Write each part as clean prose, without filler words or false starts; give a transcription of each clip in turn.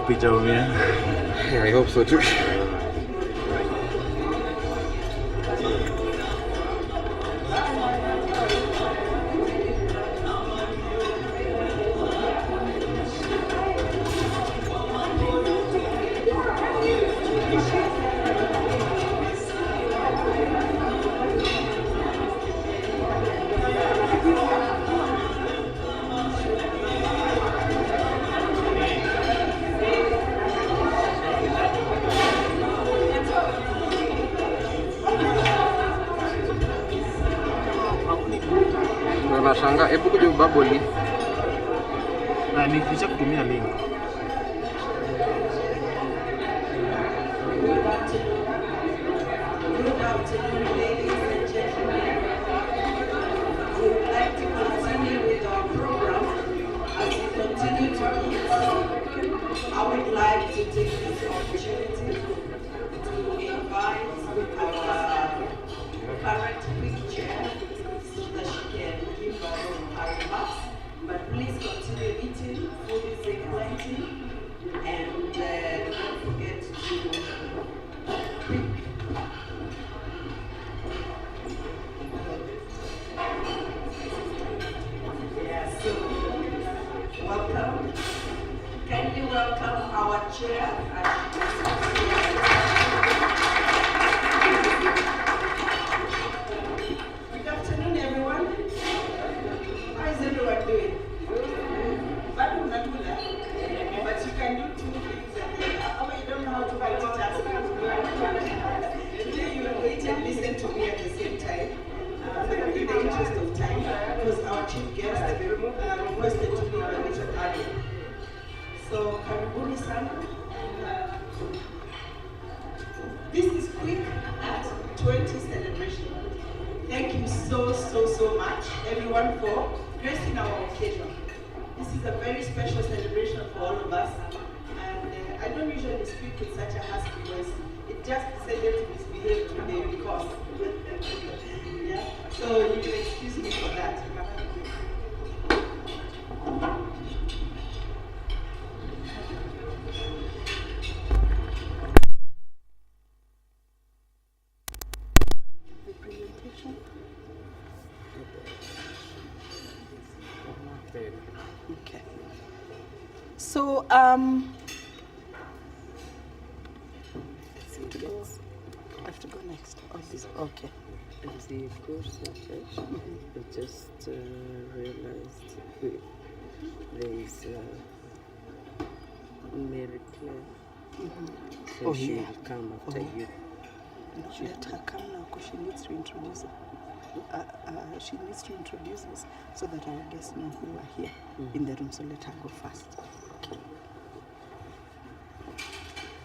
hope itaumia. Yeah, I hope so too. Unashangaa, hebu kuja ubaboli. Nikisha kutumia link. I would like to take this opportunity to invite our current Kwic chair so that she can give her remarks. But please continue eating, food is in plenty, and don't forget to welcome. Kindly welcome our chair. Good afternoon, everyone. How is everyone doing? But you can do two things. You don't know how to multitask. Today you will wait and listen to me at the same time. In the interest of time, because our chief guest requested to be a little early. So, karibuni sana. This is Kwic at 20 celebration. Thank you so much, everyone, for gracing our occasion. This is a very special celebration for all of us. And I don't usually speak with such a husky voice. It just decided to misbehave today because. Yeah? So you will excuse me for that. The presentation. Okay. So I have to go next. Oh, this, okay. As the course started, we just realized there is Mary Claire. So she will come after you. No, let her come now because she needs to introduce she needs to introduce us so that our guests know who are here in the room. So let her go first. Okay.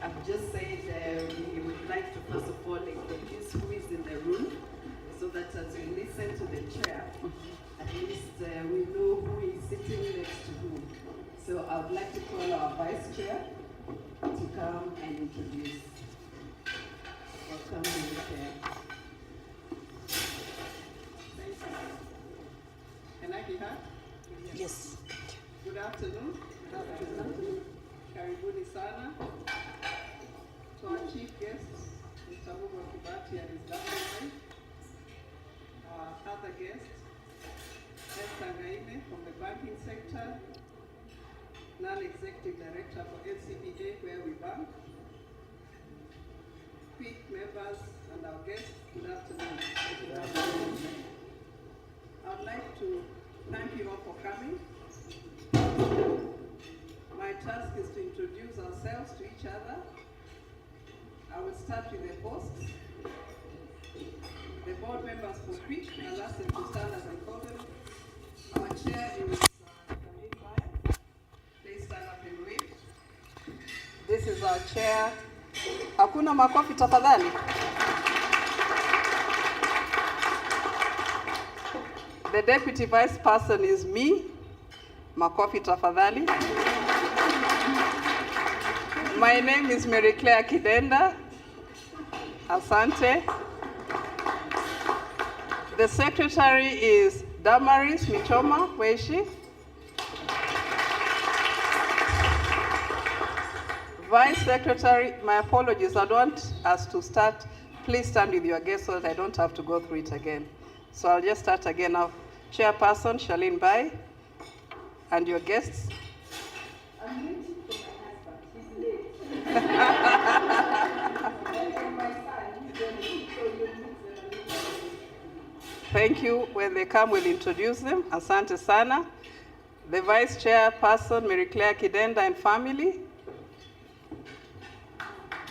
I've just said we would like to first of all introduce who is in the room so that as we listen to the chair, at least we know who is sitting next to whom. So I would like to call our vice chair to come and introduce. Welcome to the chair. Can I be heard? Yes. Good afternoon. Good afternoon. Karibuni sana. To our chief guests, Mr. Hugo Kibati and his lovely wife. Our other guests, Esther Ngaime from the banking sector, non-executive director for LCBA where we bank. Kwic members and our guests, good afternoon. Good afternoon. I'd like to thank you all for coming. My task is to introduce ourselves to each other. I will start with the hosts, the board members for Kwic. I'll ask them to stand as I call them. Our chair is Kamil Maya. Please stand up and wave. This is our chair. Hakuna makofi tafadhali. The deputy vice person is me. Makofi tafadhali. My name is Mary Claire Kidenda. Asante. The secretary is Damaris Michoma. Where is she? Vice Secretary, my apologies, I want us to start. Please stand with your guests so that I don't have to go through it again. So I'll just start again now. Chairperson Charlene Bai, and your guests. I'm waiting for my husband. He's late. And my son, he's going to Thank you. When they come, we'll introduce them. Asante sana. The Vice Chairperson, Mary Claire Kidenda and family.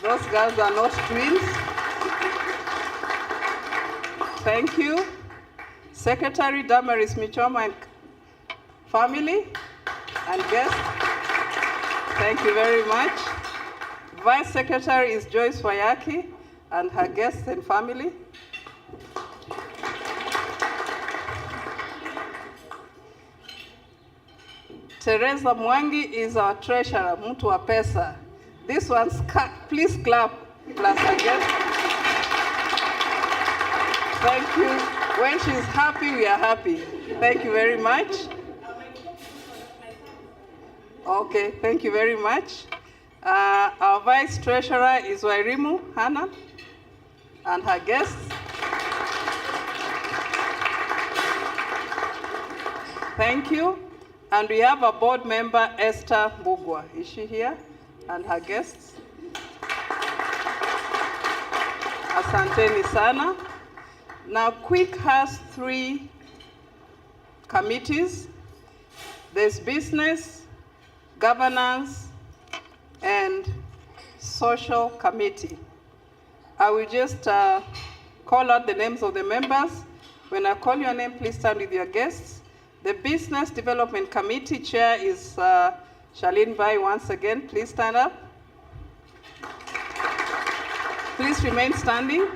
Those girls are not twins. Thank you. Secretary Damaris Michoma and family and guests. Thank you very much. Vice Secretary is Joyce Wayaki and her guests and family. Teresa Mwangi is our treasurer, mtu wa pesa. This one's, please clap, plus her guest. Thank you. When she's happy, we are happy. Thank you very much. Okay, thank you very much. Our Vice Treasurer is Wairimu Hannah and her guests. Thank you. And we have a board member, Esther Mbugwa. Is she here? And her guests. Asanteni sana. Now, Kwic has 3 committees. There's business, governance, and social committee. I will just call out the names of the members. When I call your name, please stand with your guests. The Business Development Committee Chair is Charlene Bai once again. Please stand up. Please remain standing.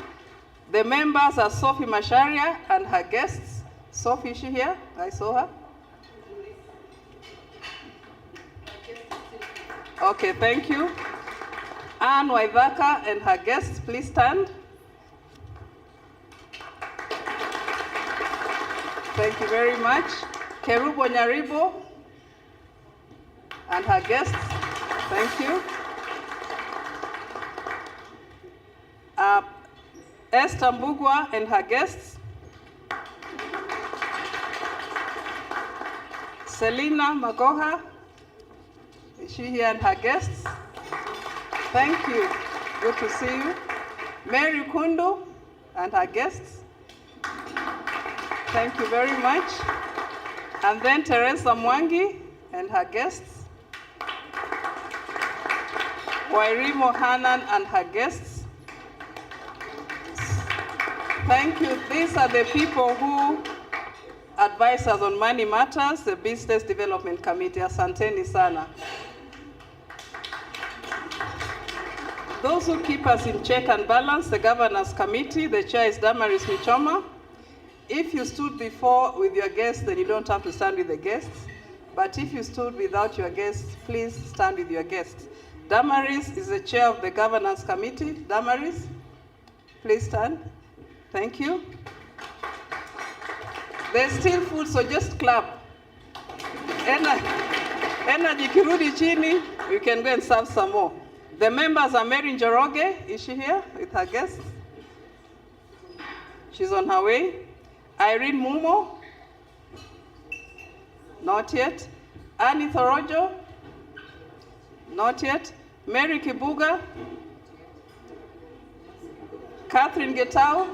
The members are Sophie Masharia and her guests. Sophie, is she here? I saw her. Okay, thank you. Anne Waithaka and her guests, please stand. Thank you very much. Kerubo Nyaribo and her guests, thank you. Esther Mbugwa and her guests. Selina Magoha, is she here and her guests? Thank you, good to see you. Mary Kundu and her guests. Thank you very much. And then Teresa Mwangi and her guests. Wairimo Hanan and her guests. Thank you. These are the people who advise us on money matters, the Business Development Committee. Asanteni sana. Those who keep us in check and balance, the Governance Committee, the chair is Damaris Michoma. If you stood before with your guests, then you don't have to stand with the guests. But if you stood without your guests, please stand with your guests. Damaris is the chair of the Governance Committee. Damaris, please stand. Thank you. There's still food, so just clap. Energy kirudi chini, you can go and serve some more. The members are Mary Njoroge. Is she here with her guests? She's on her way. Irene Mumo? Not yet. Annie Thorojo? Not yet. Mary Kibuga? Catherine Getao?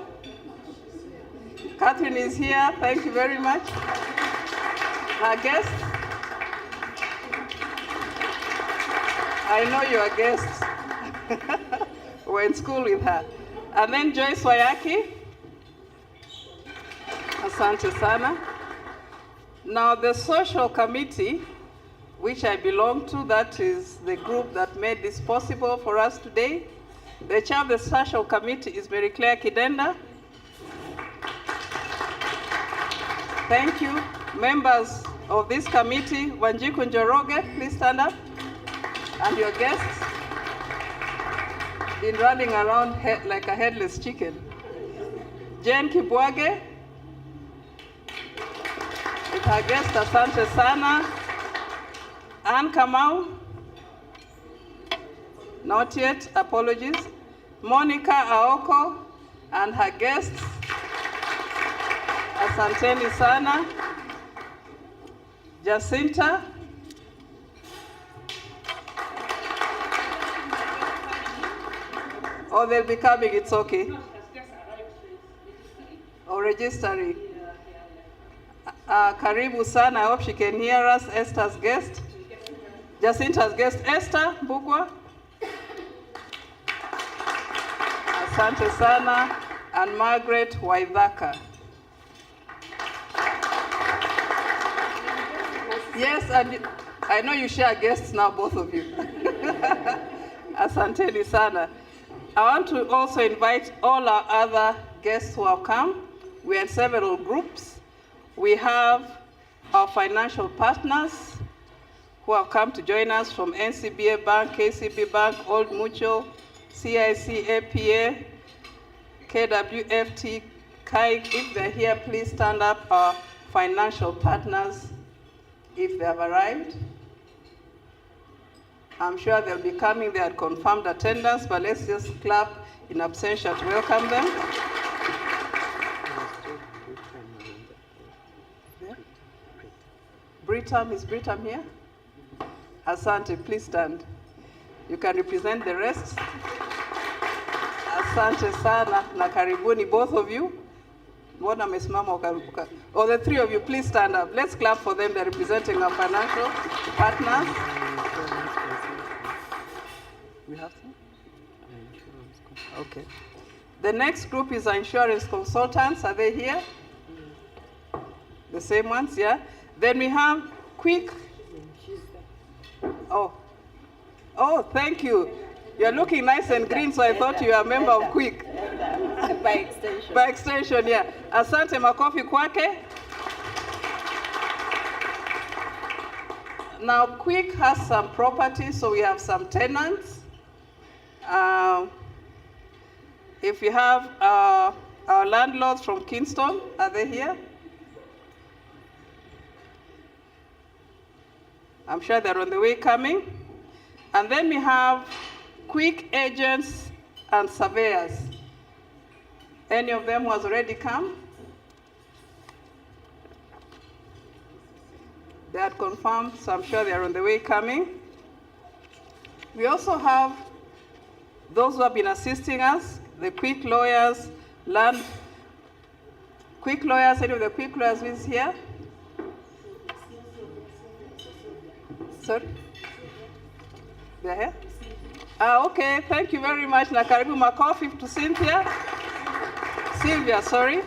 Catherine is here. Thank you very much. Her guests? I know your guests. We're in school with her. And then Joyce Wayaki. Asante sana. Now the social committee, which I belong to, that is the group that made this possible for us today. The chair of the social committee is Mary Claire Kidenda. Thank you. Members of this committee, Wanjiku Njoroge, please stand up. And your guests, been running around like a headless chicken. Jane Kibwage, with her guest, Asante Sana. Anne Kamau. Not yet, apologies. Monica Aoko and her guests. Asanteni sana. Jacinta. Oh, they'll be coming, it's okay. Or registering. Karibu sana, I hope she can hear us. Esther's guest. Jacinta's guest, Esther Mbugwa. Asante sana. And Margaret Waithaka. Yes, and I know you share guests now, both of you. Asanteni sana. I want to also invite all our other guests who have come. We are in several groups. We have our financial partners who have come to join us from NCBA Bank, KCB Bank, Old Mutual, CIC, APA, KWFT, Kwic. If they're here, please stand up. Our financial partners, if they have arrived. I'm sure they'll be coming. They had confirmed attendance, but let's just clap in absentia to welcome them. Britam, is Britam here? Asante, please stand. You can represent the rest. Asante sana na karibuni, both of you. Mbona mmesimama ukaruka? Oh, the three of you, please stand up. Let's clap for them. They're representing our financial partners. We have some? Okay. The next group is our insurance consultants. Are they here? The same ones, yeah? Then we have Kwic. Oh, thank you. You're looking nice and green, so I thought you were a member of Kwic. By extension. By extension, yeah. Asante, makofi kwake. Now, Kwic has some properties, so we have some tenants. If you have our landlords from Kingston, are they here? I'm sure they're on the way coming. And then we have Kwic agents and surveyors. Any of them who has already come? They had confirmed, so I'm sure they're on the way coming. We also have those who have been assisting us, the Kwic lawyers, Kwic lawyers, any of the Kwic lawyers who is here? Sorry? They're here? Okay, thank you very much. Na karibu makofi to Sylvia, sorry.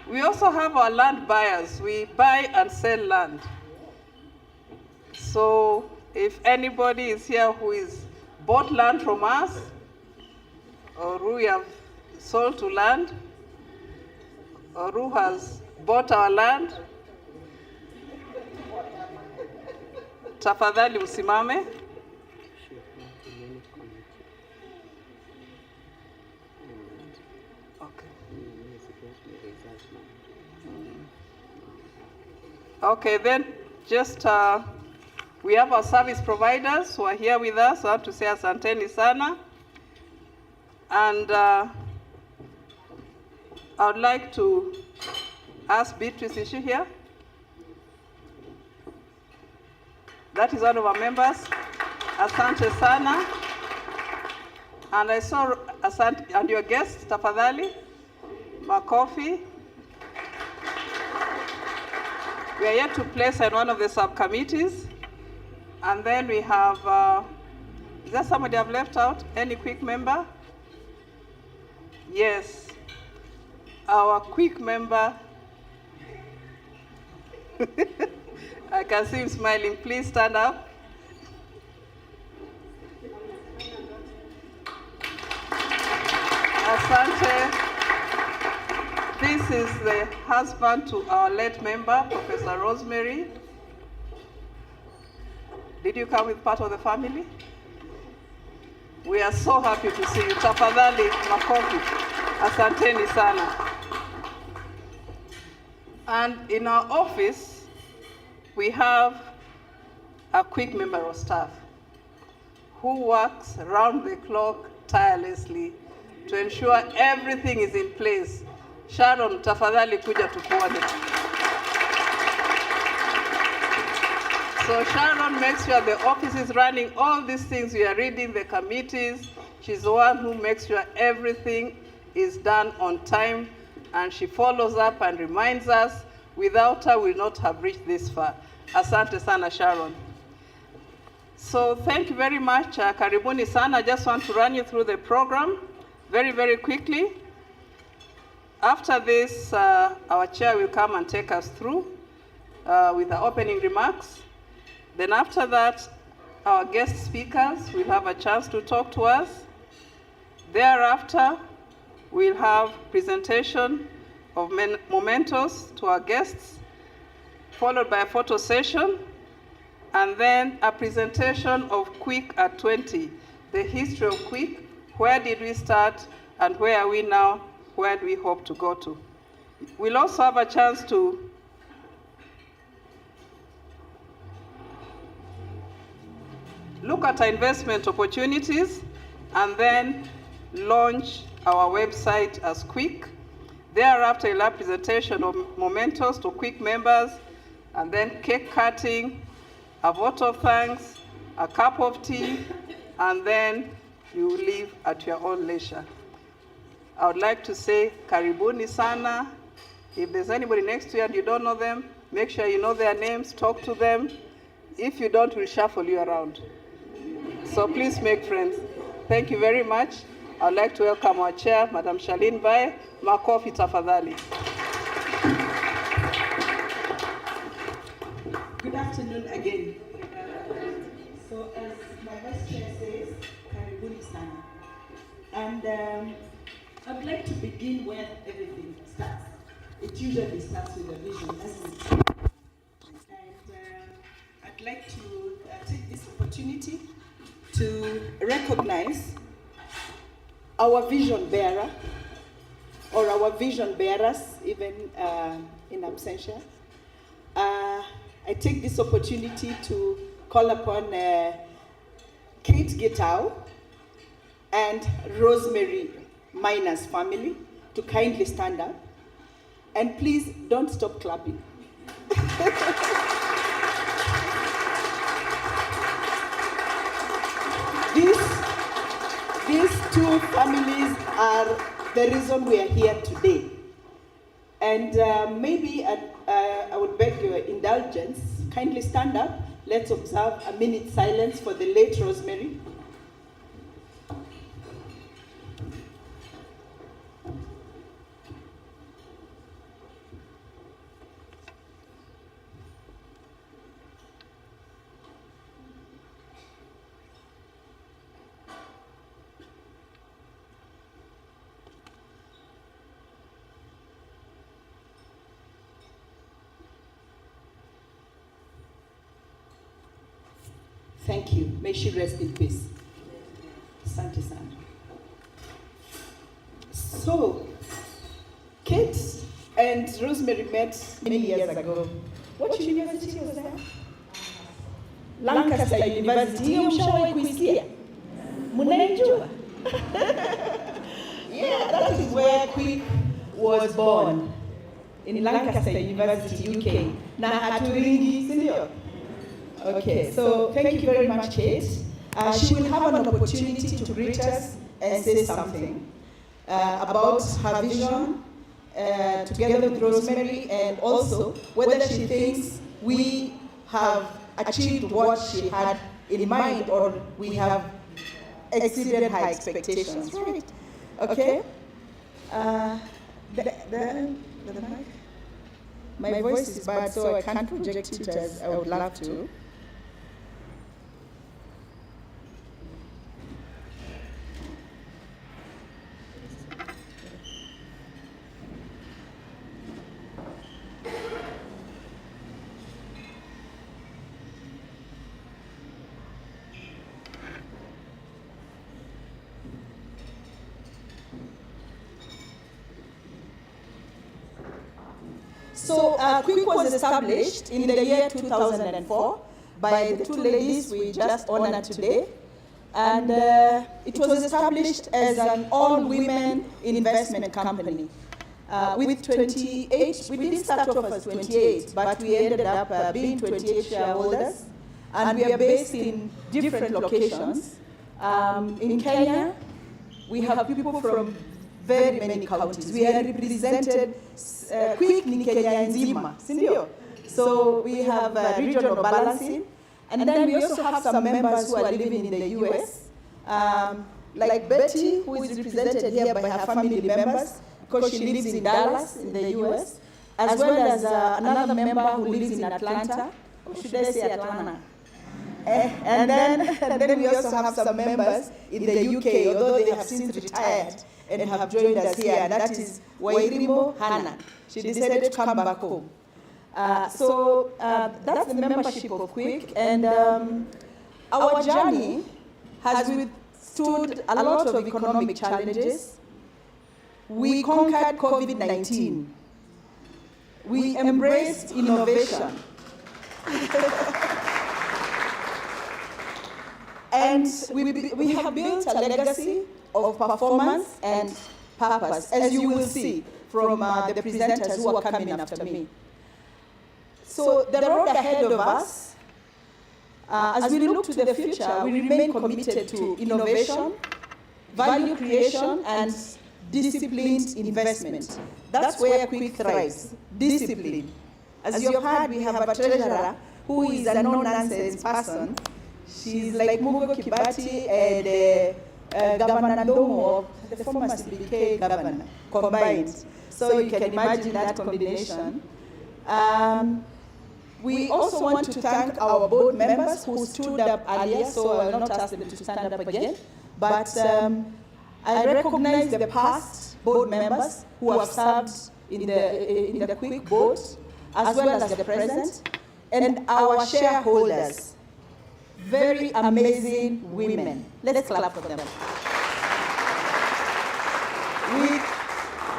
We also have our land buyers. We buy and sell land. So if anybody is here who is bought land from us, or who we have sold to land, or who has bought our land, tafadhali usimame. Okay, then just we have our service providers who are here with us. I have to say asanteni sana. And I would like to ask Beatrice, is she here? That is one of our members. Asante sana. And I saw Asante and your guest, tafadhali, makofi. We are yet to place in one of the subcommittees. And then we have, is there somebody I've left out? Any Kwic member? Yes. Our Kwic member. I can see him smiling. Please stand up. Asante. This is the husband to our late member, Professor Rosemary. Did you come with part of the family? We are so happy to see you. Tafadhali makofi. Asanteni sana. And in our office, we have a Kwic member of staff who works round the clock tirelessly to ensure everything is in place. Sharon, tafadhali kuja tukuone. So Sharon makes sure the office is running, all these things we are reading, the committees. She's the one who makes sure everything is done on time, and she follows up and reminds us. Without her, we would not have reached this far. Asante sana, Sharon. So thank you very much. Karibuni sana. I just want to run you through the program very, very quickly. After this, our chair will come and take us through with our opening remarks. Then after that, our guest speakers will have a chance to talk to us. Thereafter, we'll have presentation of mementos to our guests, followed by a photo session, and then a presentation of Kwic at 20, the history of Kwic, where did we start and where are we now, where do we hope to go to. We'll also have a chance to look at our investment opportunities and then launch our website as Kwic. Thereafter, we'll have presentation of mementos to Kwic members, and then cake cutting, a vote of thanks, a cup of tea, and then you will leave at your own leisure. I would like to say karibuni sana. If there's anybody next to you and you don't know them, make sure you know their names, talk to them. If you don't, we'll shuffle you around. So please make friends. Thank you very much. I'd like to welcome our chair, Madam Charlene Bae. Makofi tafadhali. Good afternoon again. So as my vice chair says, karibuni sana. And I'd like to begin where everything starts. It usually starts with a vision, doesn't it? And I'd like to take this opportunity to recognize our vision bearer, or our vision bearers, even in absentia. I take this opportunity to call upon Kate Gitau and Rosemary Miner's family to kindly stand up. And please don't stop clapping. These two families are the reason we are here today. And maybe I would beg your indulgence. Kindly stand up. Let's observe a minute silence for the late Rosemary. Thank you. May she rest in peace. Asante sana. So, Kate and Rosemary met many years ago. What university was that? Lancaster University. Hiyo mshawahi kuisikia? Mnaijua? Yeah, that is where Kwic was born. In Lancaster University, UK. Na haturingi, sindio? Okay, so thank you very much, Kate. She will have an opportunity to greet us and say something about her vision together with Rosemary, and also whether she thinks we have achieved what she had in mind or we have exceeded her expectations, right? Okay? The mic? My voice is bad, so I can't project it as I would love to. So Kwic was established in the year 2004 by the two ladies we just honored today, And it was established as an all-women investment company. With 28, we didn't start off as 28, but we ended up being 28 shareholders. And we are based in different locations. In Kenya, we have people from very many counties. We are represented, Kwic ni Kenya nzima, sindio? So we have regional balancing. And then we also have some members who are living in the US, like Betty, who is represented here by her family members, because she lives in Dallas, in the US, as well as another member who lives in Atlanta, or should I say Atlanta? And then we also have some members in the UK, although they have since retired and have joined us here, and that is Wairimo Hannah. She decided to come back home. So that's the membership of Kwic, and our journey has withstood a lot of economic challenges. We conquered COVID-19. We embraced innovation. And we have built a legacy of performance and purpose, as you will see from the presenters who are coming after me. So the road ahead of us, as we look to the future, we remain committed to innovation, value creation, and disciplined investment. That's where Kwic thrives, discipline. As you have heard, we have a treasurer who is a no-nonsense person. She's like Mugo Kibati and Governor Ndomo, the former CBK governor, combined. So you can imagine that combination. We also want to thank our board members who stood up earlier, so I will not ask them to stand up again. But I recognize the past board members who have served in the Kwic board, as well as the present, and our shareholders. Very amazing women. Let's clap for them.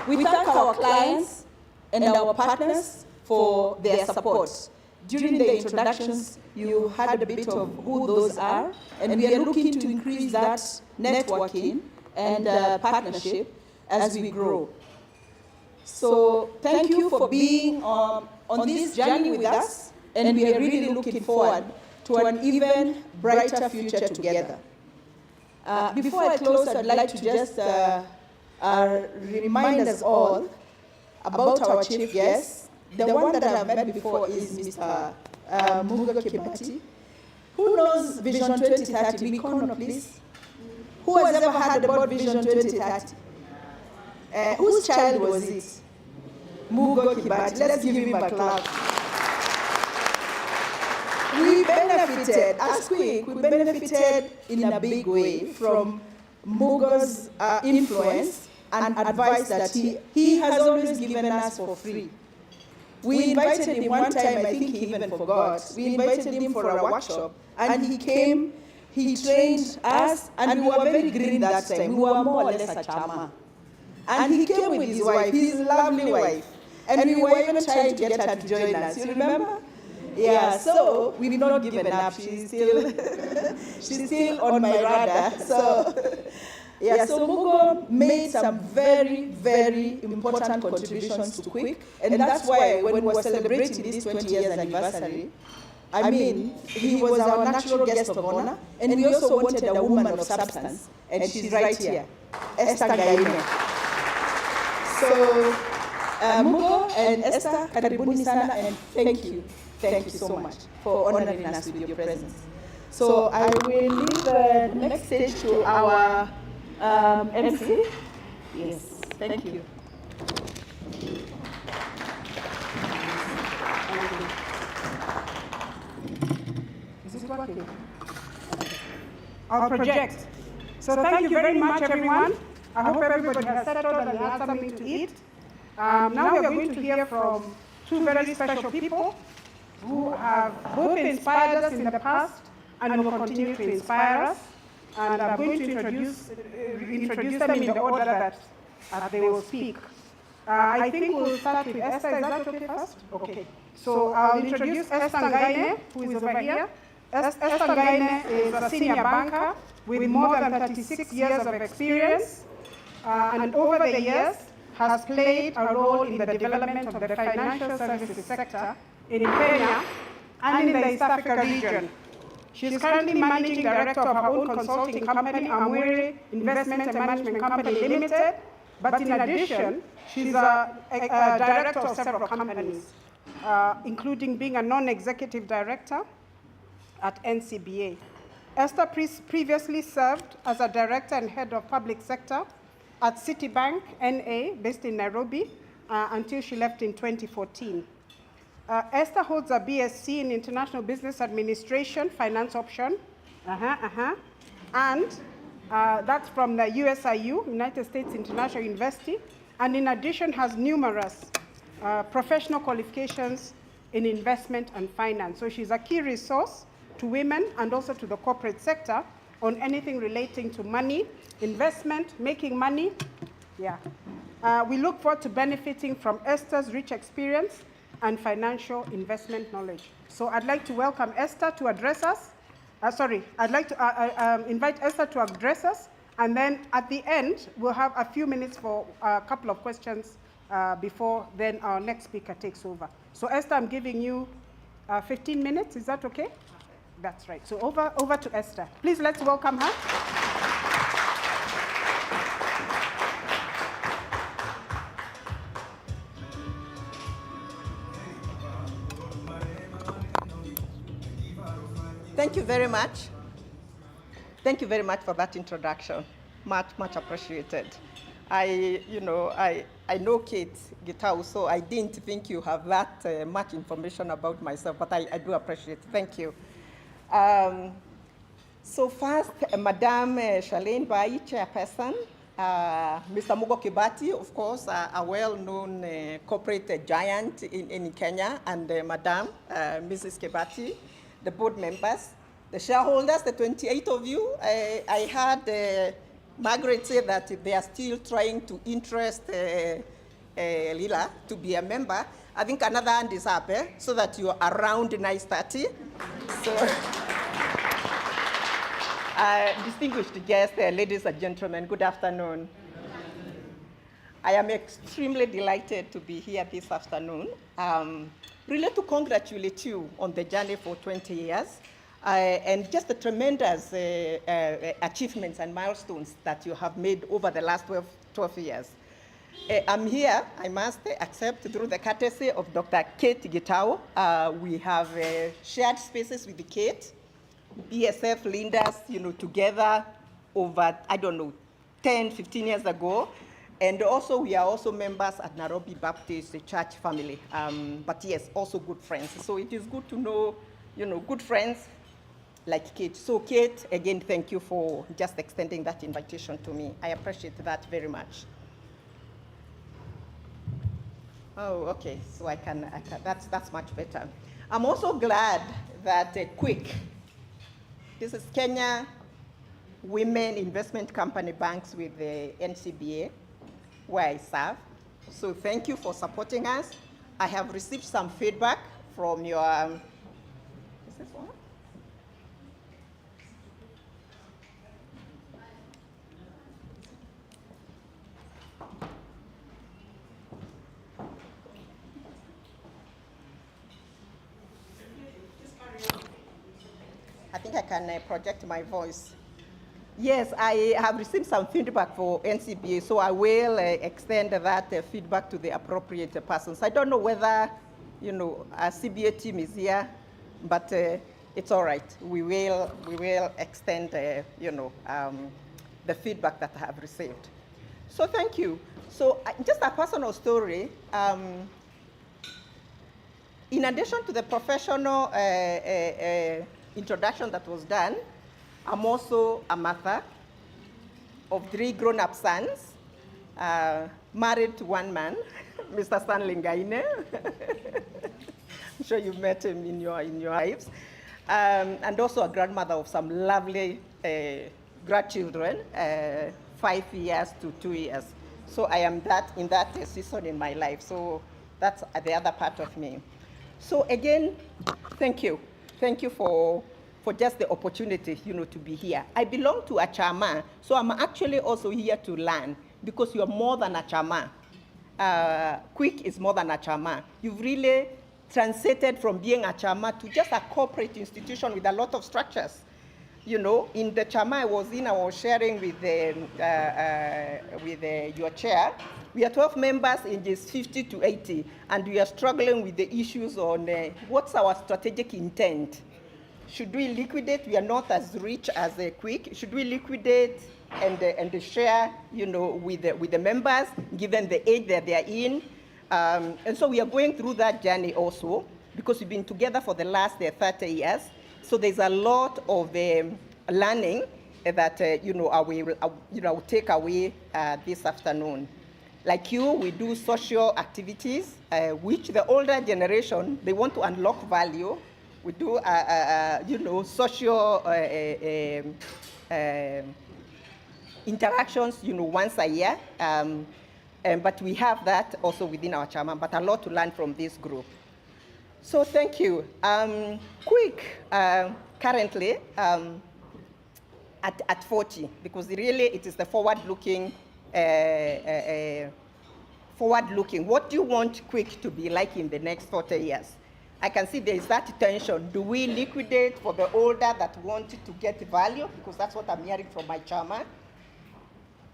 We thank our clients and our partners for their support. During the introductions, you heard a bit of who those are, and we are looking to increase that networking and partnership as we grow. So thank you for being on this journey with us, and we are really looking forward to an even brighter future together. Before I close, I'd like to just remind us all about our chief guest. The one that I've met before is Mr. Mugo Kibati. Who knows Vision 2030? Mikono, please. Who has ever heard about Vision 2030? Whose child was it? Mugo Kibati. Let's give him a clap. We benefited, as Kwic, we benefited in a big way from Mugo's influence and advice that he has always given us for free. We invited him one time, I think he even forgot. We invited him for a workshop, and he came, he trained us, and we were very green that time. We were more or less a chama. And he came with his wife, his lovely wife, and we were even trying to get her to join us. You remember? Yeah, so we've not given up. She's still on my radar. So, yeah, so Mugo made some very, very important contributions to Kwic, and that's why when we were celebrating this 20 years anniversary, I mean, he was our natural guest of honor, and we also wanted a woman of substance, and she's right here, Esther Gaine. So, Mugo and Esther, karibuni sana, and thank you. Thank you so much for honoring us with your presence. So I will leave the next stage to our MC. Yes, thank you. Is this working? I'll project. So thank you very much, everyone. I hope everybody has settled and has something to eat. Now we are going to hear from two very special people who have both inspired us in the past and will continue to inspire us. And I'm going to introduce them in the order that they will speak. I think we'll start with Esther. Is that okay first? Okay. So I'll introduce Esther Ngaine, who is over here. Esther Ngaine is a senior banker with more than 36 years of experience, and over the years has played a role in the development of the financial services sector in Kenya and in the East Africa region. She is currently managing director of her own consulting company, Amwere Investment and Management Company Limited, but in addition, she's a director of several companies, including being a non-executive director at NCBA. Esther previously served as a director and head of public sector at Citibank NA, based in Nairobi, until she left in 2014. Esther holds a BSc in International Business Administration, Finance Option, and that's from the USIU, United States International University, and in addition has numerous professional qualifications in investment and finance. So she's a key resource to women and also to the corporate sector on anything relating to money, investment, making money. Yeah. We look forward to benefiting from Esther's rich experience and financial investment knowledge. So I'd like to welcome Esther to address us. I'd like to invite Esther to address us, and then at the end, we'll have a few minutes for a couple of questions before then our next speaker takes over. So Esther, I'm giving you 15 minutes, is that okay? That's right, so over to Esther. Please let's welcome her. Thank you very much. Thank you very much for that introduction. Much, much appreciated. I know Kate Gitau, so I didn't think you have that much information about myself, but I do appreciate it. Thank you. So first, Madam Charlene Bai, Chairperson, Mr. Mugo Kibati, of course, a well-known corporate giant in Kenya, and Madam Mrs. Kibati, the board members, the shareholders, the 28 of you. I heard Margaret say that they are still trying to interest Lila to be a member. I think another hand is up, so that you are around 9:30. So, distinguished guests, ladies and gentlemen, good afternoon. I am extremely delighted to be here this afternoon. Really to congratulate you on the journey for 20 years and just the tremendous achievements and milestones that you have made over the last 12 years. I'm here, I must accept, through the courtesy of Dr. Kate Gitau. We have shared spaces with Kate, BSF leaders, together over, 10, 15 years ago. And also, we are also members at Nairobi Baptist Church family. But yes, also good friends. So it is good to know, good friends like Kate. So Kate, again, thank you for just extending that invitation to me. I appreciate that very much. Oh, okay, so I can that's much better. I'm also glad that Kwic, this is Kenya Women Investment Company Banks with the NCBA, where I serve. So thank you for supporting us. I have received some feedback from your, is this one? I think I can project my voice. Yes, I have received some feedback for NCBA, so I will extend that feedback to the appropriate persons. I don't know whether, our CBA team is here, but it's all right. We will extend, the feedback that I have received. So thank you. So just a personal story. In addition to the professional introduction that was done, I'm also a mother of 3 grown-up sons, married to one man, Mr. Stanley Ngaine. I'm sure you've met him in your lives. And also a grandmother of some lovely grandchildren, 5 years to 2 years. So I am in that season in my life. So that's the other part of me. So again, thank you. Thank you for for just the opportunity, to be here. I belong to a chama, so I'm actually also here to learn, because you're more than a chama. Kwic is more than a chama. You've really transited from being a chama to just a corporate institution with a lot of structures. In the chama I was sharing with your chair. We are 12 members in this 50 to 80, and we are struggling with the issues on what's our strategic intent. Should we liquidate? We are not as rich as Kwic. Should we liquidate and share, with the members, given the age that they are in? And so we are going through that journey also, because we've been together for the last 30 years. So there's a lot of learning that I will take away this afternoon. Like you, we do social activities, which the older generation, they want to unlock value. We do, social interactions, once a year. But we have that also within our chama, but a lot to learn from this group. So thank you. Kwic, currently, at 40, because really it is the forward-looking. What do you want Kwic to be like in the next 40 years? I can see there is that tension. Do we liquidate for the older that want to get value? Because that's what I'm hearing from my chama.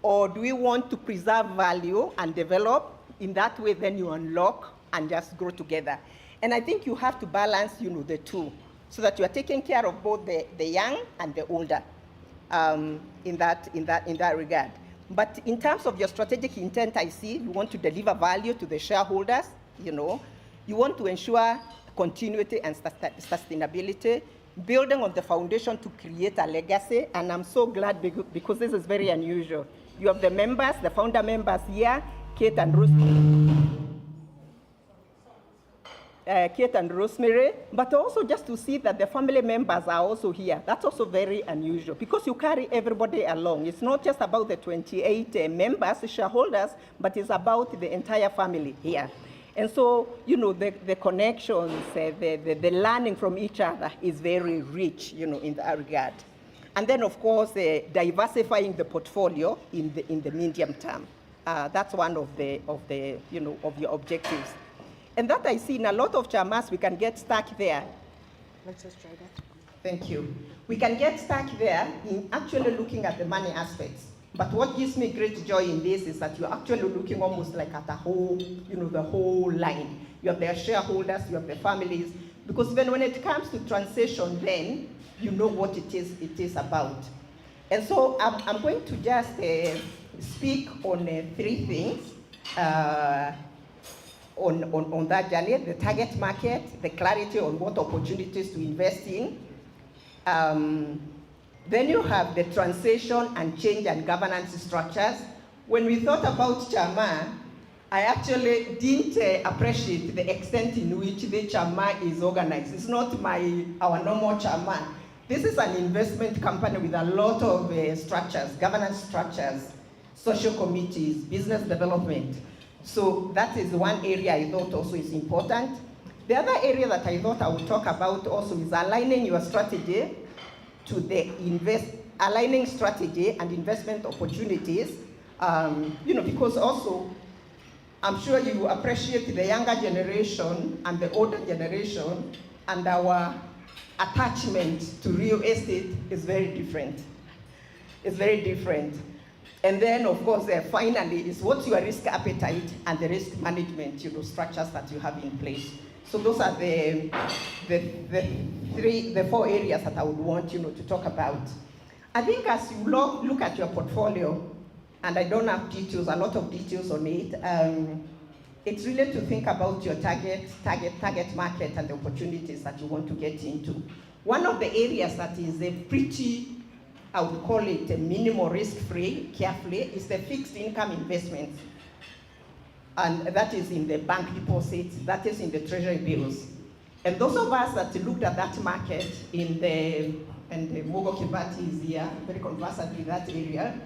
Or do we want to preserve value and develop? In that way, then you unlock and just grow together. And I think you have to balance, the two, so that you are taking care of both the young and the older in that regard. But in terms of your strategic intent, I see you want to deliver value to the shareholders. You want to ensure continuity and sustainability, building on the foundation to create a legacy. And I'm so glad because this is very unusual. You have the members, the founder members here, Kate and Rosemary, but also just to see that the family members are also here. That's also very unusual, because you carry everybody along. It's not just about the 28 members, shareholders, but it's about the entire family here. And so, the connections, the learning from each other is very rich, in that regard. And then, of course, diversifying the portfolio in the medium term. That's one of your objectives. And that I see in a lot of chamas, we can get stuck there. Let's just try that. Thank you. We can get stuck there in actually looking at the money aspects. But what gives me great joy in this is that you're actually looking almost like at a whole, the whole line. You have their shareholders, you have the families, because then when it comes to transition, then you know what it is about. And so I'm going to just speak on 3 things on that journey: the target market, the clarity on what opportunities to invest in. Then you have the transition and change and governance structures. When we thought about chama, I actually didn't appreciate the extent in which the chama is organized. It's not our normal chama. This is an investment company with a lot of structures, governance structures, social committees, business development. So that is one area I thought also is important. The other area that I thought I would talk about also is aligning your strategy to aligning strategy and investment opportunities, because also I'm sure you appreciate the younger generation and the older generation, and our attachment to real estate is very different. It's very different. And then, of course, finally, is what's your risk appetite and the risk management, structures that you have in place. So those are the 4 areas that I would want to talk about. I think as you look at your portfolio, and I don't have details, a lot of details on it, it's really to think about your target market and the opportunities that you want to get into. One of the areas that is pretty, I would call it a minimal risk-free, carefully, is the fixed income investments. And that is in the bank deposits, that is in the treasury bills. And those of us that looked at that market and Mogo Kibati is here, very conversant with that area,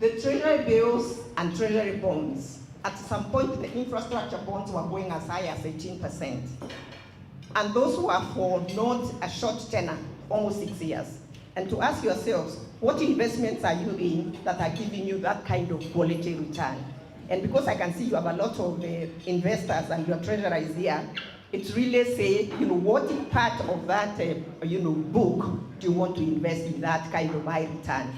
the treasury bills and treasury bonds, at some point the infrastructure bonds were going as high as 18%. And those were for not a short tenor almost 6 years. And to ask yourselves, what investments are you in that are giving you that kind of quality return? And because I can see you have a lot of investors and your treasurer is here, it's really say, what part of that, book do you want to invest in that kind of high return?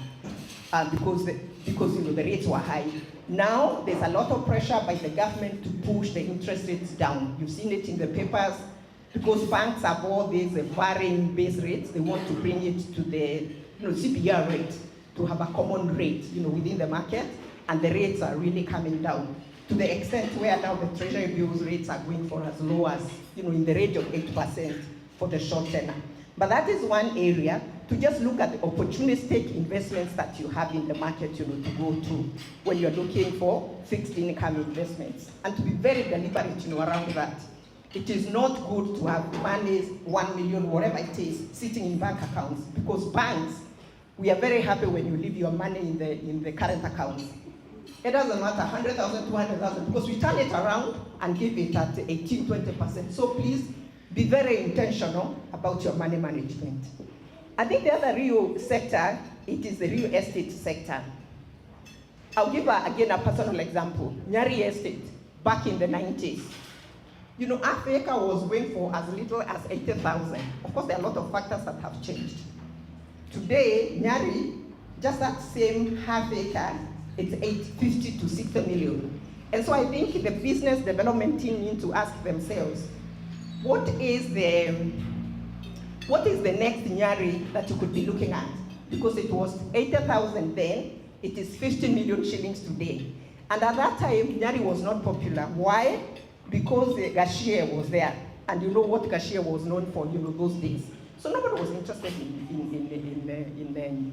Because the rates were high. Now, there's a lot of pressure by the government to push the interest rates down. You've seen it in the papers, because banks have all these varying base rates. They want to bring it to the CPR rate, to have a common rate within the market, and the rates are really coming down to the extent where now the treasury bills rates are going for as low as in the range of 8% for the short term. But that is one area to just look at the opportunistic investments that you have in the market to go to when you're looking for fixed income investments, and to be very deliberate around that. It is not good to have money, 1 million, whatever it is, sitting in bank accounts, because banks, we are very happy when you leave your money in the current accounts. It doesn't matter, 100,000, 200,000, because we turn it around and give it at 18, 20%. So please be very intentional about your money management. I think the other real sector, it is the real estate sector. I'll give again a personal example. Nyari Estate, back in the 90s. Half acre was going for as little as 80,000. Of course, there are a lot of factors that have changed. Today, Nyari, just that same half acre, it's 50 to 60 million. And so I think the business development team need to ask themselves, what is the next Nyari that you could be looking at? Because it was 80,000 then, it is 50 million shillings today. And at that time, Nyari was not popular. Why? Because the Gashie was there. And you know what Gashie was known for, those days. So nobody was interested in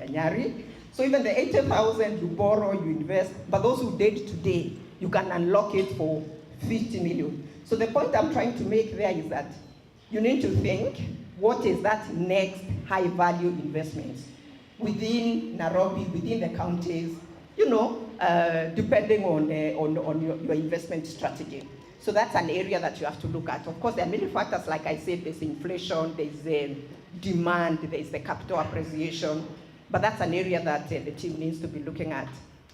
Nyari. So even the 80,000 you borrow, you invest, but those who did today, you can unlock it for 50 million. So the point I'm trying to make there is that you need to think, what is that next high value investment within Nairobi, within the counties, depending on your investment strategy. So that's an area that you have to look at. Of course, there are many factors, like I said, there's inflation, there's demand, there's the capital appreciation, but that's an area that the team needs to be looking at.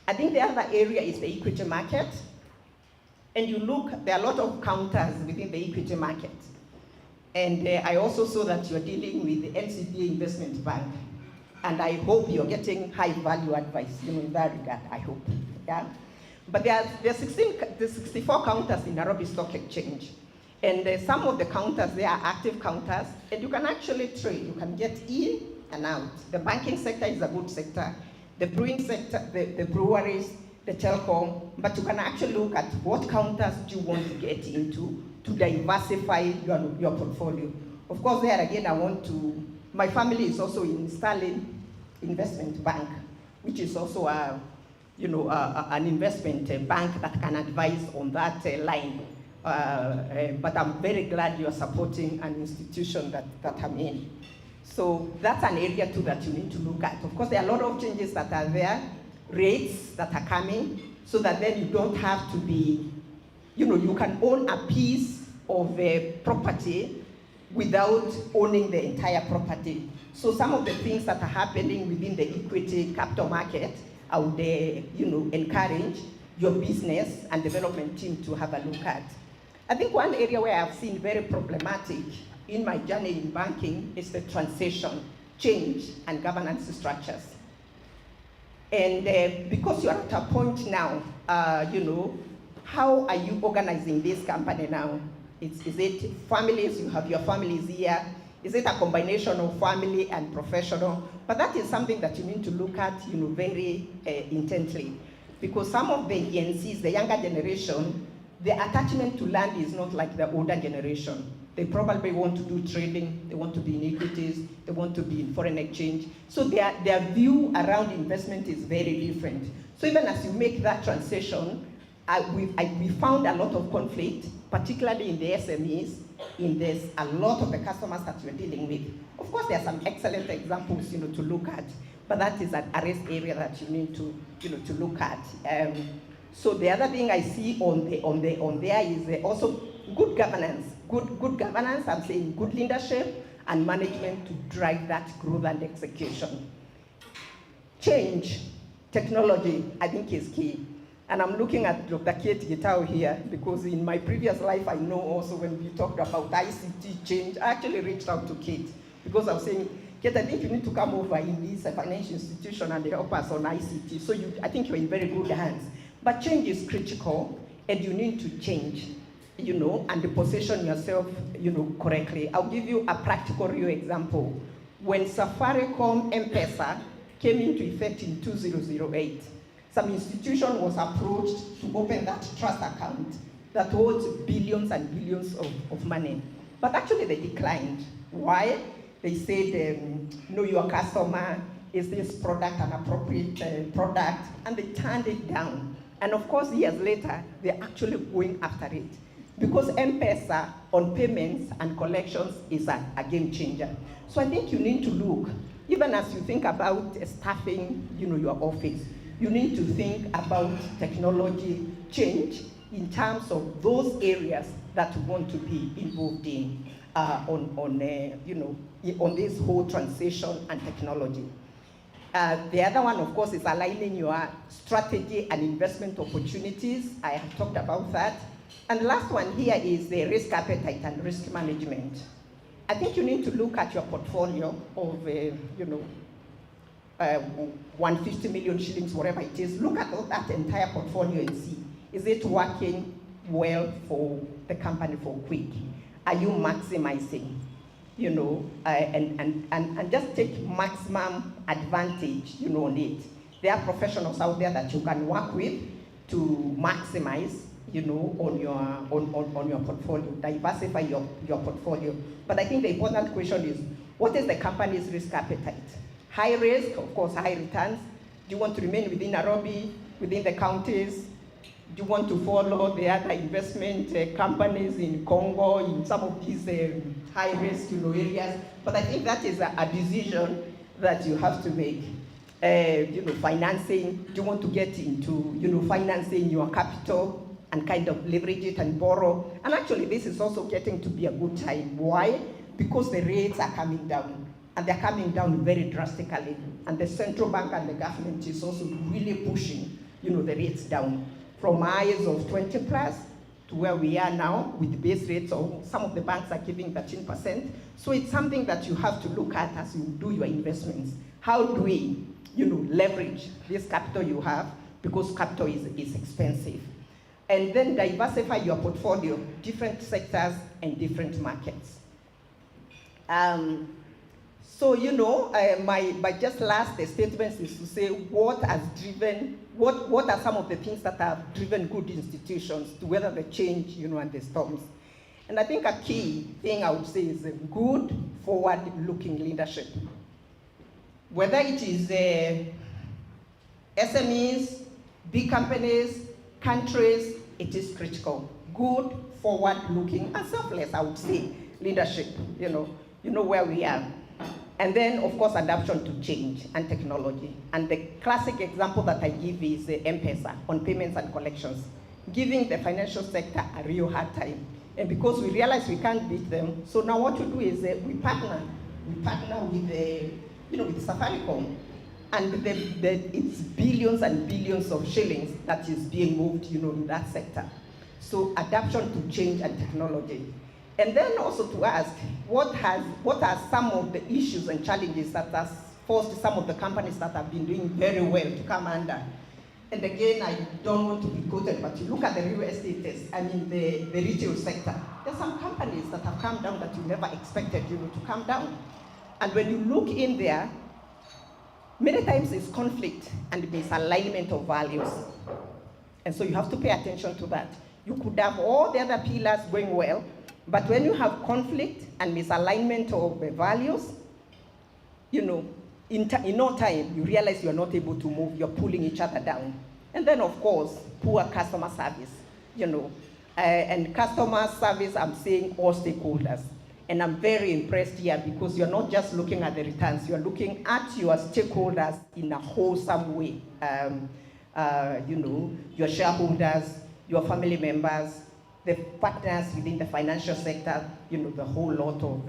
I think the other area is the equity market. And you look, there are a lot of counters within the equity market. And I also saw that you're dealing with the NCBA Investment Bank. And I hope you're getting high value advice, in that regard, I hope, yeah? But there are 64 counters in Nairobi Stock Exchange. And some of the counters, they are active counters, and you can actually trade. You can get in and out. The banking sector is a good sector. The brewing sector, the breweries, the telecom, but you can actually look at what counters do you want to get into to diversify your portfolio. Of course, there again, my family is also in Sterling Investment Bank, which is also an investment bank that can advise on that line. But I'm very glad you're supporting an institution that I'm in. So that's an area too that you need to look at. Of course, there are a lot of changes that are there, rates that are coming, so that then you don't have to be, you can own a piece of a property without owning the entire property. So some of the things that are happening within the equity capital market, I would encourage your business and development team to have a look at. I think one area where I've seen very problematic in my journey in banking is the transition, change, and governance structures. And because you're at a point now, how are you organizing this company now? Is it families, you have your families here? Is it a combination of family and professional? But that is something that you need to look at very intently. Because some of the ENCs, the younger generation, the attachment to land is not like the older generation. They probably want to do trading, they want to be in equities, they want to be in foreign exchange. So their view around investment is very different. So even as you make that transition, we found a lot of conflict, particularly in the SMEs, in this, a lot of the customers that we're dealing with. Of course, there are some excellent examples, to look at, but that is an risk area that you need to look at. So the other thing I see on there is also good governance. Good governance, I'm saying good leadership, and management to drive that growth and execution. Change, technology, I think is key. And I'm looking at Dr. Kate Gitao here because in my previous life, I know also when we talked about ICT change, I actually reached out to Kate because I was saying, Kate, I think you need to come over in this financial institution and help us on ICT. So I think you're in very good hands. But change is critical and you need to change, and position yourself, correctly. I'll give you a practical real example. When Safaricom M-Pesa came into effect in 2008, some institution was approached to open that trust account that holds billions and billions of money. But actually they declined. Why? They said, know your customer, is this product an appropriate product? And they turned it down. And of course, years later, they're actually going after it. Because M-Pesa on payments and collections is a game changer. So I think you need to look, even as you think about staffing, your office, you need to think about technology change in terms of those areas that you want to be involved in on this whole transition and technology. The other one, of course, is aligning your strategy and investment opportunities. I have talked about that. And the last one here is the risk appetite and risk management. I think you need to look at your portfolio of, 150 million shillings, whatever it is. Look at that entire portfolio and see, is it working well for the company, for Kwic? Are you maximizing, and just take maximum advantage, on it. There are professionals out there that you can work with to maximize, on your portfolio, diversify your portfolio. But I think the important question is, what is the company's risk appetite? High risk, of course, high returns. Do you want to remain within Nairobi, within the counties? Do you want to follow the other investment companies in Congo, in some of these high risk areas? But I think that is a decision that you have to make. Financing, do you want to get into financing your capital and kind of leverage it and borrow? And actually this is also getting to be a good time. Why? Because the rates are coming down. And they're coming down very drastically. And the central bank and the government is also really pushing, the rates down from highs of 20 plus to where we are now with base rates, or some of the banks are giving 13%. So it's something that you have to look at as you do your investments. How do we, leverage this capital you have, because capital is expensive. And then diversify your portfolio, different sectors and different markets. So, my just last statements is to say what has driven, what are some of the things that have driven good institutions to weather the change, and the storms. And I think a key thing I would say is a good forward-looking leadership. Whether it is SMEs, big companies, countries, it is critical. Good forward-looking and selfless, I would say, leadership, where we are. And then, of course, adaptation to change and technology. And the classic example that I give is M-Pesa on payments and collections, giving the financial sector a real hard time. And because we realize we can't beat them, so now what we do is we partner with Safaricom. And it's billions and billions of shillings that is being moved, in that sector. So adaptation to change and technology. And then also to ask, what are some of the issues and challenges that has forced some of the companies that have been doing very well to come under? And again, I don't want to be quoted, but you look at the real estate, the retail sector. There are some companies that have come down that you never expected, to come down. And when you look in there, many times it's conflict and misalignment of values. And so you have to pay attention to that. You could have all the other pillars going well, but when you have conflict and misalignment of values, in no time, you realize you're not able to move, you're pulling each other down. And then, of course, poor customer service, and customer service, I'm saying all stakeholders. And I'm very impressed here because you're not just looking at the returns, you're looking at your stakeholders in a wholesome way. Your shareholders, your family members, the partners within the financial sector, the whole lot of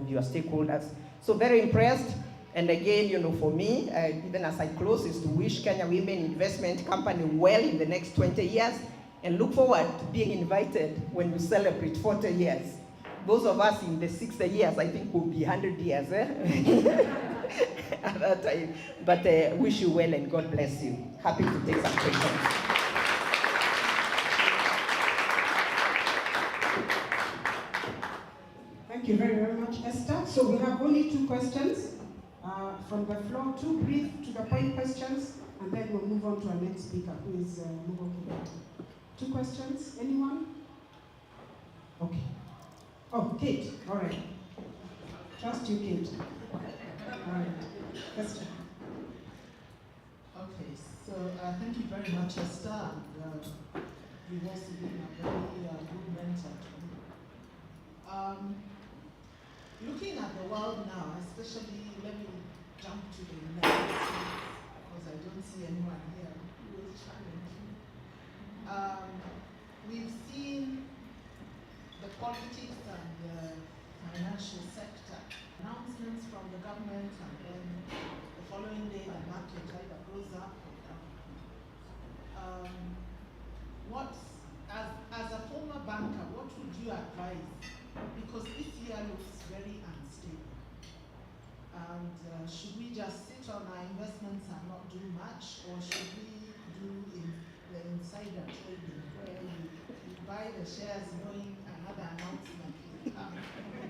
your stakeholders. So very impressed. And again, for me, even as I close, is to wish Kenya Women Investment Company well in the next 20 years and look forward to being invited when we celebrate 40 years. Those of us in the 60 years, I think, will be 100 years at that time. But wish you well and God bless you. Happy to take some questions. Thank you very, very much, Esther. So we have only 2 questions from the floor, 2 brief to the point questions, and then we'll move on to our next speaker, who is Mugo Kwic. 2 questions, anyone? Okay. Oh, Kate, all right. Trust you, Kate. All right. Esther. Okay, so thank you very much, Esther. You've also been a very good mentor to me. Looking at the world now, especially, let me jump to the United States, because I don't see anyone here who is challenging. We've seen the politics and the financial sector, announcements from the government, and then the following day the market either goes up or down. As a former banker, what would you advise? Because this year looks very unstable. And should we just sit on our investments and not do much, or should we do the insider trading, where you buy the shares knowing another announcement will come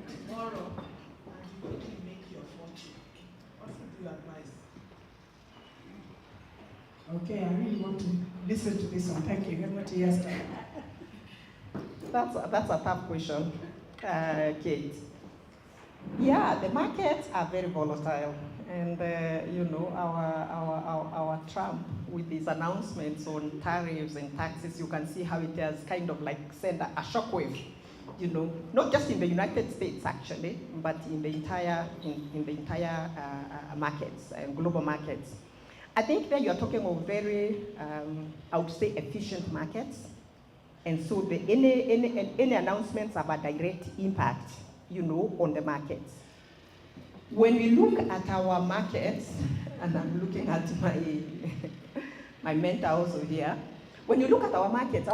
tomorrow and you quickly make your fortune? What would you advise? Okay, I really want to listen to this one. Thank you. Over to you, Esther. That's a tough question, Kate. Yeah, the markets are very volatile, and our Trump with his announcements on tariffs and taxes, you can see how it has kind of like sent a shockwave. Not just in the United States actually, but in the entire markets and global markets. I think that you are talking of very, I would say, efficient markets. And so any announcements have a direct impact, on the markets. When we look at our markets, and I'm looking at my mentor also here, when you look at our markets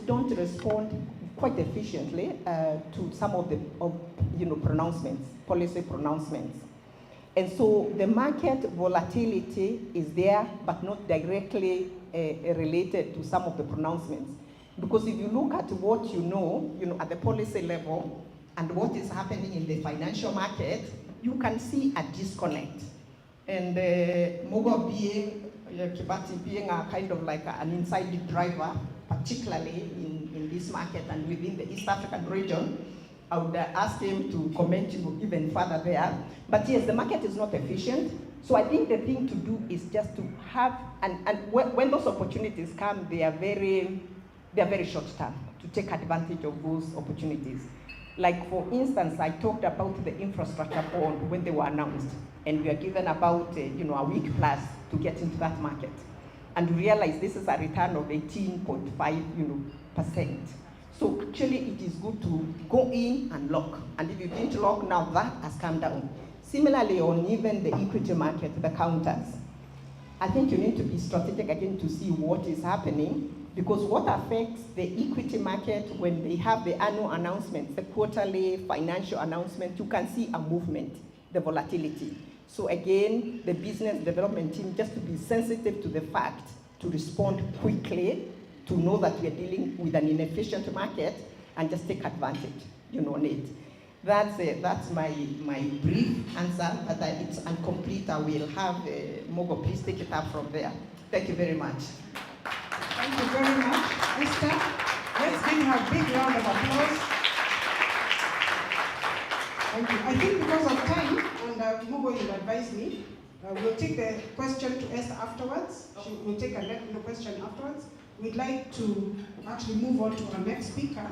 don't respond quite efficiently to some of the pronouncements, policy pronouncements. And so the market volatility is there, but not directly related to some of the pronouncements. Because if you look at what at the policy level and what is happening in the financial market, you can see a disconnect. And Mugo Kibati being a kind of like an inside driver, particularly in this market and within the East African region, I would ask him to comment even further there. But yes, the market is not efficient. So I think the thing to do is just to have, and when those opportunities come, they are very short term, to take advantage of those opportunities. Like for instance, I talked about the infrastructure bond when they were announced, and we are given about a week plus to get into that market, and realize this is a return of 18.5% So actually it is good to go in and lock, and if you didn't lock, now that has come down. Similarly, on even the equity market, the counters, I think you need to be strategic again to see what is happening. Because what affects the equity market when they have the annual announcements, the quarterly financial announcement, you can see a movement, the volatility. So again, the business development team, just to be sensitive to the fact, to respond quickly, to know that we are dealing with an inefficient market, and just take advantage, on it. That's my brief answer, but it's incomplete. I will have Mugo please take it up from there. Thank you very much. Thank you very much, Esther. Let's give her a big round of applause. Thank you. I think because of time, and Mugo will advise me, we'll take the question to Esther afterwards. She will take a question afterwards. We'd like to actually move on to our next speaker.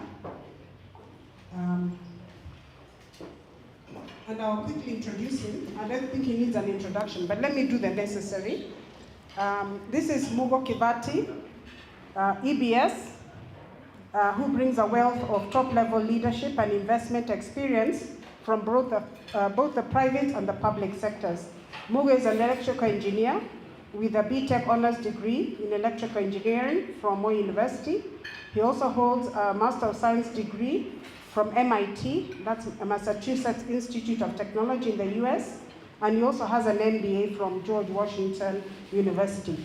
And I'll quickly introduce him. I don't think he needs an introduction, but let me do the necessary. This is Mugo Kwic, EBS, who brings a wealth of top-level leadership and investment experience from both the private and the public sectors. Mugo is an electrical engineer with a BTech honors degree in electrical engineering from Moi University. He also holds a Master of Science degree from MIT, that's Massachusetts Institute of Technology in the US, and he also has an MBA from George Washington University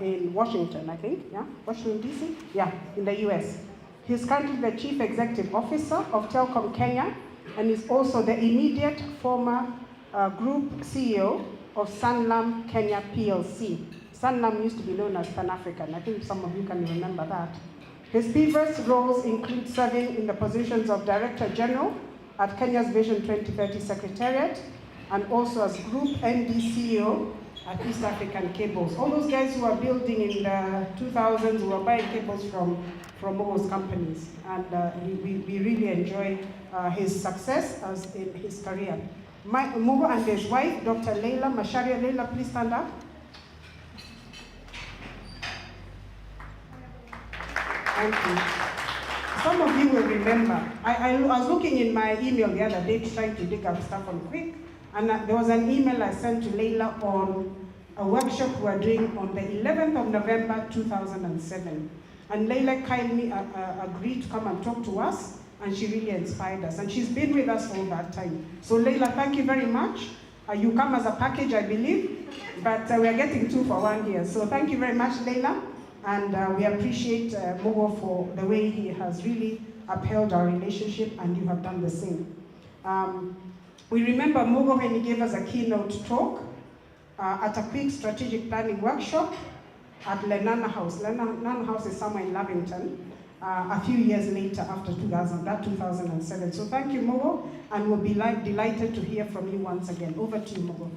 in Washington, I think, yeah? Washington, DC? Yeah, in the US. He's currently the Chief Executive Officer of Telkom Kenya, and is also the immediate former Group CEO of Sanlam Kenya PLC. Sanlam used to be known as Pan-African. I think some of you can remember that. His previous roles include serving in the positions of Director General at Kenya's Vision 2030 Secretariat, and also as Group MD CEO at East African Cables. All those guys who are building in the 2000s, who are buying cables from Mogo's companies. And we really enjoy his success as in his career. Mogo and his wife, Dr. Leila Macharia. Leila, please stand up. Thank you. Some of you will remember, I was looking in my email the other day trying to dig up stuff on Kwic, and there was an email I sent to Leila on a workshop we were doing on the 11th of November 2007. And Leila kindly agreed to come and talk to us, and she really inspired us. And she's been with us all that time. So Leila, thank you very much. You come as a package, I believe, but we are getting 2 for 1 here. So thank you very much, Leila. And we appreciate Mogo for the way he has really upheld our relationship, and you have done the same. We remember Mogo when he gave us a keynote talk at a Kwic strategic planning workshop at Lenana House. Lenana House is somewhere in Lavington, a few years later after 2007. So thank you, Mogo, and we'll be delighted to hear from you once again. Over to you, Mogo.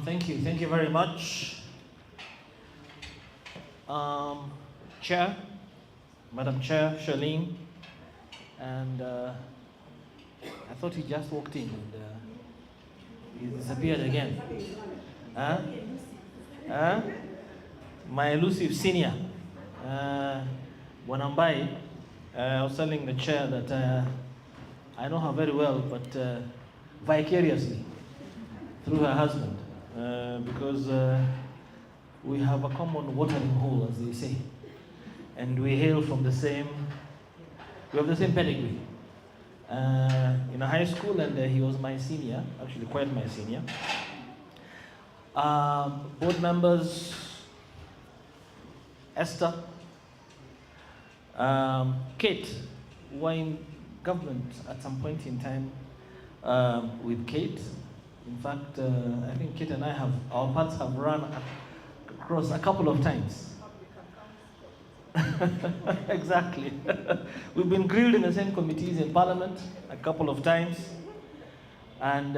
Thank you very much. Chair, Madam Chair, Charlene, and I thought he just walked in and he disappeared again. My elusive senior, Wanambai. I was telling the chair that I know her very well, but vicariously through her husband, because we have a common watering hole, as they say, and we hail from we have the same pedigree. In a high school, and he was my senior, actually quite my senior. Board members, Esther, Kate, who were in government at some point in time with Kate. In fact, I think Kate and our paths have run across a couple of times. Exactly. We've been grilled in the same committees in Parliament a couple of times. And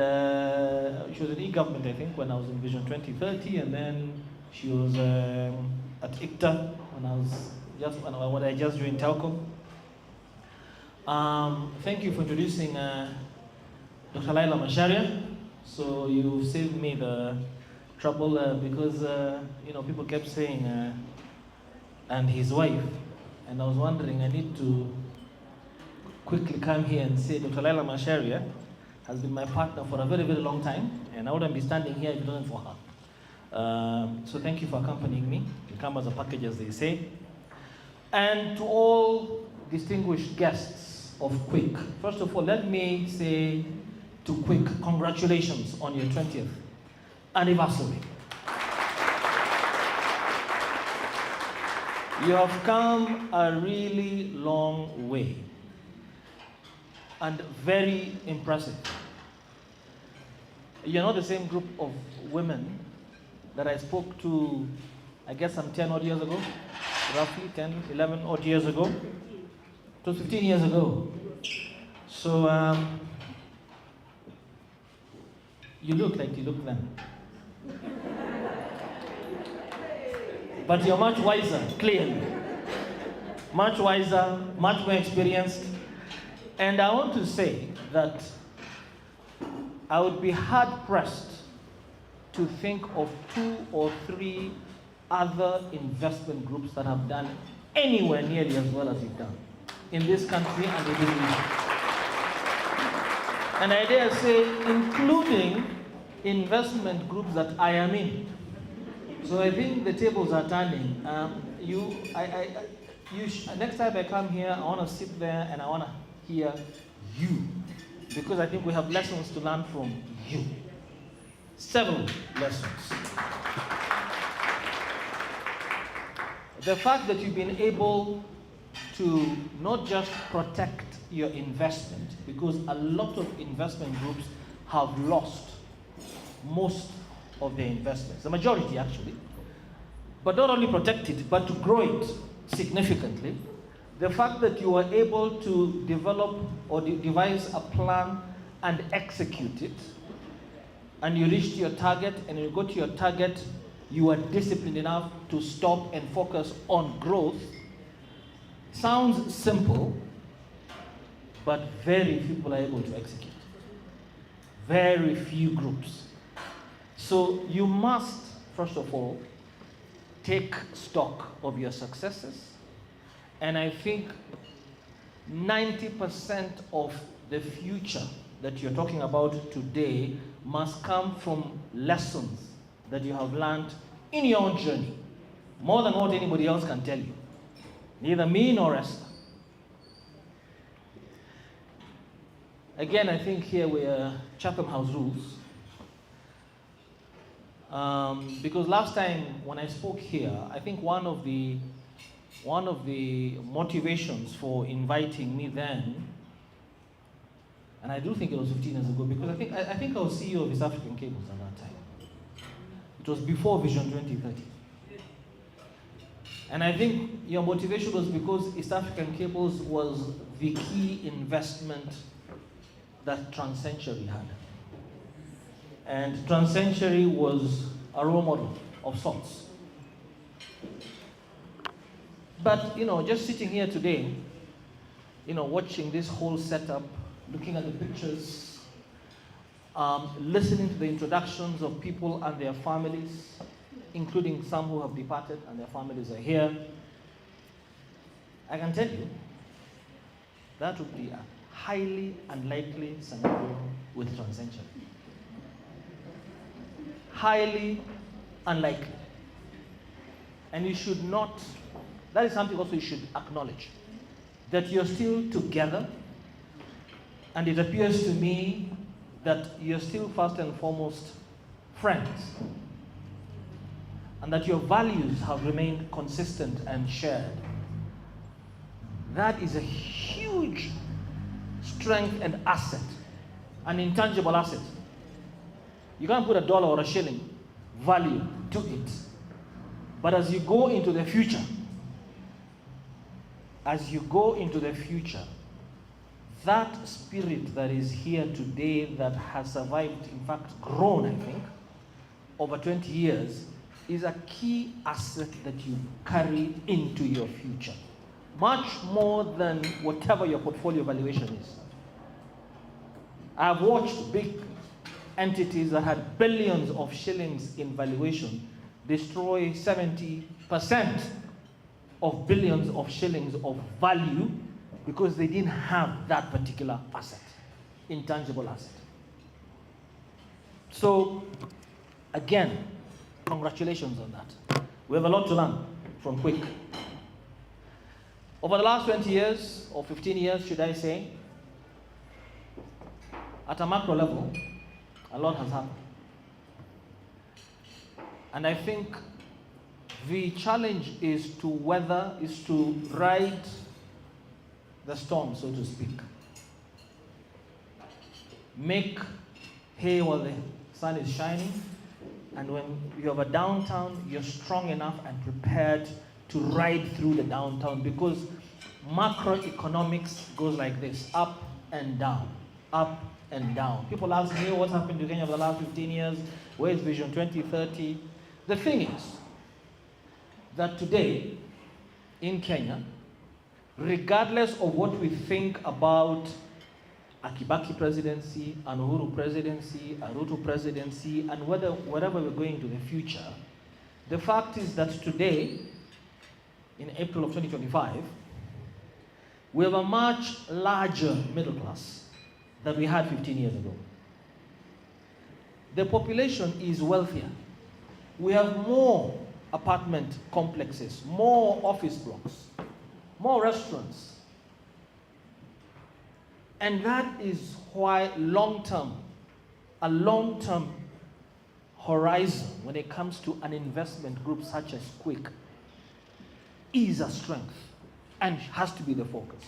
she was in e-government, I think, when I was in Vision 2030, and then she was at ICTA when I just joined Telkom. Thank you for introducing Dr. Leila Macharia. So you saved me the trouble because people kept saying and his wife, and I was wondering, I need to quickly come here and say Dr. Leila Macharia has been my partner for a very, very long time, and I wouldn't be standing here if it wasn't for her. So thank you for accompanying me. You come as a package, as they say. And to all distinguished guests of Kwic, first of all, let me say to Kwic, congratulations on your 20th anniversary. You have come a really long way, and very impressive. You're not the same group of women that I spoke to, I guess, some 10 odd years ago, roughly 10, 11 odd years ago. It was 15 years ago. So you look like you look then. But you're much wiser, clearly. Much wiser, much more experienced. And I want to say that I would be hard pressed to think of 2 or 3 other investment groups that have done anywhere nearly as well as you've done in this country and in this region. And I dare say, including investment groups that I am in. So I think the tables are turning. Next time I come here, I want to sit there and I want to hear you, because I think we have lessons to learn from you. Several lessons. The fact that you've been able to not just protect your investment, because a lot of investment groups have lost most of their investments, the majority actually, but not only protect it, but to grow it significantly. The fact that you are able to develop or devise a plan and execute it, and you reach your target, and you go to your target, you are disciplined enough to stop and focus on growth. Sounds simple, but very few people are able to execute. Very few groups. So you must, first of all, take stock of your successes. And I think 90% of the future that you're talking about today must come from lessons that you have learned in your own journey, more than what anybody else can tell you, neither me nor Esther. Again, I think here we are Chatham House rules. Because last time when I spoke here, I think one of the motivations for inviting me then, and I do think it was 15 years ago, because I think I was CEO of East African Cables at that time. It was before Vision 2030. And I think your motivation was because East African Cables was the key investment that Transcentury had. And Transcentury was a role model of sorts. But, just sitting here today, watching this whole setup, looking at the pictures, listening to the introductions of people and their families, including some who have departed and their families are here, I can tell you that would be a highly unlikely scenario with Transcentury. Highly unlikely. And you should not, that is something also you should acknowledge, that you're still together, and it appears to me that you're still first and foremost friends, and that your values have remained consistent and shared. That is a huge strength and asset, an intangible asset. You can't put $1 or a shilling value to it. But as you go into the future, that spirit that is here today, that has survived, in fact grown, I think, over 20 years, is a key asset that you carry into your future. Much more than whatever your portfolio valuation is. I've watched big entities that had billions of shillings in valuation destroy 70% of billions of shillings of value because they didn't have that particular asset, intangible asset. So, again, congratulations on that. We have a lot to learn from Kwic. Over the last 20 years, or 15 years, should I say, at a macro level, a lot has happened. And I think the challenge is to ride the storm, so to speak. Make hay while the sun is shining, and when you have a downtown, you're strong enough and prepared to ride through the downtown, because macroeconomics goes like this, up and down, up and down. People ask me, what's happened to Kenya over the last 15 years? Where is Vision 2030? The thing is that today in Kenya, regardless of what we think about a Kibaki presidency, an Uhuru presidency, a Ruto presidency, and wherever we're going to the future, the fact is that today, in April of 2025, we have a much larger middle class than we had 15 years ago. The population is wealthier. We have more apartment complexes, more office blocks, more restaurants. And that is why a long-term horizon when it comes to an investment group such as Kwic is a strength and has to be the focus.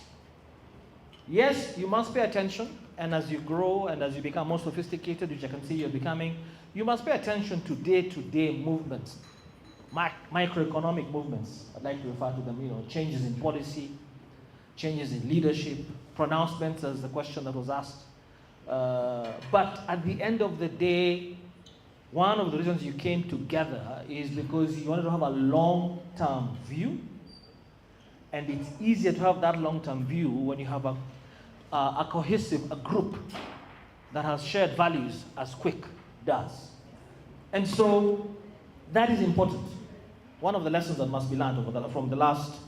Yes, you must pay attention, and as you grow and as you become more sophisticated, which I can see you're becoming, you must pay attention to day-to-day movements, microeconomic movements, I'd like to refer to them, changes in policy, changes in leadership, pronouncements as the question that was asked. But at the end of the day, one of the reasons you came together is because you wanted to have a long-term view, and it's easier to have that long-term view when you have a cohesive group that has shared values as Kwic does. And so that is important. One of the lessons that must be learned from the last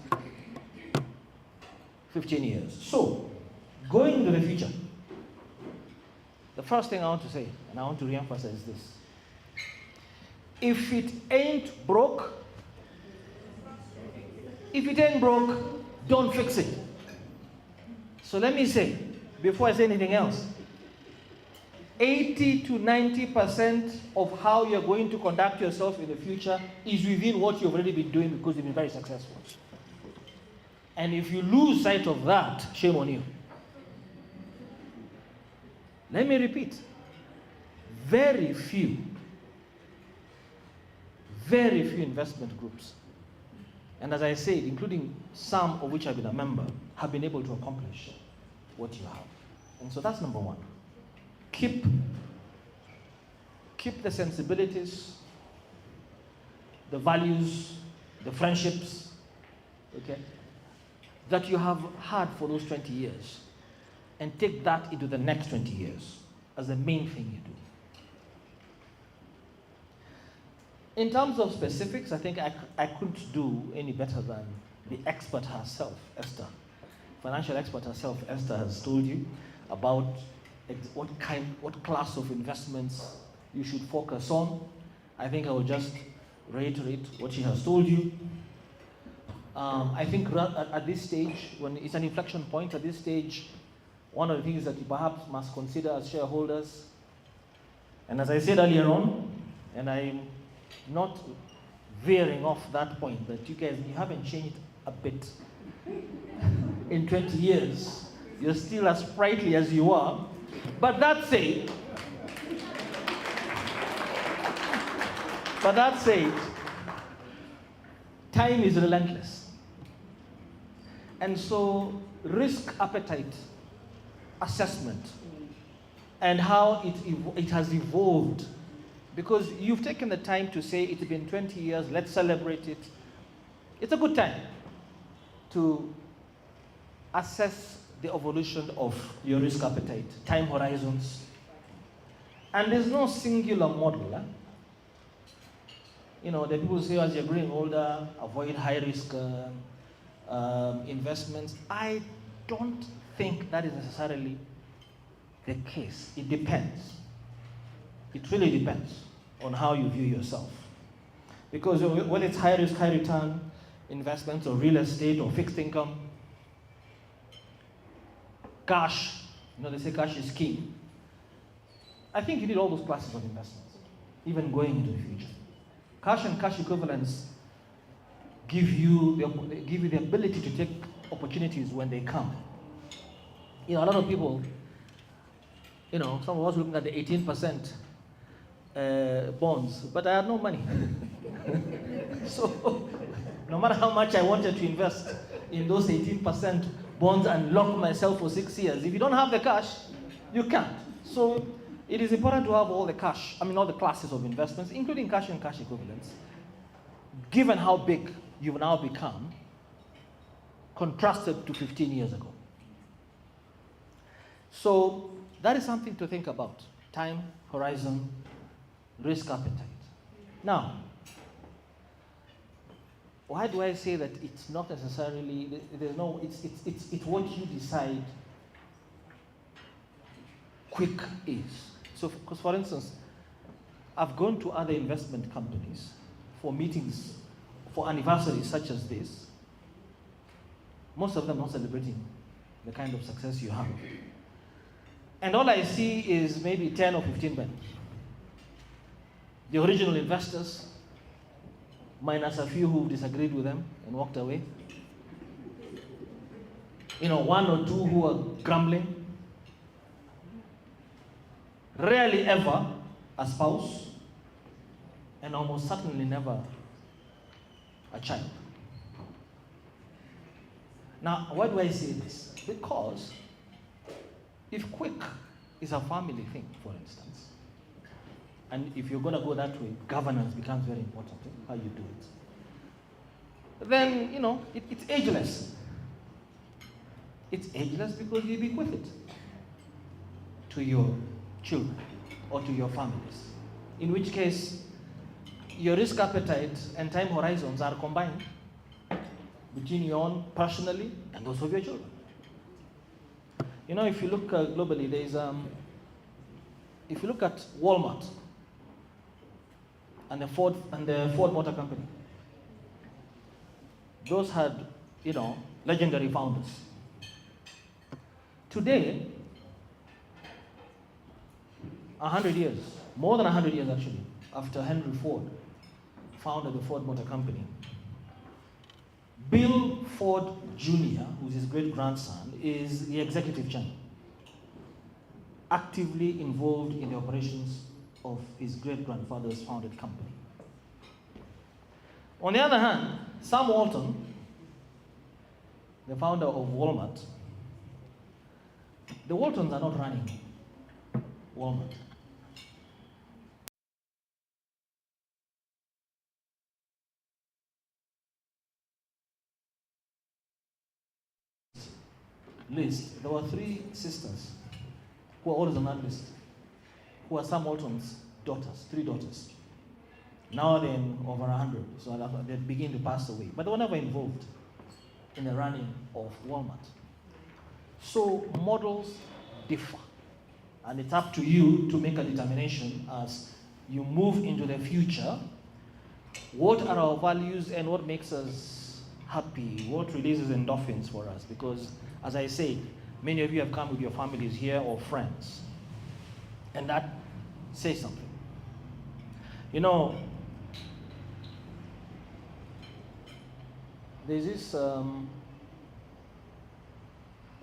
15 years. So, going into the future, the first thing I want to say, and I want to re-emphasize this, if it ain't broke, don't fix it. So let me say, before I say anything else, 80 to 90% of how you're going to conduct yourself in the future is within what you've already been doing because you've been very successful. And if you lose sight of that, shame on you. Let me repeat. Very few investment groups, and as I said, including some of which I've been a member, have been able to accomplish what you have. And so that's number one. Keep the sensibilities, the values, the friendships, okay, that you have had for those 20 years, and take that into the next 20 years as the main thing you do. In terms of specifics, I think I couldn't do any better than the expert herself, Esther. Financial expert herself, Esther, has told you about what class of investments you should focus on. I think I will just reiterate what she has told you. I think at this stage, when it's an inflection point, at this stage, one of the things that you perhaps must consider as shareholders, and as I said earlier on, and I'm not veering off that point, that you haven't changed a bit. In 20 years, you're still as sprightly as you are. But that said, time is relentless. And so risk appetite assessment and how it has evolved, because you've taken the time to say it's been 20 years, let's celebrate it. It's a good time to assess the evolution of your risk appetite, time horizons. And there's no singular model. The people say as you're growing older, avoid high risk investments. I don't think that is necessarily the case. It depends. It really depends on how you view yourself. Because when it's high risk, high return investments or real estate or fixed income, cash, they say cash is king. I think you need all those classes of investments, even going into the future. Cash and cash equivalents give you the ability to take opportunities when they come. A lot of people, some of us looking at the 18% bonds, but I had no money. So, no matter how much I wanted to invest in those 18% bonds and lock myself for 6 years, if you don't have the cash, you can't. So, it is important to have all the cash, all the classes of investments, including cash and cash equivalents, given how big you've now become, contrasted to 15 years ago. So that is something to think about. Time, horizon, risk appetite. Now, why do I say that it's not necessarily, there's no, it's what you decide Kwic is. So, because for instance, I've gone to other investment companies for meetings, for anniversaries such as this. Most of them not celebrating the kind of success you have. And all I see is maybe 10 or 15 men. The original investors, minus a few who disagreed with them and walked away. One or two who are grumbling. Rarely ever a spouse, and almost certainly never a child. Now, why do I say this? Because if Kwic is a family thing, for instance, and if you're going to go that way, governance becomes very important, how you do it. Then, it's ageless. It's ageless because you bequeath it to your children or to your families. In which case, your risk appetite and time horizons are combined between your own personally and those of your children. If you look globally, if you look at Walmart and the Ford Motor Company, those had, legendary founders. Today, 100 years, more than 100 years actually, after Henry Ford founded the Ford Motor Company, Bill Ford Jr., who's his great-grandson, is the executive chairman, actively involved in the operations of his great-grandfather's founded company. On the other hand, Sam Walton, the founder of Walmart, the Waltons are not running Walmart. List, there were 3 sisters who are always on that list, who are Sam Walton's daughters, 3 daughters. Now they're over 100, so they begin to pass away. But they were never involved in the running of Walmart. So models differ. And it's up to you to make a determination as you move into the future. What are our values and what makes us happy? What releases endorphins for us? Because, as I say, many of you have come with your families here or friends. And that says something. There's this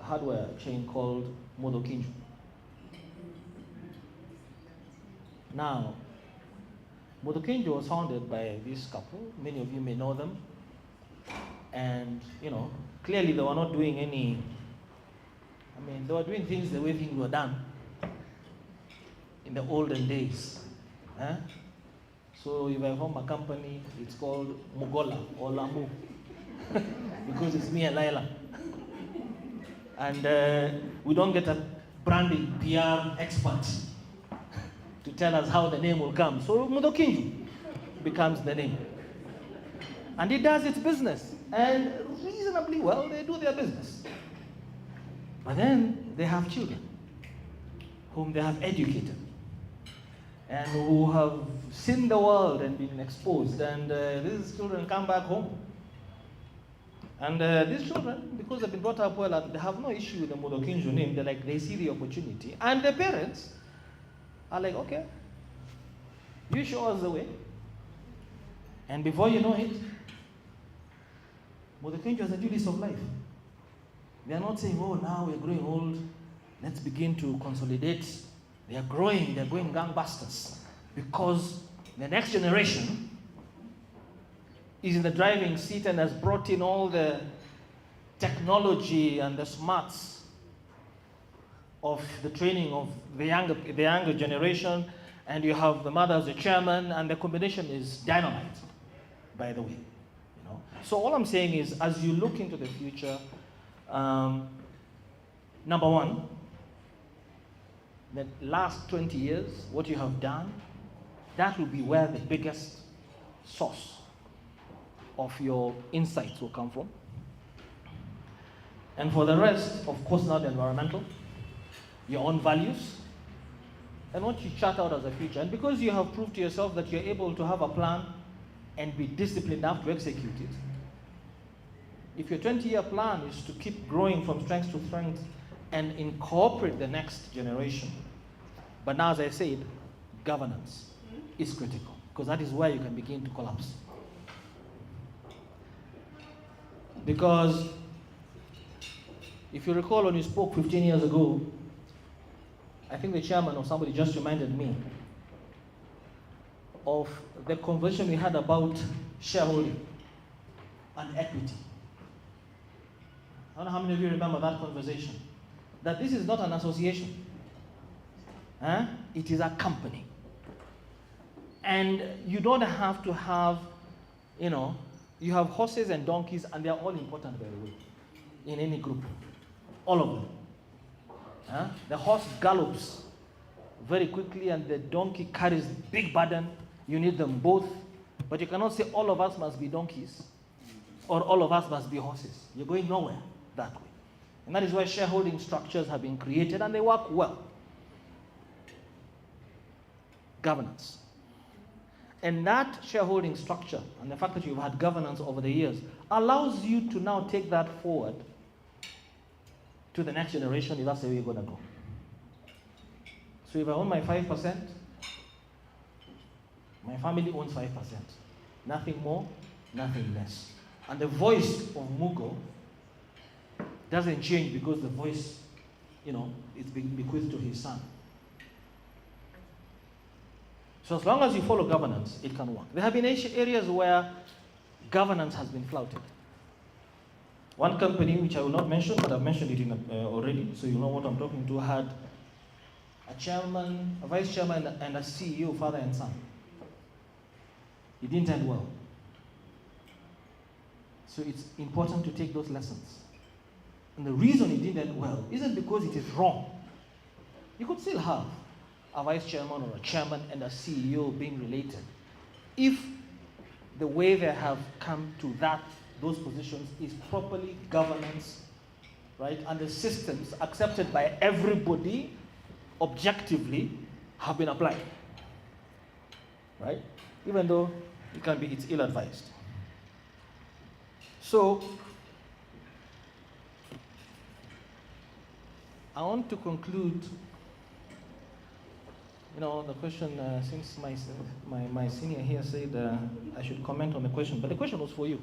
hardware chain called Modokinju. Now, Modokinju was founded by this couple. Many of you may know them. And, clearly they were not doing any, they were doing things the way things were done in the olden days. So if I form a company, it's called Mugola or Lamu because it's me and Laila. And we don't get a branding PR expert to tell us how the name will come. So Mudokinju becomes the name. And it does its business. And reasonably well, they do their business. But then they have children whom they have educated and who have seen the world and been exposed. And these children come back home. And these children, because they've been brought up well, and they have no issue with the Mudokinju name, they see the opportunity. And the parents are like, okay, you show us the way. And before you know it, Mudokinju has a new lease of life. They are not saying, oh, now we're growing old, let's begin to consolidate. They are growing, they're going gangbusters. Because the next generation is in the driving seat and has brought in all the technology and the smarts of the training of the younger generation, and you have the mother as the chairman, and the combination is dynamite, by the way. So all I'm saying is, as you look into the future, number one, the last 20 years, what you have done, that will be where the biggest source of your insights will come from. And for the rest, of course, now the environmental, your own values, and what you chart out as a future. And because you have proved to yourself that you're able to have a plan and be disciplined enough to execute it, if your 20-year plan is to keep growing from strength to strength and incorporate the next generation, but now, as I said, governance is critical, because that is where you can begin to collapse. Because if you recall, when you spoke 15 years ago, I think the chairman or somebody just reminded me of the conversation we had about shareholding and equity. I don't know how many of you remember that conversation. That this is not an association. It is a company. And you don't have to have, you have horses and donkeys, and they are all important, by the way, in any group. All of them. The horse gallops very quickly and the donkey carries big burden. You need them both. But you cannot say all of us must be donkeys or all of us must be horses. You're going nowhere that way. And that is why shareholding structures have been created and they work well. Governance. And that shareholding structure and the fact that you've had governance over the years allows you to now take that forward to the next generation if that's the way you're going to go. So if I own my 5%, my family owns 5%. Nothing more, nothing less. And the voice of Mugo doesn't change because the voice, is being bequeathed to his son. So as long as you follow governance, it can work. There have been areas where governance has been flouted. One company, which I will not mention, but I've mentioned it already, so you know what I'm talking to, had a chairman, a vice chairman, and a CEO, father and son. It didn't end well. So it's important to take those lessons. And the reason it didn't end well isn't because it is wrong. You could still have a vice chairman or a chairman and a CEO being related if the way they have come to those positions is properly governance, right? And the systems accepted by everybody objectively have been applied, right? Even though it's ill-advised. So, I want to conclude, the question, since my senior here said I should comment on the question, but the question was for you,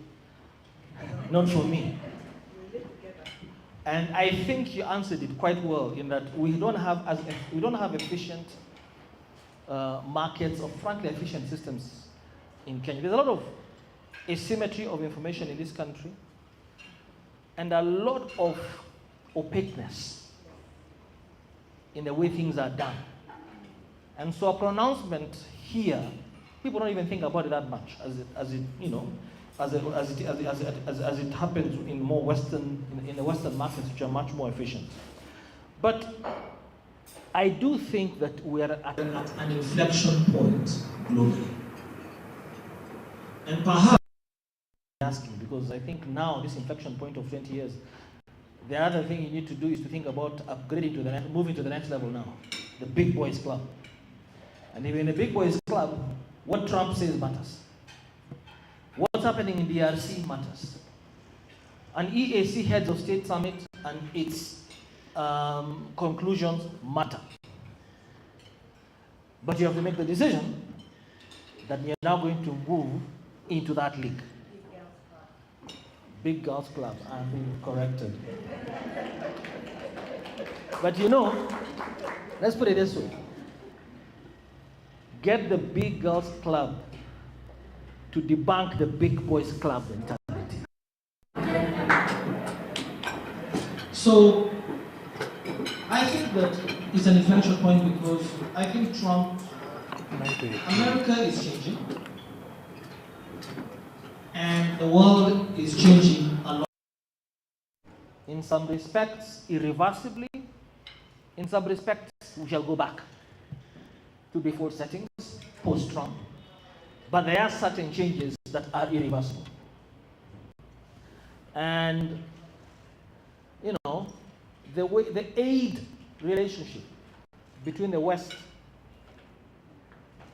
not for me. And I think you answered it quite well in that we don't have efficient markets or frankly efficient systems in Kenya. There's a lot of asymmetry of information in this country and a lot of opaqueness in the way things are done. And so a pronouncement here, people don't even think about it that much as it happens in more in the Western markets, which are much more efficient. But I do think that we are at an inflection point globally. And perhaps asking, because I think now this inflection point of 20 years, the other thing you need to do is to think about upgrading to moving to the next level now, the big boys club. And if in the big boys club, what Trump says matters. What's happening in DRC matters. An EAC Heads of State Summit and its conclusions matter. But you have to make the decision that you're now going to move into that league. Big Girls Club. I'm being corrected. But let's put it this way. Get the Big Girls Club to debunk the Big Boys Club mentality. So, I think that it's an inflection point because I think America is changing. And the world is changing a lot. In some respects, irreversibly. In some respects, we shall go back to default settings post-Trump, but there are certain changes that are irreversible. And, you know, the aid relationship between the West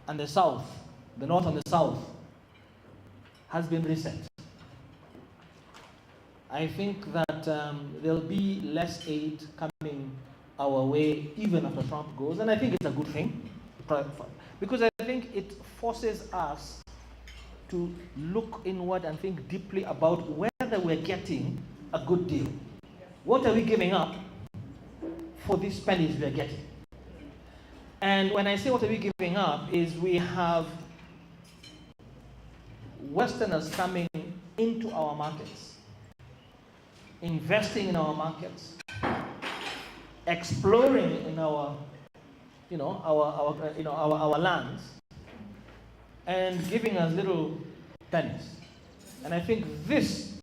and the South, the North and the South, has been reset. I think that there'll be less aid coming our way even after Trump goes, and I think it's a good thing, because I think it forces us to look inward and think deeply about whether we're getting a good deal. What are we giving up for these pennies we're getting? And when I say what are we giving up, is we have Westerners coming into our markets, investing in our markets, exploring in our lands, and giving us little pennies. And I think this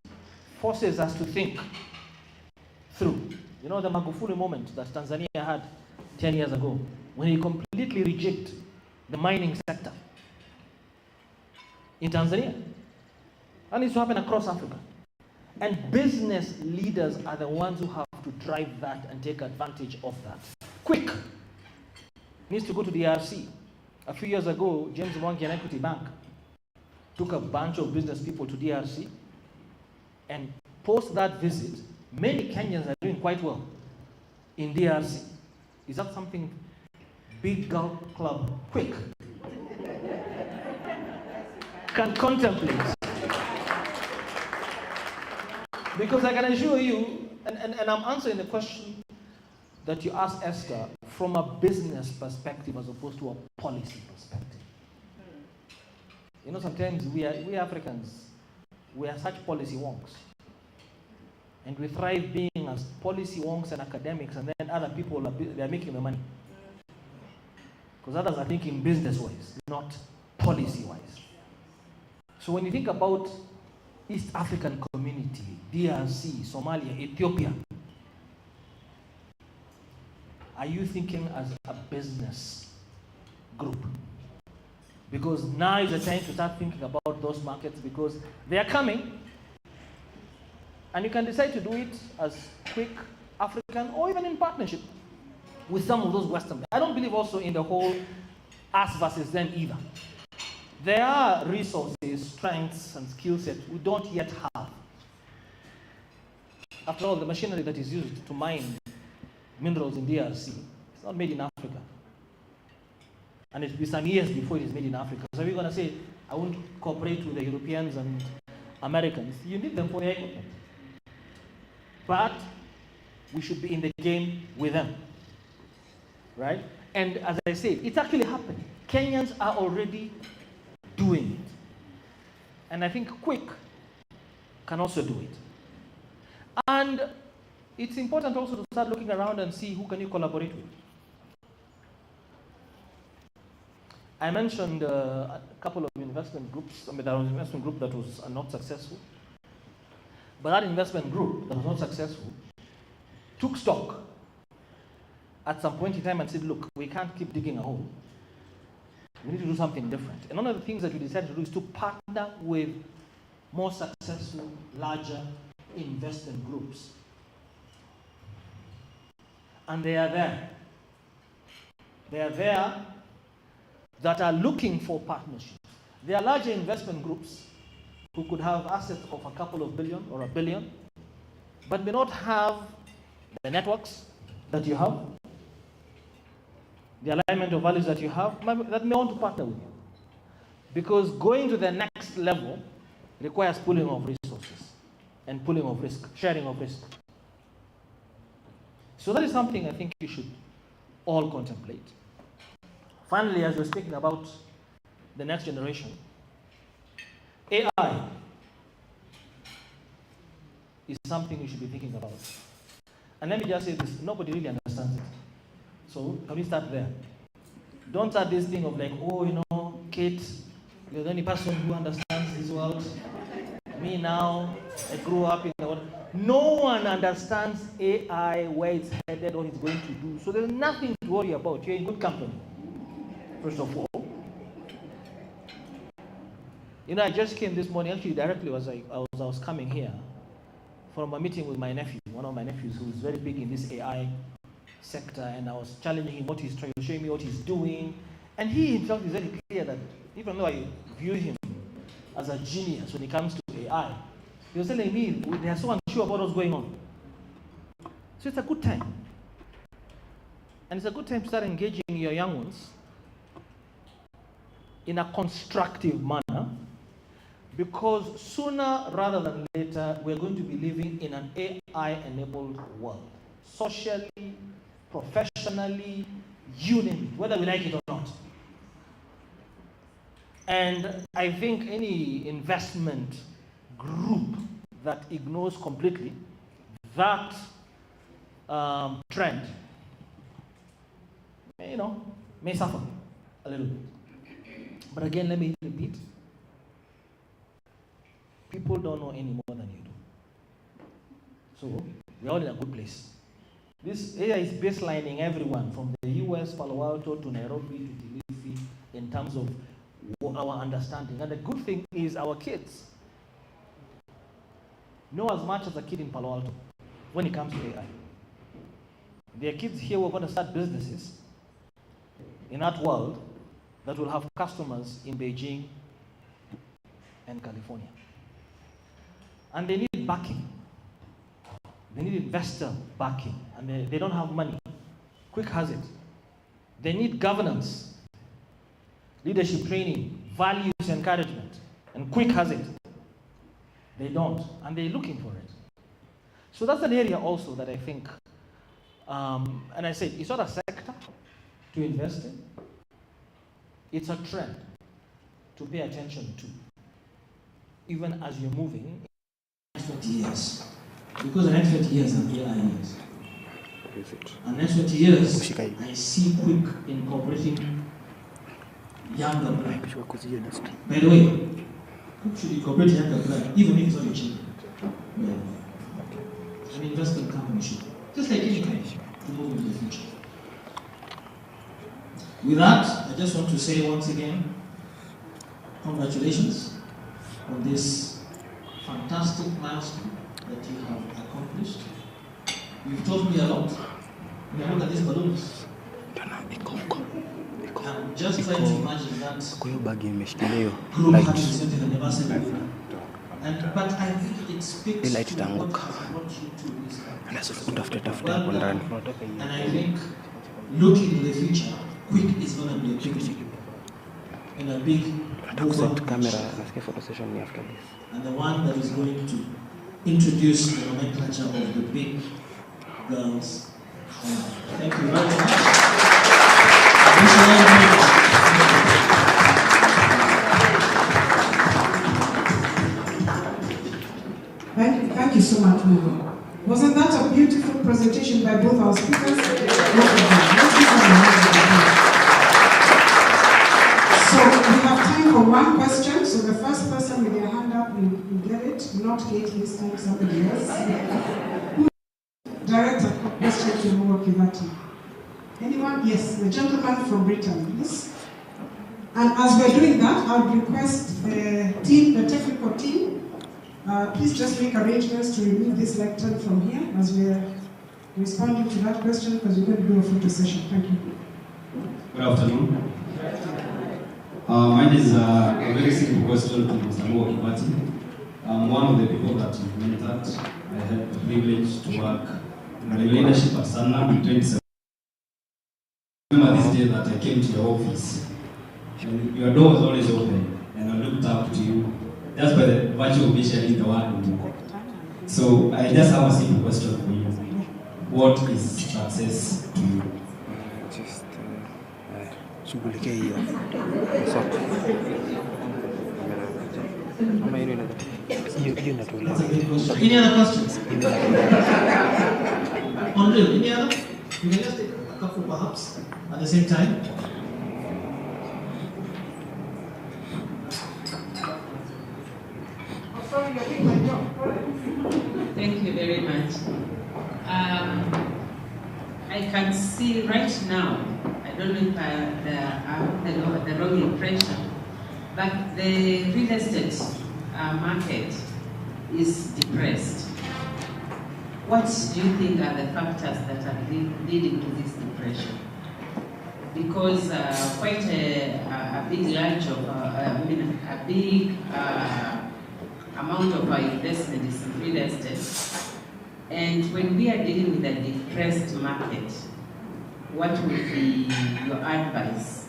forces us to think through. You know, the Magufuli moment that Tanzania had 10 years ago, when he completely rejected the mining sector in Tanzania. And it's to happen across Africa. And business leaders are the ones who have to drive that and take advantage of that. Kwic needs to go to the DRC. A few years ago, James Mwangi and Equity Bank took a bunch of business people to DRC, and post that visit, many Kenyans are doing quite well in DRC. Is that something Big Gulf Club Kwic can contemplate? Because I can assure you, and I'm answering the question that you asked Esther from a business perspective as opposed to a policy perspective. You know, sometimes we Africans, we are such policy wonks. And we thrive being as policy wonks and academics, and then other people, they're making the money. Because others are thinking business-wise, not policy-wise. So when you think about East African community, DRC, Somalia, Ethiopia, are you thinking as a business group? Because now is the time to start thinking about those markets, because they are coming, and you can decide to do it as Kwic, African, or even in partnership with some of those Western. I don't believe also in the whole us versus them either. There are resources, strengths, and skill sets we don't yet have. After all, the machinery that is used to mine minerals in DRC, it's not made in Africa. And it will be some years before it is made in Africa. So we're going to say, I won't cooperate with the Europeans and Americans. You need them for their equipment. But we should be in the game with them. Right? And as I said, it's actually happening. Kenyans are already doing it. And I think Kwic can also do it. And it's important also to start looking around and see who can you collaborate with. I mentioned a couple of investment groups. I mean, there was an investment group that was not successful. But that investment group that was not successful took stock at some point in time and said, look, we can't keep digging a hole. We need to do something different. And one of the things that we decided to do is to partner with more successful, larger investment groups. And they are there. They are there that are looking for partnerships. They are larger investment groups who could have assets of a couple of billion or $1 billion, but may not have the networks that you have, the alignment of values that you have, that may want to partner with you. Because going to the next level requires pooling of resources and pooling of risk, sharing of risk. So that is something I think you should all contemplate. Finally, as we're speaking about the next generation, AI is something we should be thinking about. And let me just say this, nobody really understands it. So can we start there? Don't start this thing of like, oh, you know, Kate, you're the only person who understands this world. Me now, I grew up in the world. No one understands AI, where it's headed, what it's going to do. So there's nothing to worry about. You're in good company, first of all. You know, I just came this morning, actually directly as I was coming here from a meeting with my nephew, one of my nephews who's very big in this AI sector, and I was challenging him what he's trying to show me, what he's doing. And he himself is very clear that even though I view him as a genius when it comes to AI, he was telling me they are so unsure about what's going on. So it's a good time. And it's a good time to start engaging your young ones in a constructive manner, because sooner rather than later, we're going to be living in an AI-enabled world. Socially, professionally, you name it, whether we like it or not. And I think any investment group that ignores completely that trend, may suffer a little bit. But again, let me repeat. People don't know any more than you do. So, we're all in a good place. This AI is baselining everyone from the US, Palo Alto, to Nairobi, to Kilifi, in terms of our understanding. And the good thing is our kids know as much as a kid in Palo Alto when it comes to AI. There are kids here who are going to start businesses in that world that will have customers in Beijing and California. And they need backing. They need investor backing, and they don't have money. Kwic has it. They need governance, leadership training, values encouragement, and Kwic has it. They don't, and they're looking for it. So that's an area also that I think, and I said, it's not a sector to invest in. It's a trend to pay attention to, even as you're moving. 20 years. Because the next 20 years are AI years. And next 20 years, I see Kwic incorporating younger blood. By the way, Kwic should incorporate younger blood, even if it's not your children. An investment company should. Just like any kind, to move into the future. With that, I just want to say once again, congratulations on this fantastic milestone that you have accomplished. You've taught me a lot. When I look at these balloons, I'm just trying to imagine that group having the 20th anniversary. But I think it speaks to what has brought you to this country. And I think, looking to the future, Kwic is going to be a big thing. And a big and the one that is going to introduce the nomenclature of the big girls. Thank you very much. Thank you so much, Mugo. Wasn't that a beautiful presentation by both our speakers? So we have time for one question. So the first person with their hand up will get it. Not Kate this time, somebody else. Direct a question to Mugo Kivati. Anyone? Yes, the gentleman from Britain, please. And as we're doing that, I would request the team, the technical team, please just make arrangements to remove this lectern from here as we're responding to that question, because we're going to do a photo session. Thank you. Good afternoon. Mine is a very simple question to Mr. Mugo Kivati. I'm one of the people that you mentored. I had the privilege to work in the leadership at Sanlam in 2017. I remember this day that I came to your office, and your door was always open, and I looked up to you, just by the virtue of me sharing the word with you. So I just have a simple question for you. What is success to you? Any other questions? Andre, any other? You can just take a couple perhaps at the same time. Oh, sorry, can see right now, I don't know if I have the wrong impression, but the real estate market is depressed. What do you think are the factors that are leading to this depression? Because quite a big large of, a big amount of our investment is in real estate. And when we are dealing with a depressed market, what would be your advice?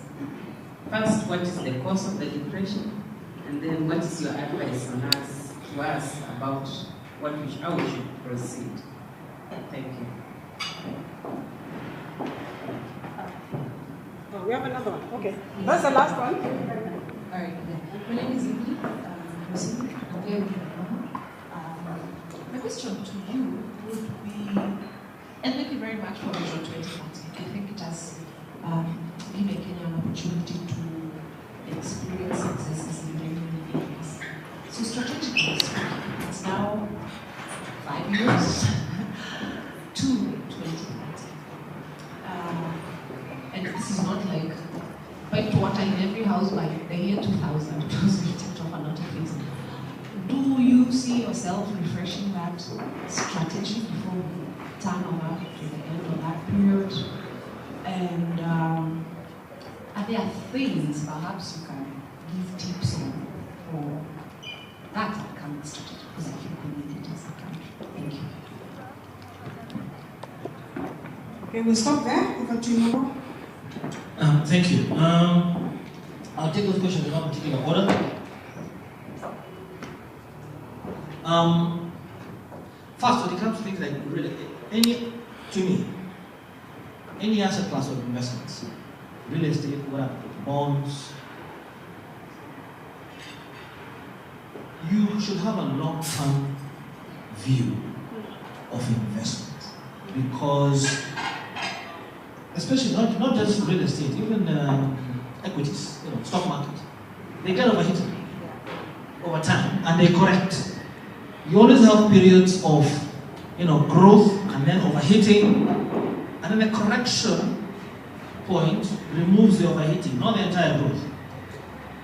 First, what is the cause of the depression? And then what is your advice on to us about how we should proceed? Thank you. Oh, we have another one. Okay. That's the last one. All right. My name is Ivy. My question to you would be, and thank you very much for Vision 2040. I think it has given Kenya an opportunity to experience successes in very many areas. So strategically speaking, it's now 5 years to 2040. And this is not like piped water in every house by the year 2000, because we ticked off a lot of things. Do you see yourself refreshing that strategy before we turn over to the end of that period? And are there things perhaps you can give tips on for that upcoming strategy? Because I think we need it as a country. Thank you. Okay, we'll stop there. Over to you. Thank you. I'll take those questions in no particular order. First, when it comes to things like really, any asset class of investments, real estate, whatever, bonds, you should have a long-term view of investment, because, especially not just real estate, even equities, stock market, they get overheated over time, and they correct. You always have periods of, growth and then overheating, and then the correction point removes the overheating, not the entire growth.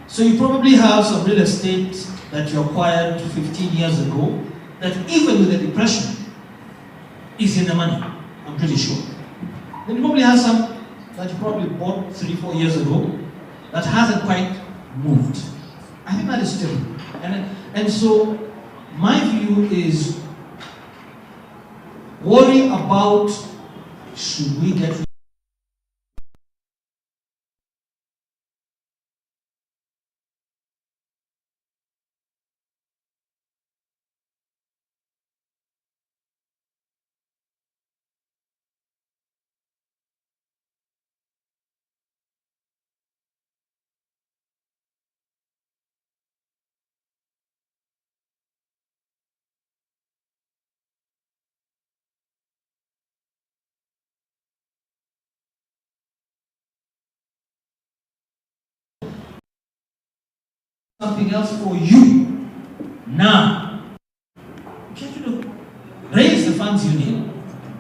So you probably have some real estate that you acquired 15 years ago that even with the depression is in the money, I'm pretty sure. Then you probably have some that you probably bought 3-4 years ago that hasn't quite moved. I think that is still. And so my view is, worry about should we get something else for you now. You have to raise the funds you need,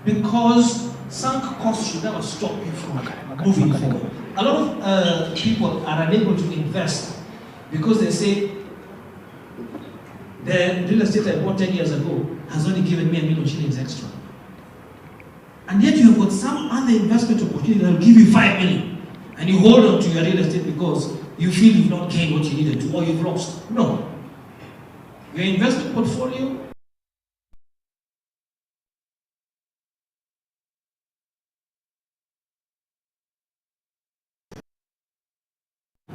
because sunk costs should never stop you from moving forward. A lot of people are unable to invest because they say the real estate I bought 10 years ago has only given me $1 million extra. And yet you have got some other investment opportunity that will give you 5 million, and you hold on to your real estate because you feel you've not gained what you needed to, or you've lost. No. Your investment portfolio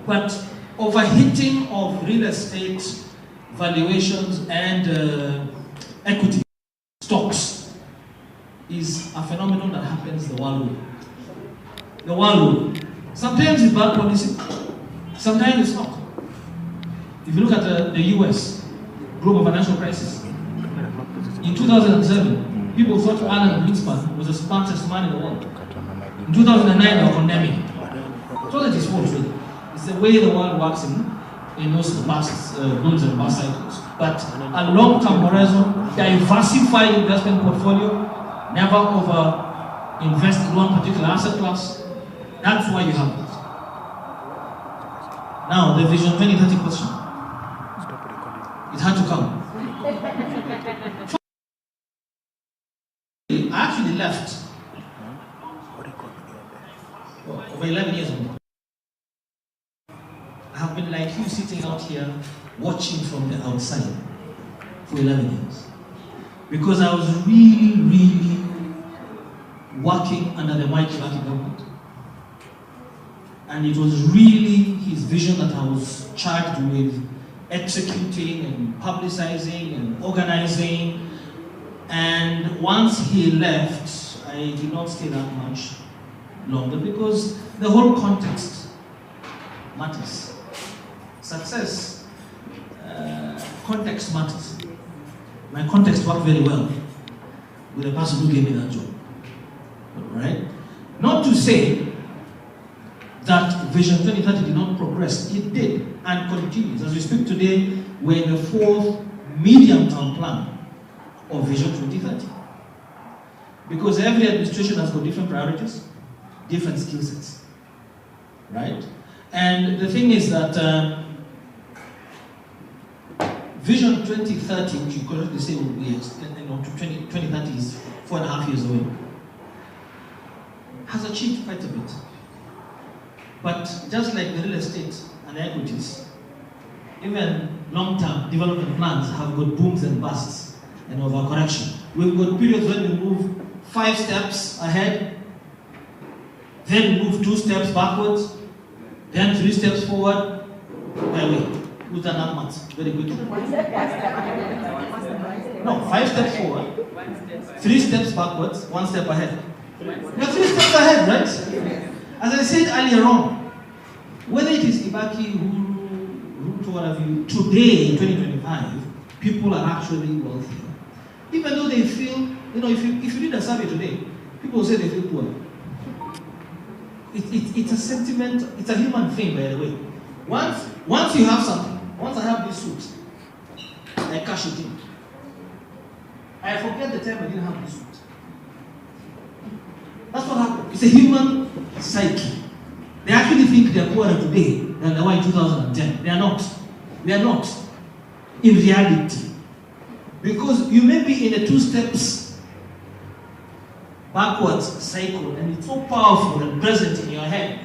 but overheating of real estate valuations and equity stocks is a phenomenon that happens the world over. The world over. Sometimes it's bad policy. Sometimes it's not. If you look at the US global financial crisis, in 2007, people thought Alan Greenspan was the smartest man in the world. In 2009, they were condemning him. It's not that his fault, really. It's the way the world works in those past bulls and bust cycles. But a long-term horizon, diversified investment portfolio, never invest in one particular asset class. That's why you have that. Now, the Vision 2030 question. It had to come. I actually left over 11 years ago. I have been like you sitting out here watching from the outside for 11 years. Because I was really working under the Kwic government. And it was really his vision that I was charged with executing and publicizing and organizing. And once he left, I did not stay that much longer because the whole context matters. Success, context matters. My context worked very well with the person who gave me that job. Right? Not to say that Vision 2030 did not progress. It did and continues. As we speak today, we're in the 4th medium-term plan of Vision 2030. Because every administration has got different priorities, different skill sets. Right? And the thing is that Vision 2030, which you correctly say will be, to 2030 is 4.5 years away, has achieved quite a bit. But just like the real estate and equities, even long-term development plans have got booms and busts and overcorrection. We've got periods when we move 5 steps ahead, then we move 2 steps backwards, then 3 steps forward. By the way, who's done that math? Very quickly. No, 5 steps forward, 3 steps backwards, 1 step ahead. We're 3 steps ahead, right? As I said earlier on, whether it is Kibaki, Ruto, what have you, today in 2025, people are actually wealthy. Even though they feel, if you read a survey today, people say they feel poor. It's a sentiment, it's a human thing, by the way. Once you have something, once I have this suit, I cash it in. I forget the time I didn't have this suit. That's what happened. It's a human psyche. They actually think they're poorer today than they were in 2010. They are not. We are not. In reality. Because you may be in a 2 steps backwards cycle and it's so powerful and present in your head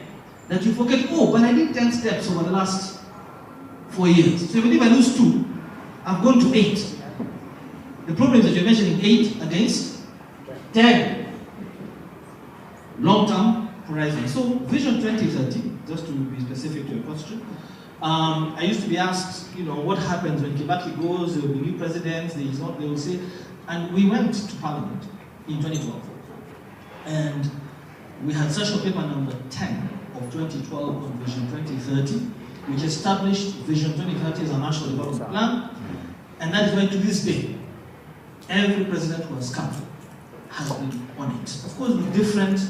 that you forget, oh, but I did 10 steps over the last 4 years. So even if I lose 2, I've gone to 8. The problem is that you're measuring 8 against 10. Long-term horizon. So Vision 2030, just to be specific to your question, I used to be asked, what happens when Kibaki goes, there will be new presidents, they will say, and we went to Parliament in 2012, and we had session paper number 10 of 2012 on Vision 2030, which established Vision 2030 as a national development plan, and that is why to this day, every president who has come has been on it. Of course, with different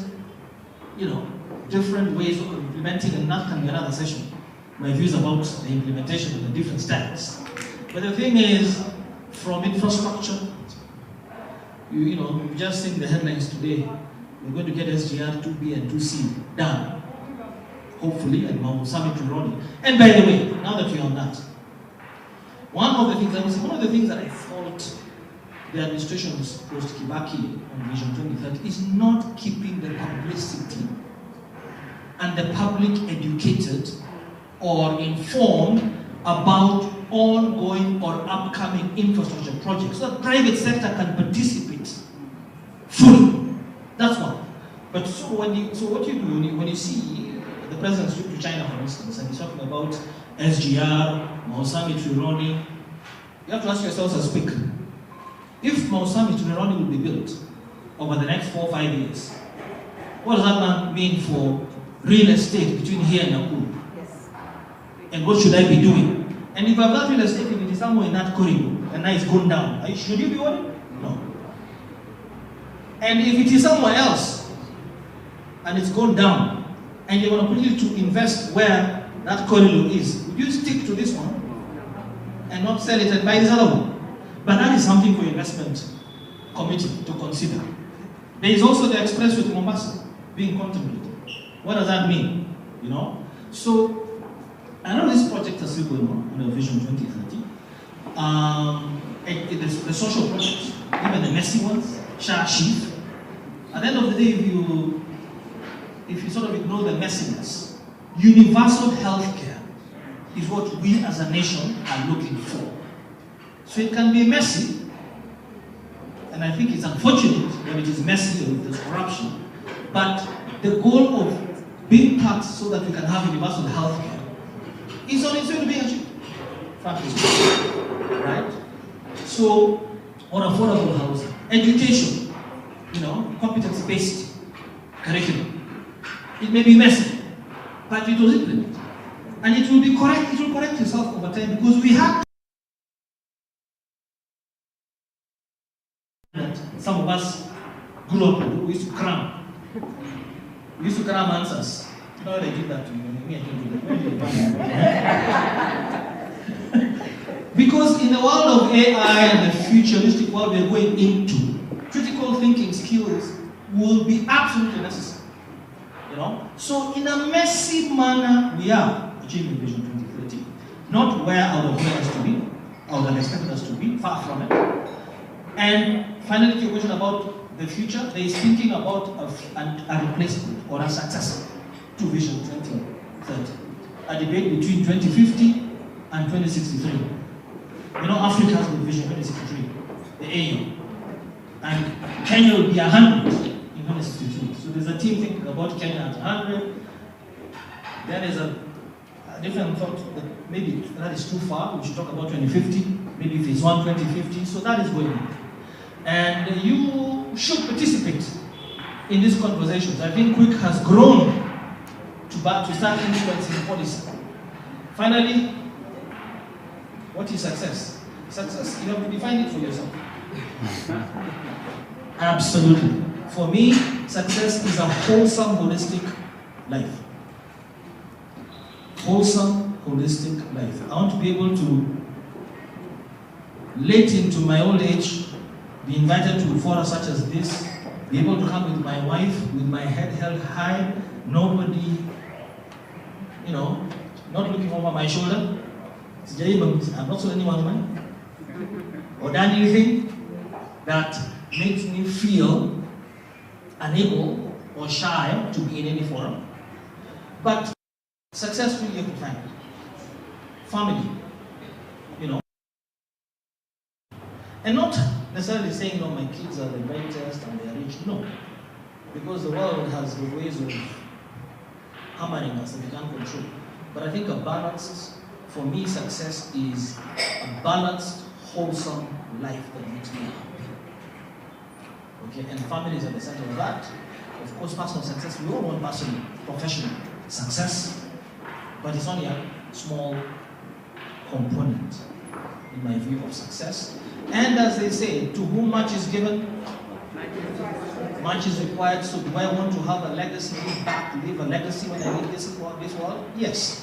ways of implementing, and that can be another session. My views about the implementation of the different styles. But the thing is, from infrastructure, you just seen the headlines today. We're going to get SGR 2B and 2C done, hopefully, and Mount Summit to Ronnie. And by the way, now that we're on that, one of the things that I thought the administration's post Kibaki on Vision 2030 is not keeping the publicity and the public educated or informed about ongoing or upcoming infrastructure projects so that private sector can participate fully. That's one. But so what you do when you see the president trip to China, for instance, and he's talking about SGR, Mount Summit to Ronnie, you have to ask yourselves as quick. If Mount Summit to Ronnie will be built over the next 4 or 5 years, what does that mean for real estate between here and Nakuru? Yes. And what should I be doing? And if I have that real estate, if it is somewhere in that corridor and now it's gone down, should you be worried? No. And if it is somewhere else and it's gone down and you're going to put it to invest where that corridor is, would you stick to this one and not sell it and buy this other one? But that is something for investment committee to consider. There is also the expressway to Mombasa being contemplated. What does that mean? You know? So, I know this project is still going on under Vision 2030. The social projects, even the messy ones, Shah Chief. At the end of the day, if you sort of ignore the messiness, universal health care is what we as a nation are looking for. So it can be messy, and I think it's unfortunate when it is messy or there's corruption, but the goal of being taxed so that we can have universal health care is on its way to being achieved. Right? So, on affordable housing, education, competence-based curriculum. It may be messy, but it was implemented. And it will be correct, it will correct itself over time because we have that some of us grew up with. We used to cram. We used to cram answers. No, they did that to me. Me, I didn't do that. Because in the world of AI and the futuristic world we are going into, critical thinking skills will be absolutely necessary. So in a messy manner, we are achieving Vision 2030. Not where I would have wanted us to be, I would have expected us to be, far from it. And finally, to your question about the future, there is thinking about a replacement or a successor to Vision 2030. A debate between 2050 and 2063. Africa has got Vision 2063, the AU. And Kenya will be 100 in 2063. So there's a team thinking about Kenya at 100. Then there's a different thought that maybe that is too far. We should talk about 2050, maybe phase 1, 2050. So that is going on. And you should participate in these conversations. I think Kwic has grown to start influencing policy. Finally, what is success? Success, you have to define it for yourself. Absolutely. For me, success is a wholesome, holistic life. Wholesome, holistic life. I want to be able to, late into my old age, be invited to forums such as this, be able to come with my wife, with my head held high, nobody, not looking over my shoulder. I've not told anyone money or done anything that makes me feel unable or shy to be in any forum. But success really you have to find family, and not necessarily saying, my kids are the greatest and they are rich. No, because the world has the ways of hammering us and we can't control. But I think for me, success is a balanced, wholesome life that makes me happy. Okay, and family is at the center of that. Of course, personal success, we all want personal, professional success, but it's only a small component, in my view, of success. And as they say, to whom much is given, much is required. So do I want to have a legacy, leave a legacy when I leave this world? Yes.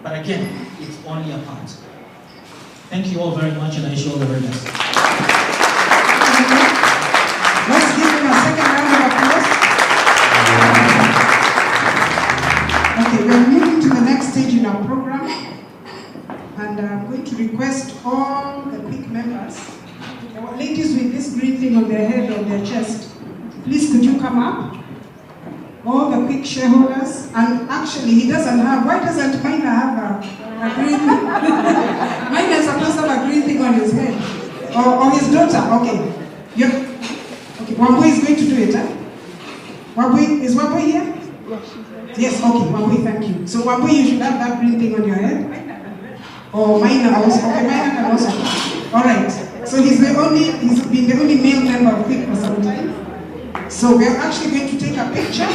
But again, it's only a part. Thank you all very much, and I wish you all the very best. Let's give him a second round of applause. Okay, we're moving to the next stage in our program, and I'm going to request all the Kwic members, the ladies with this green thing on their head or their chest, please could you come up? All the Kwic shareholders, and actually he doesn't have, why doesn't Mina have a green thing? Mina is supposed to have a green thing on his head. Or his daughter, okay. Okay, Wambui is going to do it, huh? Is Wambui here? Yes, okay, Wambui, thank you. So Wambui, you should have that green thing on your head. Or Mina also, okay, Mina can also. All right, so he's been the only male member of Kwic for some time. So we're actually going to take a picture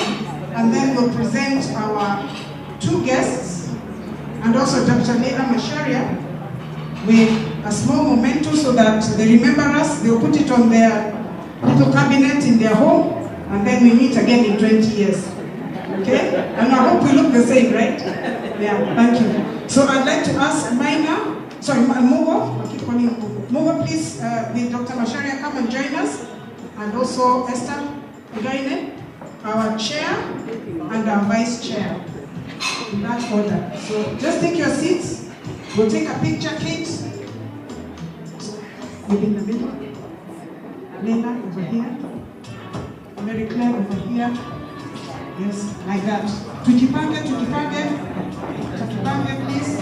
and then we'll present our two guests and also Dr. Leila Macharia with a small memento so that they remember us. They'll put it on their little cabinet in their home and then we meet again in 20 years. Okay? And I hope we look the same, right? Yeah, thank you. So I'd like to ask Mogo, I keep calling Mogo, please, with Dr. Macharia, come and join us. And also Esther Gaine, our chair, and our vice chair. In that order. So just take your seats. We'll take a picture, Kate. Maybe in the middle. Lena over here. Mary Claire over here. Yes, like that. Tujipange, please.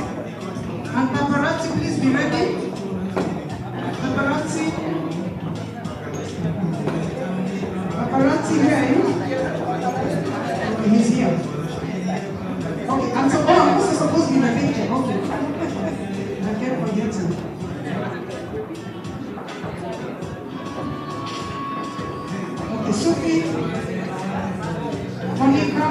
And paparazzi, please be ready. Paparazzi. Paparazzi, where are you? Okay, he's here. Okay, I'm supposed to be in the picture. Okay. I can't forget him. Okay, Sophie. Monica.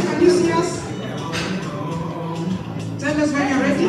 Can you see us? Tell us when you're ready.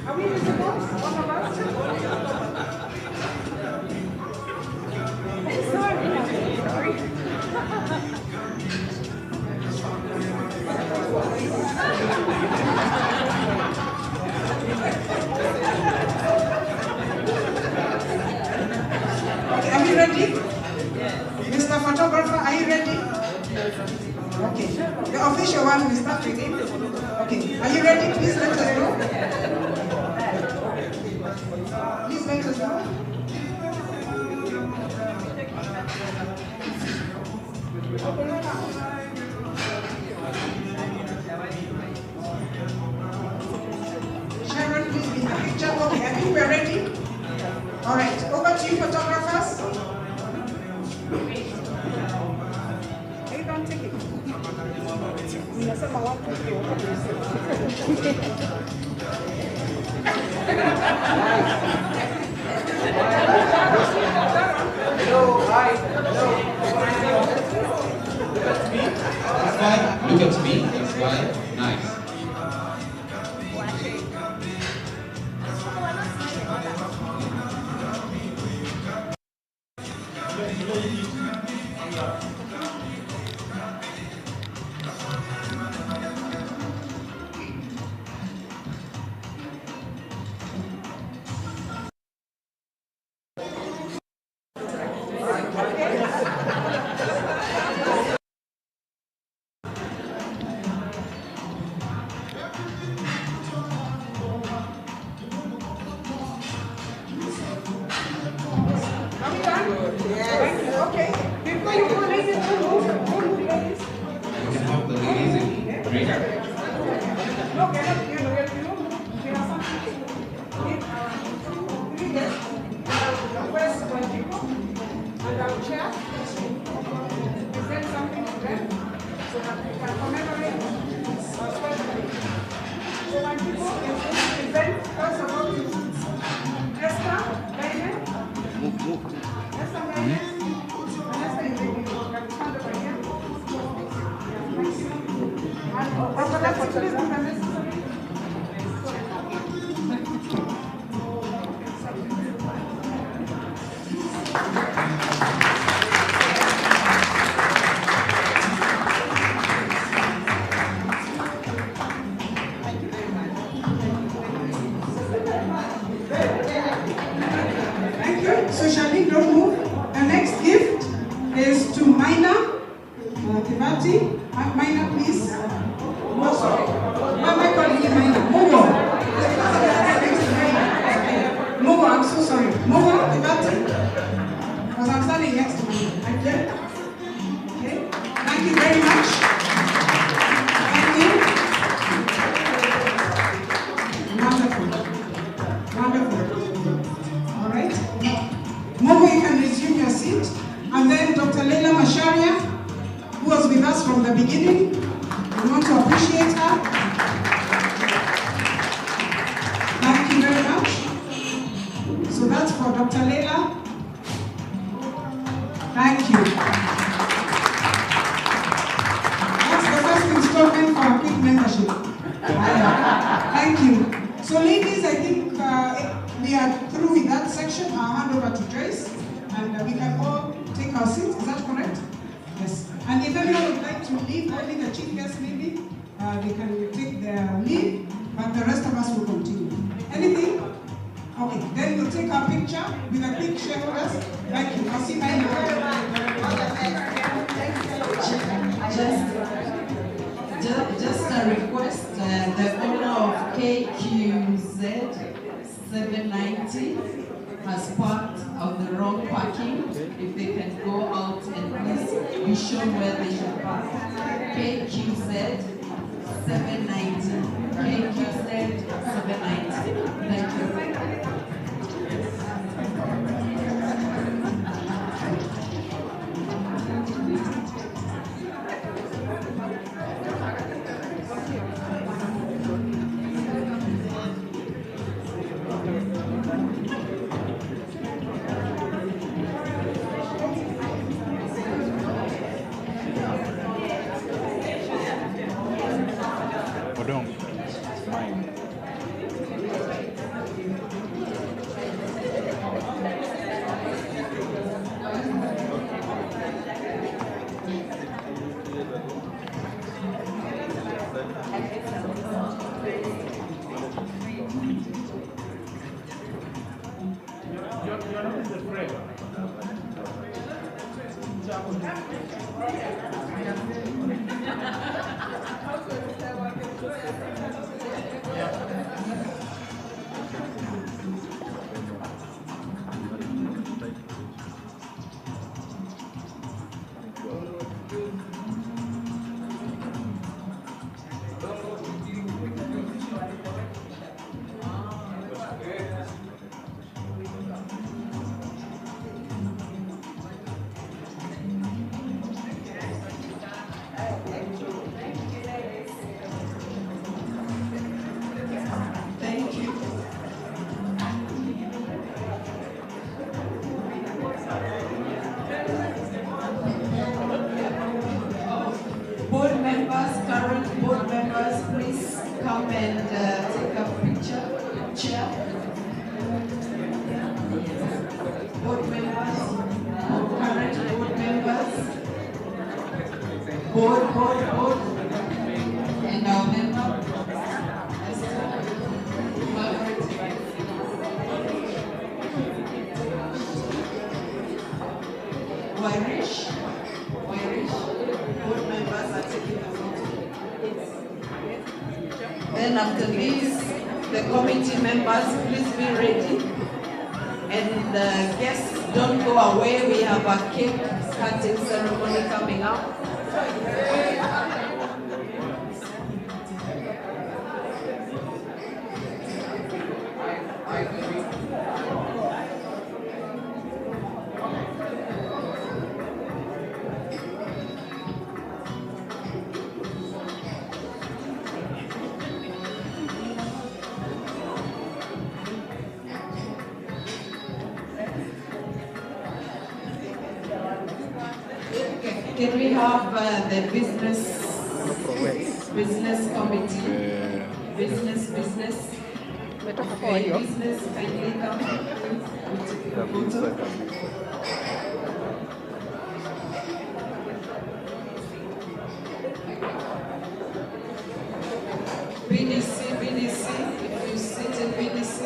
Are we visible? One of us? Are we ready? Mr. Photographer, are you ready? Okay. The official one will start with him. Okay. Are you ready? Please let us know. Please let us know. Sharon, please be in the picture. Okay, I think we're ready. All right, over to you, photographers. Hey, don't take it. Hello, hi. Hello. Look at me. That's fine. Look at me. That's fine. Nice. Okay. Before you go, ladies, don't move, ladies. You can help the ladies in drink. No, cannot, you know, there are some people. The first 20 people, and our chair, present something to them, so that we can commemorate our special. So when people present, first of all, to Esther, Diane, Esther, Diane, Esther, you can stand over here. And paparazzi, please do the necessary. Thank you. So Charlene, don't move. The next gift is to Mina Kivati. Mina, please. Oh, sorry. from the beginning. We want to appreciate her. Thank you very much. So that's for Dr. Leila. Thank you. That's the first installment for a quick membership. Thank you. So ladies, I think we are through with that section. I'll hand over to Joyce, and we can all take our seats. Is that correct? Yes. And if anyone would like to leave, only the chief guest maybe, they can take their leave, but the rest of us will continue. Anything? Okay, then we'll take our picture with a quick shareholders. Thank you. I'll see my Just a request, the owner of KQZ 790 has parked on the wrong parking. If they can go out and please be shown where they should park. KQZ 790. KQZ 790. Thank you. Then after this, the committee members, please be ready. And the guests, don't go away. We have a cake cutting ceremony coming up. Can we have the business committee? Business. Okay, business, kindly come. BDC, if you sit in BDC.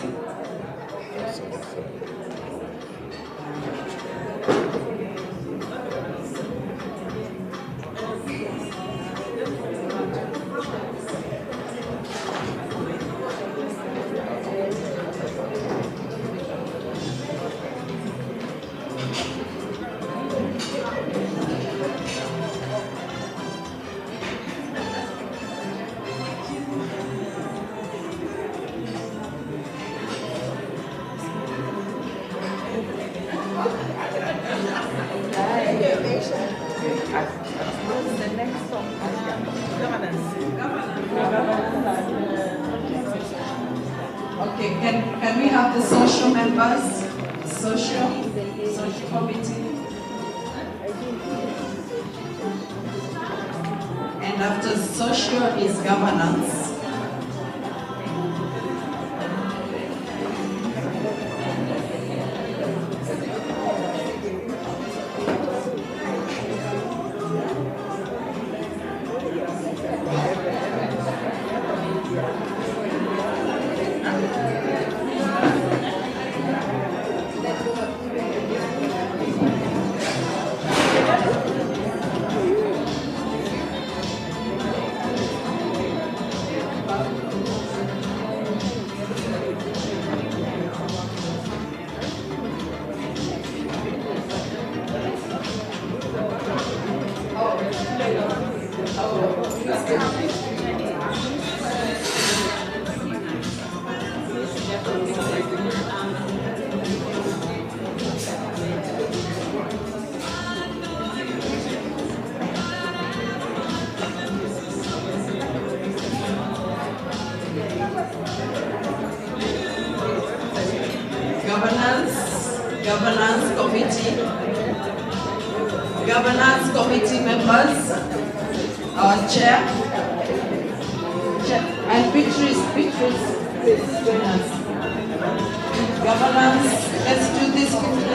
Okay, can we have the social members? Social committee. And after social is governance. Governance committee. Governance committee members. Our chair. And Beatrice, please join us. Governance, let's do this quickly.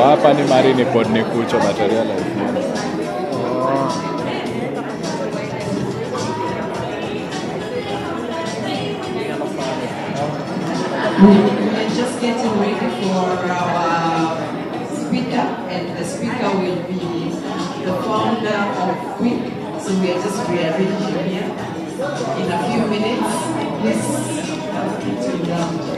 Hapa ni Marine Pod ni kucho material We're just getting ready for our speaker, and the speaker will be the founder of Kwic. So we are just rearranging here. In a few minutes, please sit down.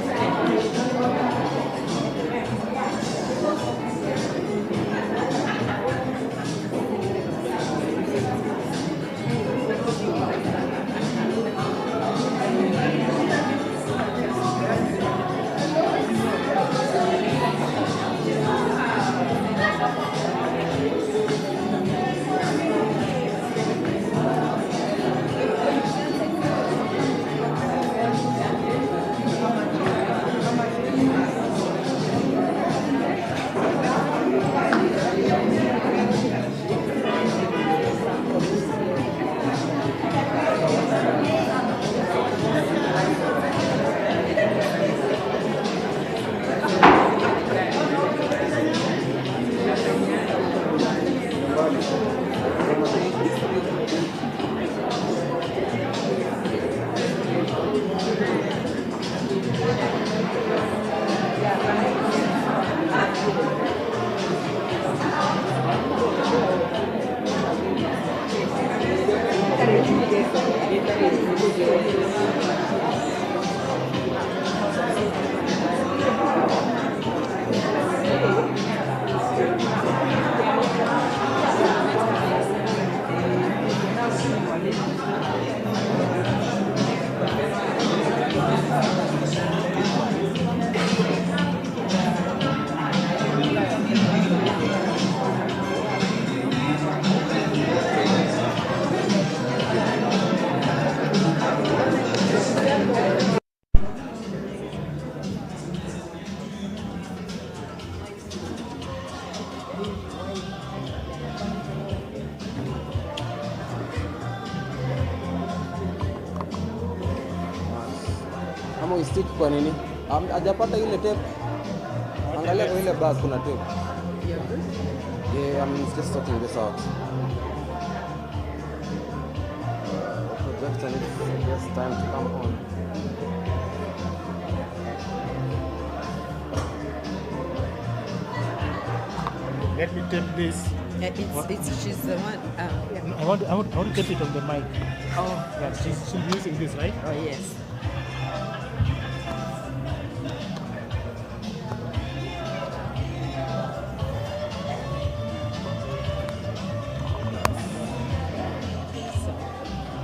stick kwa nini? Hajapata ile tape. Angalia kwa ile bag kuna tape. Yeah, I'm just sorting this out. Projector needs just time to come on. Let me tape this. She's the one. I want to tape it on the mic. Oh. Yeah, she'll be using this, right? Oh, yes.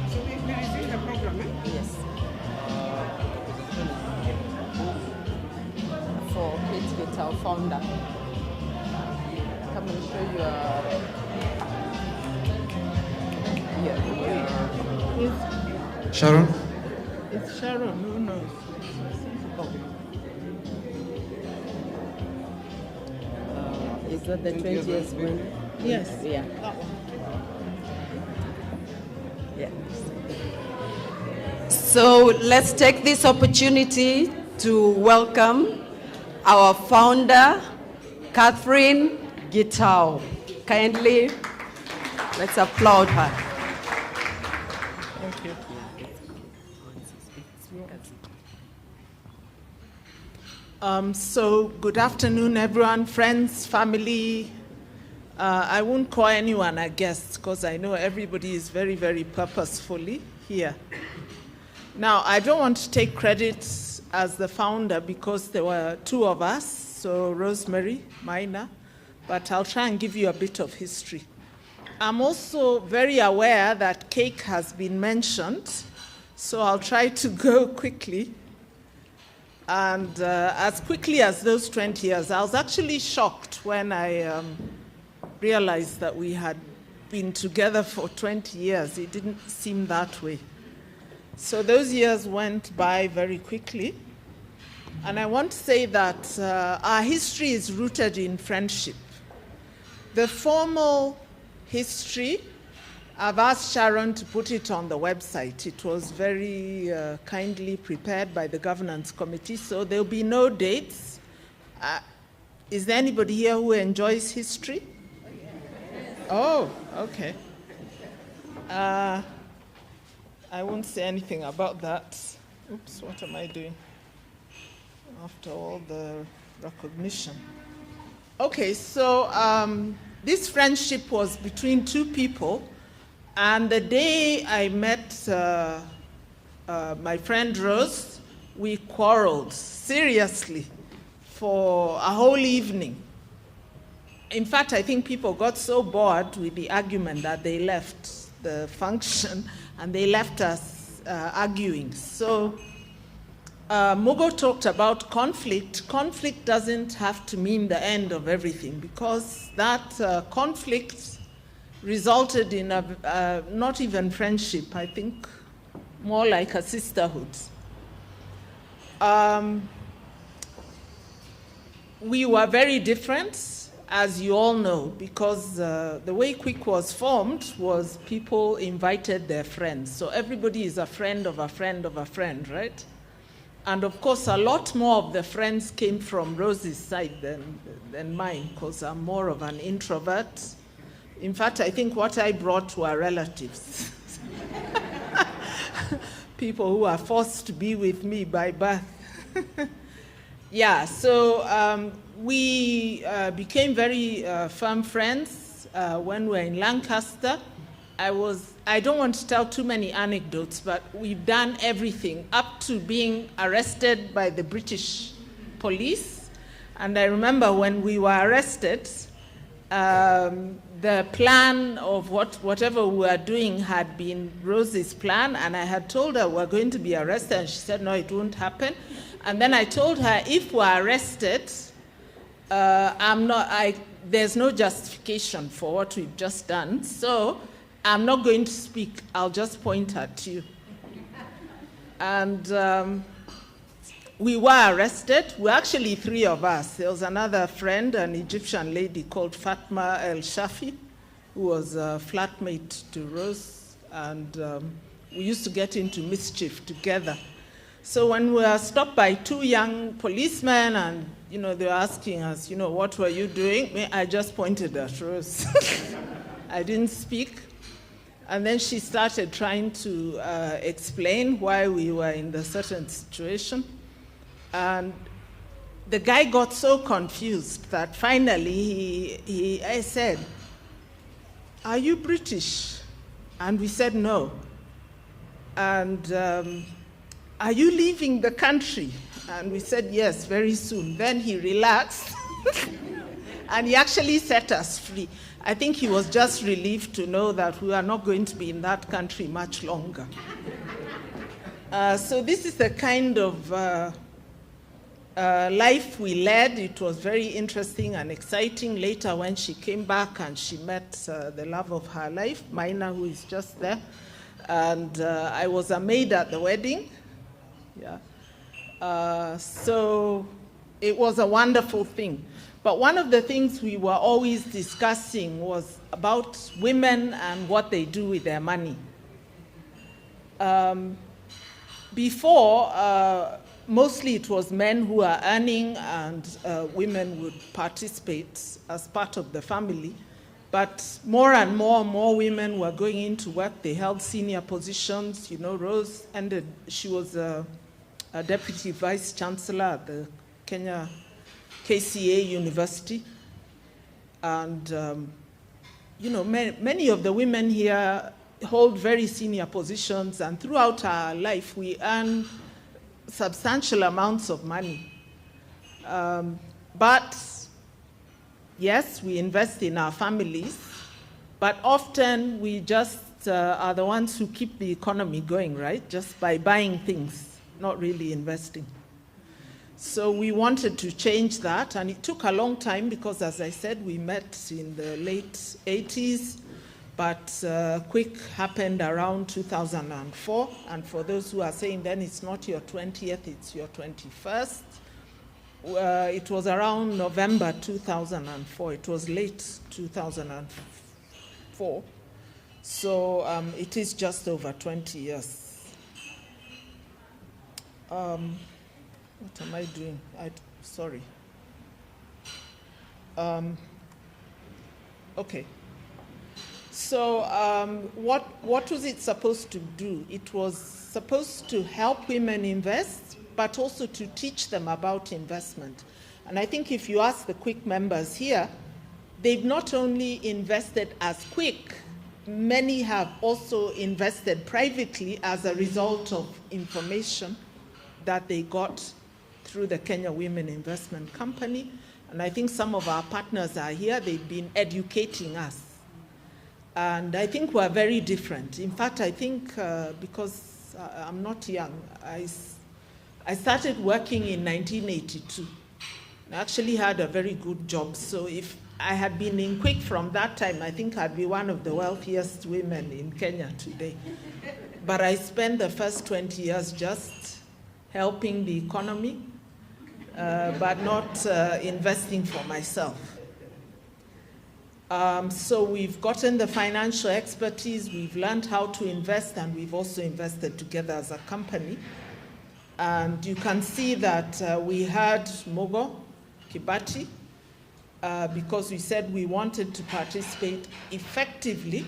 So we resume the program, eh? Yes. For Kwic, our founder. Come and show you Sharon? It's Sharon, who knows? Is that the 20th one? Yes. Yeah. That one. Yeah. So let's take this opportunity to welcome our founder, Catherine Gitau. Kindly, let's applaud her. Thank you. So good afternoon, everyone, friends, family. I won't call anyone a guest because I know everybody is very, very purposefully here. Now, I don't want to take credit as the founder because there were two of us, so Rosemary, Maina, but I'll try and give you a bit of history. I'm also very aware that cake has been mentioned, so I'll try to go quickly. And as quickly as those 20 years, I was actually shocked when I realized that we had been together for 20 years. It didn't seem that way. So those years went by very quickly. And I want to say that our history is rooted in friendship. The formal history, I've asked Sharon to put it on the website. It was very kindly prepared by the governance committee, so there'll be no dates. Is there anybody here who enjoys history? Oh, okay. I won't say anything about that. Oops, what am I doing? After all the recognition. Okay, so this friendship was between two people. And the day I met my friend Rose, we quarreled seriously for a whole evening. In fact, I think people got so bored with the argument that they left the function and they left us arguing. So Mugo talked about conflict. Conflict doesn't have to mean the end of everything because that conflict resulted in not even friendship, I think, more like a sisterhood. We were very different, as you all know, because the way Kwic was formed was people invited their friends. So everybody is a friend of a friend of a friend, right? And of course, a lot more of the friends came from Rose's side than mine, because I'm more of an introvert. In fact, I think what I brought were relatives. People who are forced to be with me by birth. Yeah, so we became very firm friends when we were in Lancaster. I don't want to tell too many anecdotes, but we've done everything up to being arrested by the British police. And I remember when we were arrested, the plan of whatever we were doing had been Rose's plan, and I had told her we're going to be arrested, and she said, no, it won't happen. And then I told her, if we're arrested, there's no justification for what we've just done, so I'm not going to speak, I'll just point at you. And we were arrested. We're actually three of us. There was another friend, an Egyptian lady called Fatma El Shafi, who was a flatmate to Rose, and we used to get into mischief together. So when we were stopped by two young policemen and, they were asking us, what were you doing? I just pointed at Rose. I didn't speak. And then she started trying to explain why we were in the certain situation. And the guy got so confused that finally I said, "Are you British?" And we said no. And "Are you leaving the country?" And we said yes, very soon. Then he relaxed and he actually set us free. I think he was just relieved to know that we are not going to be in that country much longer. So this is the kind of life we led. It was very interesting and exciting. Later when she came back and she met the love of her life, Maina, who is just there. And I was a maid at the wedding. Yeah. So it was a wonderful thing. But one of the things we were always discussing was about women and what they do with their money. Before, mostly it was men who are earning and women would participate as part of the family. But more and more women were going into work. They held senior positions. Rose ended, she was a deputy vice chancellor at the Kenya KCA University. And, many of the women here hold very senior positions, and throughout our life, we earn substantial amounts of money. But yes, we invest in our families, but often we just are the ones who keep the economy going, right? Just by buying things, not really investing. So we wanted to change that, and it took a long time because, as I said, we met in the late 80s, but Kwic happened around 2004, and for those who are saying then it's not your 20th, it's your 21st, it was around November 2004. It was late 2004. So it is just over 20 years. What am I doing? Sorry. Okay. So what was it supposed to do? It was supposed to help women invest, but also to teach them about investment. And I think if you ask the Kwic members here, they've not only invested as Kwic, many have also invested privately as a result of information that they got through the Kenya Women Investment Company. And I think some of our partners are here. They've been educating us. And I think we're very different. In fact, I think because I'm not young, I started working in 1982. I actually had a very good job. So if I had been in Kwic from that time, I think I'd be one of the wealthiest women in Kenya today. But I spent the first 20 years just helping the economy, but not investing for myself. So we've gotten the financial expertise, we've learned how to invest, and we've also invested together as a company. And you can see that we had Mogo Kibati because we said we wanted to participate effectively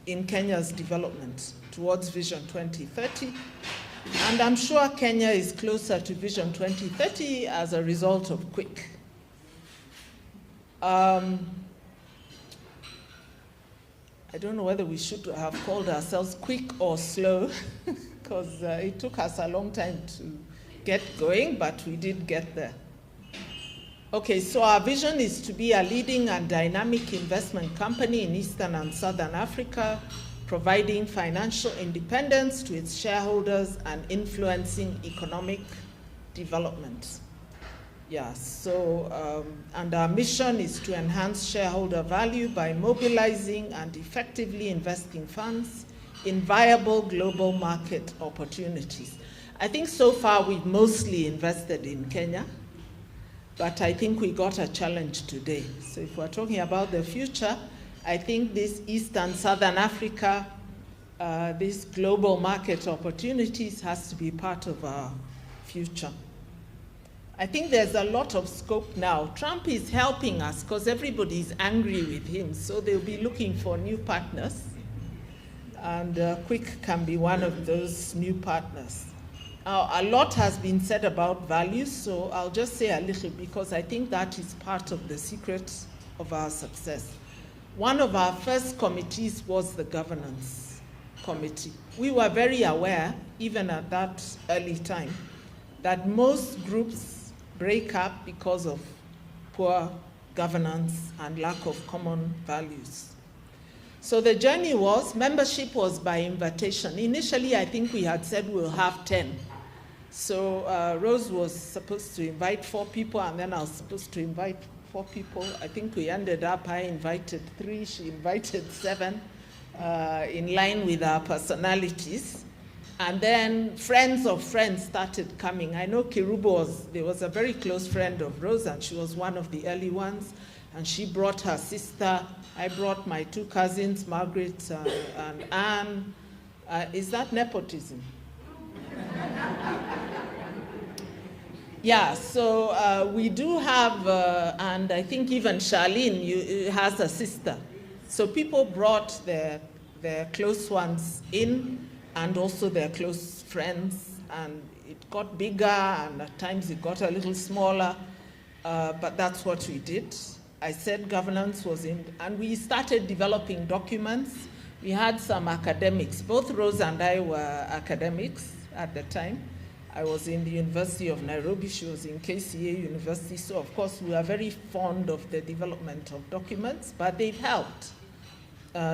in Kenya's development towards Vision 2030. And I'm sure Kenya is closer to Vision 2030 as a result of Kwic. I don't know whether we should have called ourselves Kwic or slow, because it took us a long time to get going, but we did get there. Okay, so our vision is to be a leading and dynamic investment company in Eastern and Southern Africa, providing financial independence to its shareholders and influencing economic development. Yeah, so, and our mission is to enhance shareholder value by mobilizing and effectively investing funds in viable global market opportunities. I think so far we've mostly invested in Kenya, but I think we got a challenge today. So if we're talking about the future, I think this East and Southern Africa these global market opportunities has to be part of our future. I think there's a lot of scope now. Trump is helping us because everybody is angry with him, so they'll be looking for new partners. And Kwic can be one of those new partners. A lot has been said about values, so I'll just say a little because I think that is part of the secret of our success. One of our first committees was the governance committee. We were very aware, even at that early time, that most groups break up because of poor governance and lack of common values. So the journey was, membership was by invitation. Initially, I think we had said we'll have 10. So Rose was supposed to invite 4 people, and then I was supposed to invite 4 people. I think we ended up, I invited 3, she invited 7, in line with our personalities. And then friends of friends started coming. I know Kirubo there was a very close friend of Rose, and she was one of the early ones. And she brought her sister. I brought my 2 cousins, Margaret and Anne. Is that nepotism? Yeah, so we do have, and I think even Charlene has a sister. So people brought their close ones in, and also their close friends, and it got bigger, and at times it got a little smaller, but that's what we did. I said governance was in, and we started developing documents. We had some academics. Both Rose and I were academics at the time. I was in the University of Nairobi, she was in KCA University, so of course we are very fond of the development of documents, but they've helped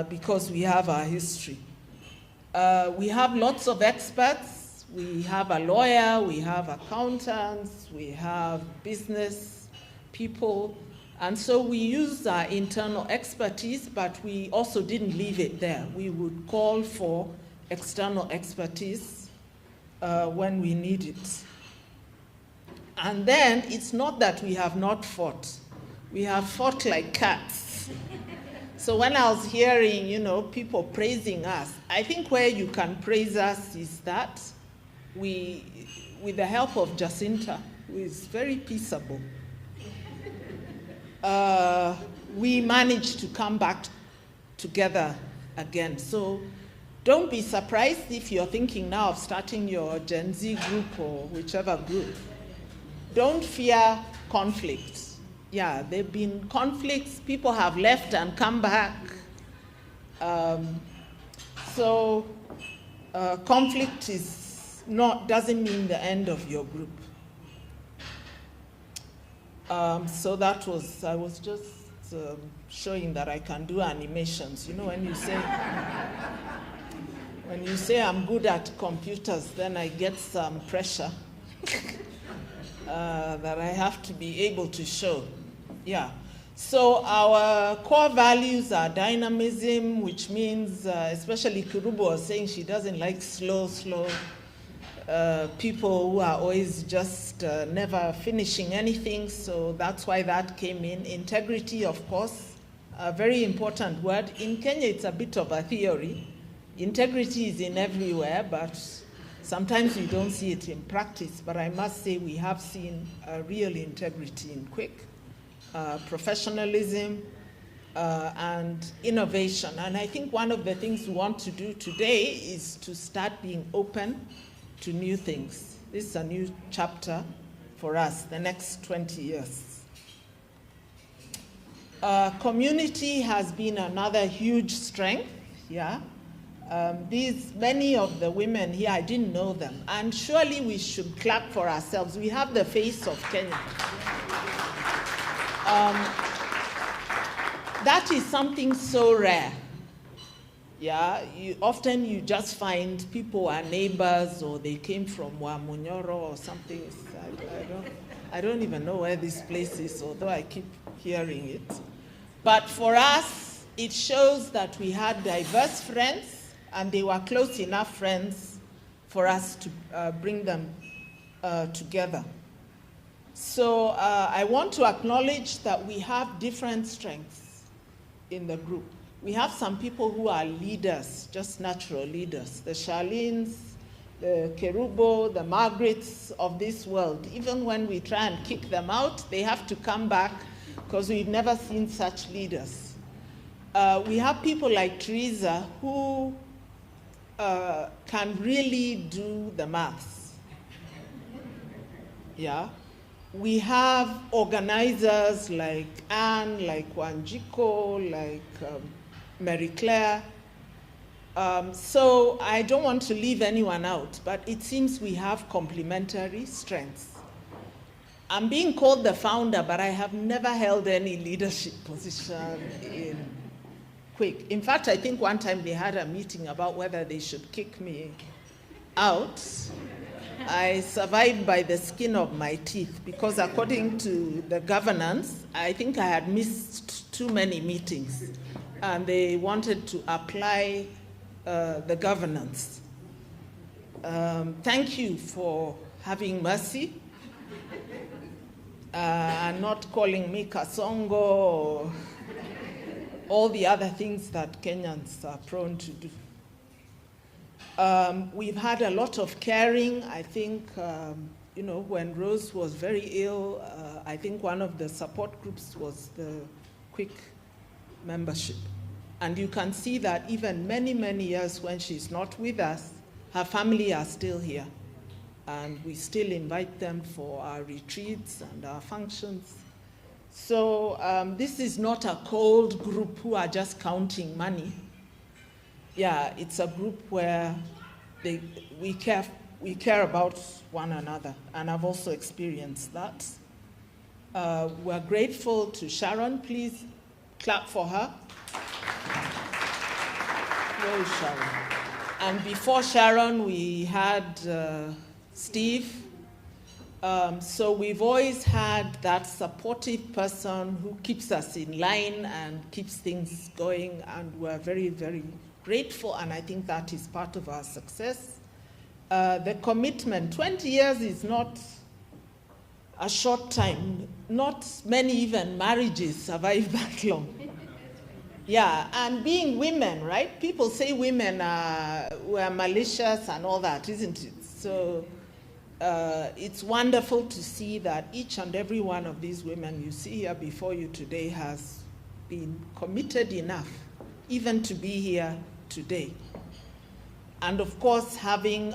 because we have our history. We have lots of experts. We have a lawyer, we have accountants, we have business people. And so we used our internal expertise, but we also didn't leave it there. We would call for external expertise when we need it. And then it's not that we have not fought. We have fought like cats. So when I was hearing, people praising us, I think where you can praise us is that we, with the help of Jacinta, who is very peaceable, we managed to come back together again. So don't be surprised if you're thinking now of starting your Gen Z group or whichever group. Don't fear conflict. Yeah, there have been conflicts. People have left and come back. Conflict doesn't mean the end of your group. So that was, I was just showing that I can do animations. When you say I'm good at computers, then I get some pressure that I have to be able to show. Yeah. So our core values are dynamism, which means, especially Kirubo was saying she doesn't like slow people who are always just never finishing anything, so that's why that came in. Integrity, of course, a very important word. In Kenya, it's a bit of a theory. Integrity is in everywhere, but sometimes we don't see it in practice. But I must say we have seen a real integrity in Kwic, professionalism, and innovation. And I think one of the things we want to do today is to start being open to new things. This is a new chapter for us, the next 20 years. Community has been another huge strength, yeah. Many of the women here, I didn't know them, and surely we should clap for ourselves. We have the face of Kenya. That is something so rare. Yeah, often you just find people are neighbors or they came from Wamunyoro or something. I don't even know where this place is, although I keep hearing it. But for us, it shows that we had diverse friends and they were close enough friends for us to bring them together. So I want to acknowledge that we have different strengths in the group. we have some people who are leaders, just natural leaders. The Charlene's, the Kerubo, the Margarets of this world. Even when we try and kick them out, they have to come back because we've never seen such leaders. We have people like Teresa who can really do the maths. Yeah. We have organizers like Anne, like Wanjiko, like Mary Claire. So I don't want to leave anyone out, but it seems we have complementary strengths. I'm being called the founder, but I have never held any leadership position in Kwic. In fact, I think one time they had a meeting about whether they should kick me out. I survived by the skin of my teeth because according to the governance, I think I had missed too many meetings and they wanted to apply the governance. Thank you for having mercy and not calling me Kasongo or all the other things that Kenyans are prone to do. We've had a lot of caring. I think, when Rose was very ill, I think one of the support groups was the Kwic membership. And you can see that even many, many years when she's not with us, her family are still here. And we still invite them for our retreats and our functions. So this is not a cold group who are just counting money. Yeah, it's a group where we care about one another, and I've also experienced that. We're grateful to Sharon. Please clap for her. Where is Sharon? And before Sharon, we had Steve. So we've always had that supportive person who keeps us in line and keeps things going, and we're very, very grateful, and I think that is part of our success. The commitment, 20 years is not a short time. Not many even marriages survive that long. Yeah, and being women, right? People say women were malicious and all that, isn't it? So it's wonderful to see that each and every one of these women you see here before you today has been committed enough even to be here today. And of course, having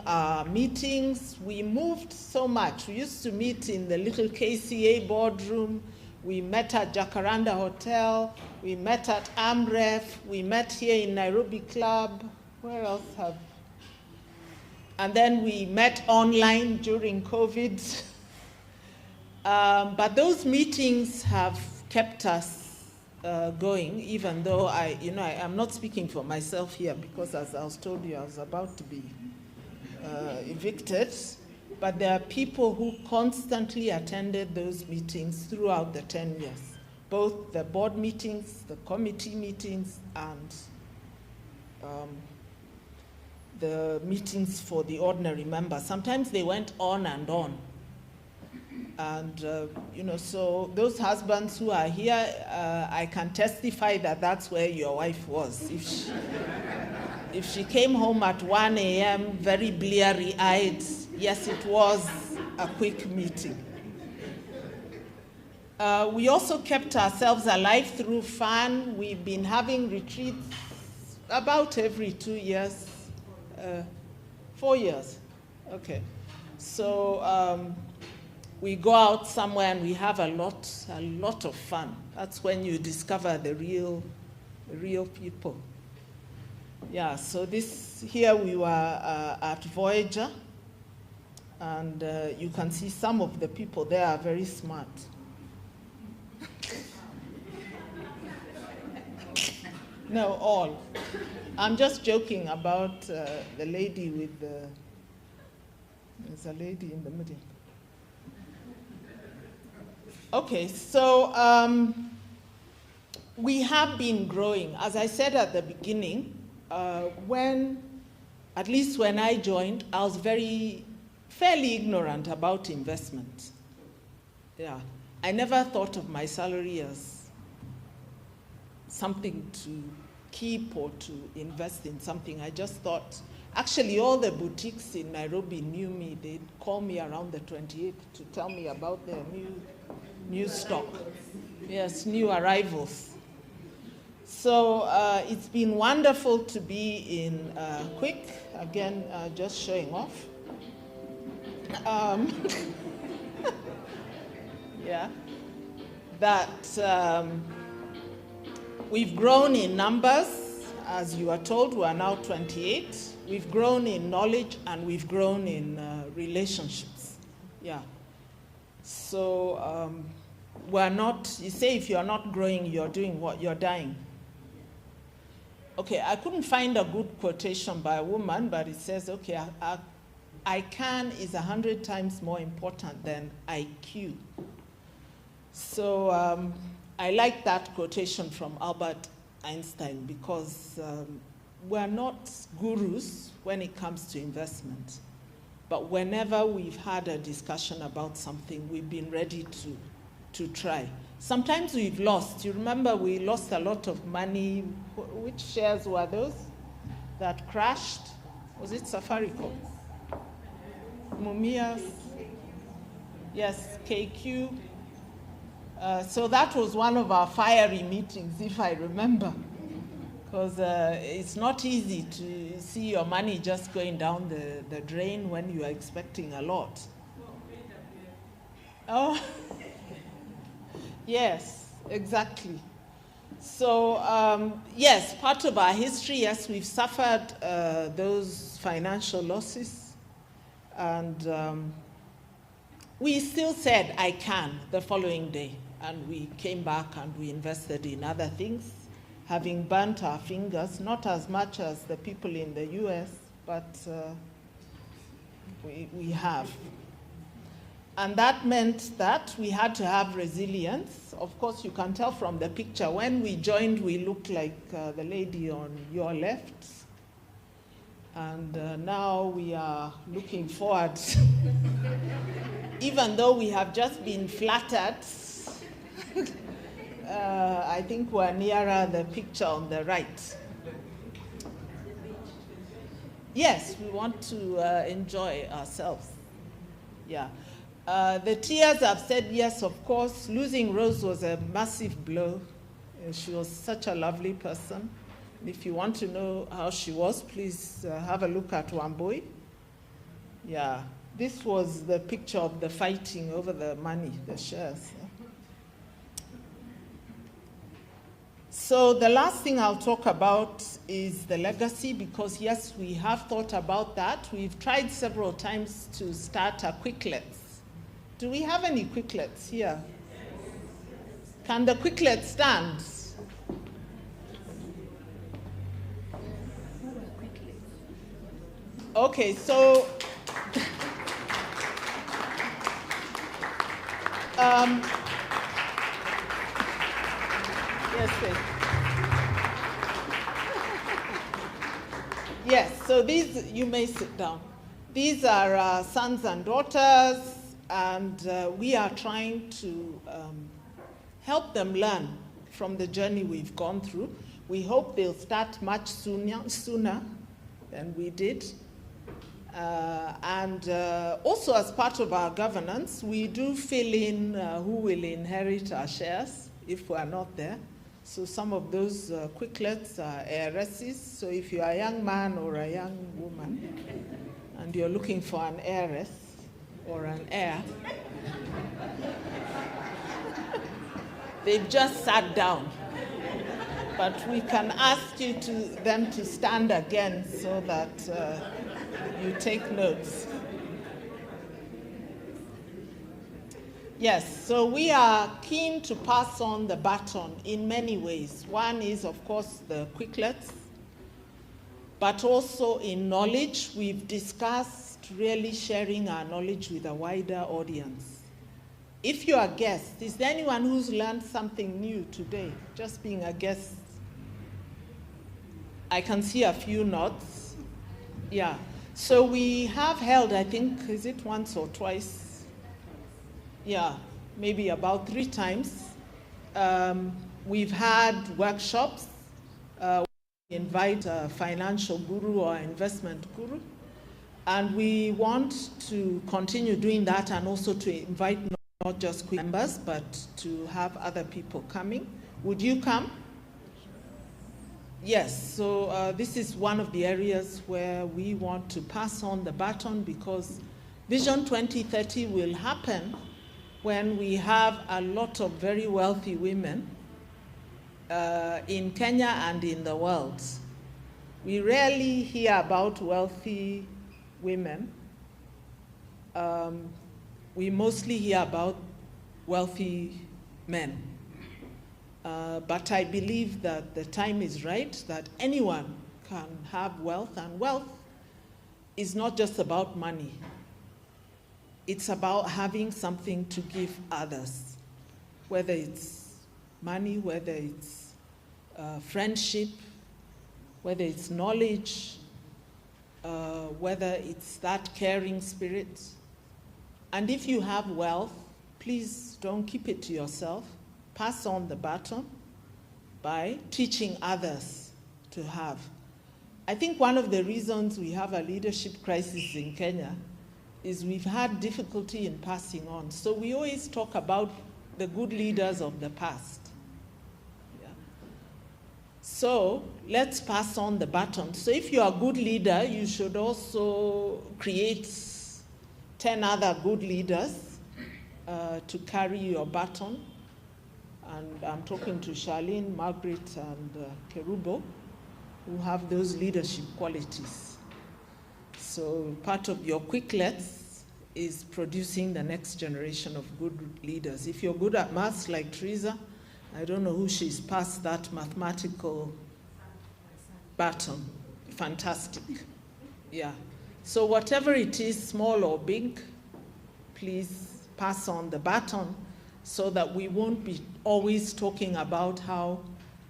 meetings, we moved so much. We used to meet in the little KCA boardroom. We met at Jacaranda Hotel. We met at AMREF. We met here in Nairobi Club. Where else have? And then we met online during COVID. But those meetings have kept us going, even though I'm not speaking for myself here because, as I was told you, I was about to be evicted. But there are people who constantly attended those meetings throughout the 10 years, both the board meetings, the committee meetings, and the meetings for the ordinary members. Sometimes they went on and on. And, so those husbands who are here, I can testify that that's where your wife was. If she came home at 1 a.m., very bleary-eyed, yes, it was a Kwic meeting. We also kept ourselves alive through fun. We've been having retreats about every 2 years, 4 years. Okay. So we go out somewhere and we have a lot of fun. That's when you discover the real people. Yeah, so here we were at Voyager, and you can see some of the people there are very smart. No, all. I'm just joking about the lady with there's a lady in the middle. Okay, so we have been growing. As I said at the beginning, at least when I joined, I was fairly ignorant about investment. Yeah, I never thought of my salary as something to keep or to invest in something. I just thought, actually all the boutiques in Nairobi knew me. They'd call me around the 28th to tell me about their new stock. Yes, new arrivals. So it's been wonderful to be in Kwic, again, just showing off. Yeah, that we've grown in numbers, as you are told, we are now 28. We've grown in knowledge and we've grown in relationships. Yeah. So we're not, you say if you're not growing, you're doing what? You're dying. Okay, I couldn't find a good quotation by a woman, but it says, okay, I can is 100 times more important than IQ. So I like that quotation from Albert Einstein because we're not gurus when it comes to investment. But whenever we've had a discussion about something, we've been ready to try. Sometimes we've lost. You remember we lost a lot of money. Which shares were those that crashed? Was it Safaricom? Mumias? Yes, KQ. So that was one of our fiery meetings, if I remember. Because it's not easy to see your money just going down the drain when you are expecting a lot. Oh, yes, exactly. So, yes, part of our history, yes, we've suffered those financial losses. And we still said, I can, the following day. And we came back and we invested in other things, having burnt our fingers, not as much as the people in the US, but we have. And that meant that we had to have resilience. Of course, you can tell from the picture, when we joined, we looked like the lady on your left. And now we are looking forward. Even though we have just been flattered, I think we're nearer the picture on the right. Yes, we want to enjoy ourselves. Yeah. The tears have said yes, of course. Losing Rose was a massive blow. She was such a lovely person. If you want to know how she was, please have a look at Wambui. Yeah, this was the picture of the fighting over the money, the shares. So the last thing I'll talk about is the legacy, because yes, we have thought about that. We've tried several times to start a Kwiclets. Do we have any Kwiclets here? Can the Kwiclets stand? Okay, so yes, please. Yes, so these, you may sit down. These are sons and daughters, and we are trying to help them learn from the journey we've gone through. We hope they'll start much sooner than we did. And also as part of our governance, we do fill in who will inherit our shares if we are not there. So some of those Kwiclets are heiresses. So if you are a young man or a young woman and you're looking for an heiress or an heir, they've just sat down. But we can ask them to stand again so that you take notes. Yes, so we are keen to pass on the baton in many ways. One is, of course, the Kwiclets, but also in knowledge. We've discussed really sharing our knowledge with a wider audience. If you're a guest, is there anyone who's learned something new today, just being a guest? I can see a few nods. Yeah. So we have held, I think, is it once or twice? Yeah, maybe about 3 times. We've had workshops. invite a financial guru or investment guru. And we want to continue doing that and also to invite not just Kwic members, but to have other people coming. Would you come? Yes, so this is one of the areas where we want to pass on the baton, because Vision 2030 will happen when we have a lot of very wealthy women in Kenya and in the world. We rarely hear about wealthy women. We mostly hear about wealthy men. But I believe that the time is right, that anyone can have wealth, and wealth is not just about money. It's about having something to give others, whether it's money, whether it's friendship, whether it's knowledge, whether it's that caring spirit. And if you have wealth, please don't keep it to yourself. Pass on the baton by teaching others to have. I think one of the reasons we have a leadership crisis in Kenya is we've had difficulty in passing on. So we always talk about the good leaders of the past. Yeah. So let's pass on the baton. So if you're a good leader, you should also create 10 other good leaders to carry your baton. And I'm talking to Charlene, Margaret, and Kerubo, who have those leadership qualities. So part of your Kwiclets is producing the next generation of good leaders. If you're good at maths like Teresa, I don't know who she's passed that mathematical baton. Fantastic. Yeah. So whatever it is, small or big, please pass on the baton so that we won't be always talking about how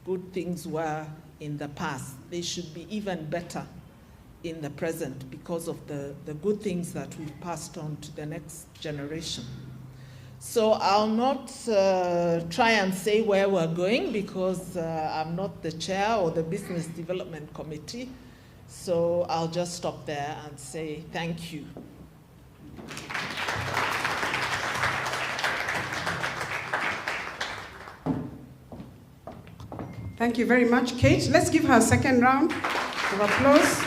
good things were in the past. They should be even better in the present because of the good things that we've passed on to the next generation. So I'll not try and say where we're going, because I'm not the chair or the business development committee. So I'll just stop there and say thank you. Thank you very much, Kate. Let's give her a second round of applause.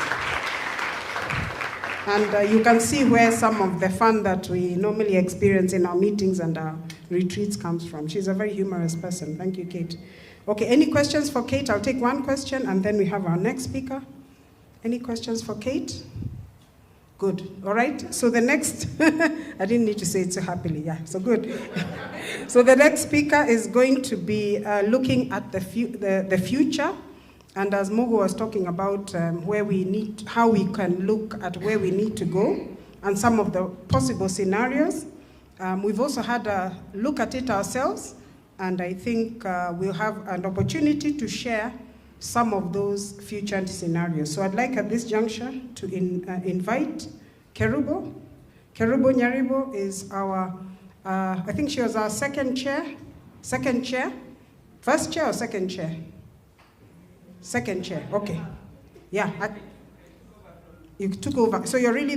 And you can see where some of the fun that we normally experience in our meetings and our retreats comes from. She's a very humorous person. Thank you, Kate. Okay, any questions for Kate? I'll take one question, and then we have our next speaker. Any questions for Kate? Good. All right. So the next, I didn't need to say it so happily. Yeah, so good. So the next speaker is going to be looking at the future. And as Mogo was talking about how we can look at where we need to go and some of the possible scenarios, we've also had a look at it ourselves. And I think we'll have an opportunity to share some of those future scenarios. So I'd like at this juncture to invite Kerubo. Kerubo Nyaribo is our, I think she was our second chair? First chair or second chair? Second chair, okay. Yeah, you took over. So you're really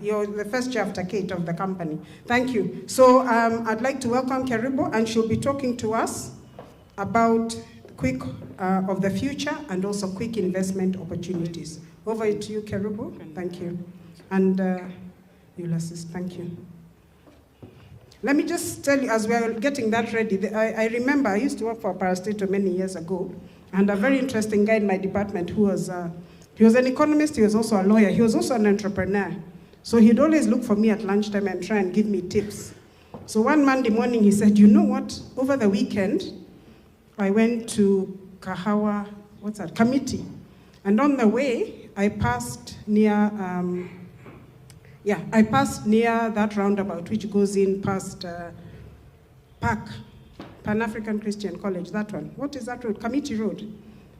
you're the first chair after Kate of the company. Thank you. So I'd like to welcome Kerubo, and she'll be talking to us about Kwic of the future and also Kwic investment opportunities. Over to you, Kerubo. Thank you. And you'll assist. Thank you. Let me just tell you, as we're getting that ready, I remember I used to work for a parastatal many years ago, and a very interesting guy in my department who was, he was an economist, he was also a lawyer, he was also an entrepreneur. So he'd always look for me at lunchtime and try and give me tips. So one Monday morning he said, you know what, over the weekend, I went to Kahawa, Committee. And on the way, I passed near, I passed near that roundabout which goes in past Park, Pan-African Christian College, that one. What is that road? Committee Road.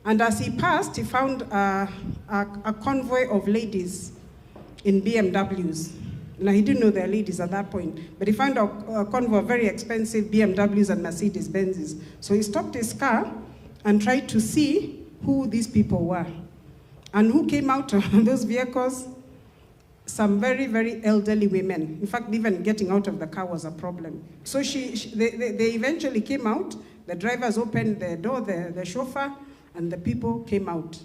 And as he passed, he found a convoy of ladies in BMWs. Now, he didn't know they were ladies at that point, but he found a convoy of very expensive BMWs and Mercedes-Benzes. So he stopped his car and tried to see who these people were. And who came out of those vehicles? Some very, very elderly women. In fact, even getting out of the car was a problem. So they eventually came out. The drivers opened the door, the chauffeur, and the people came out.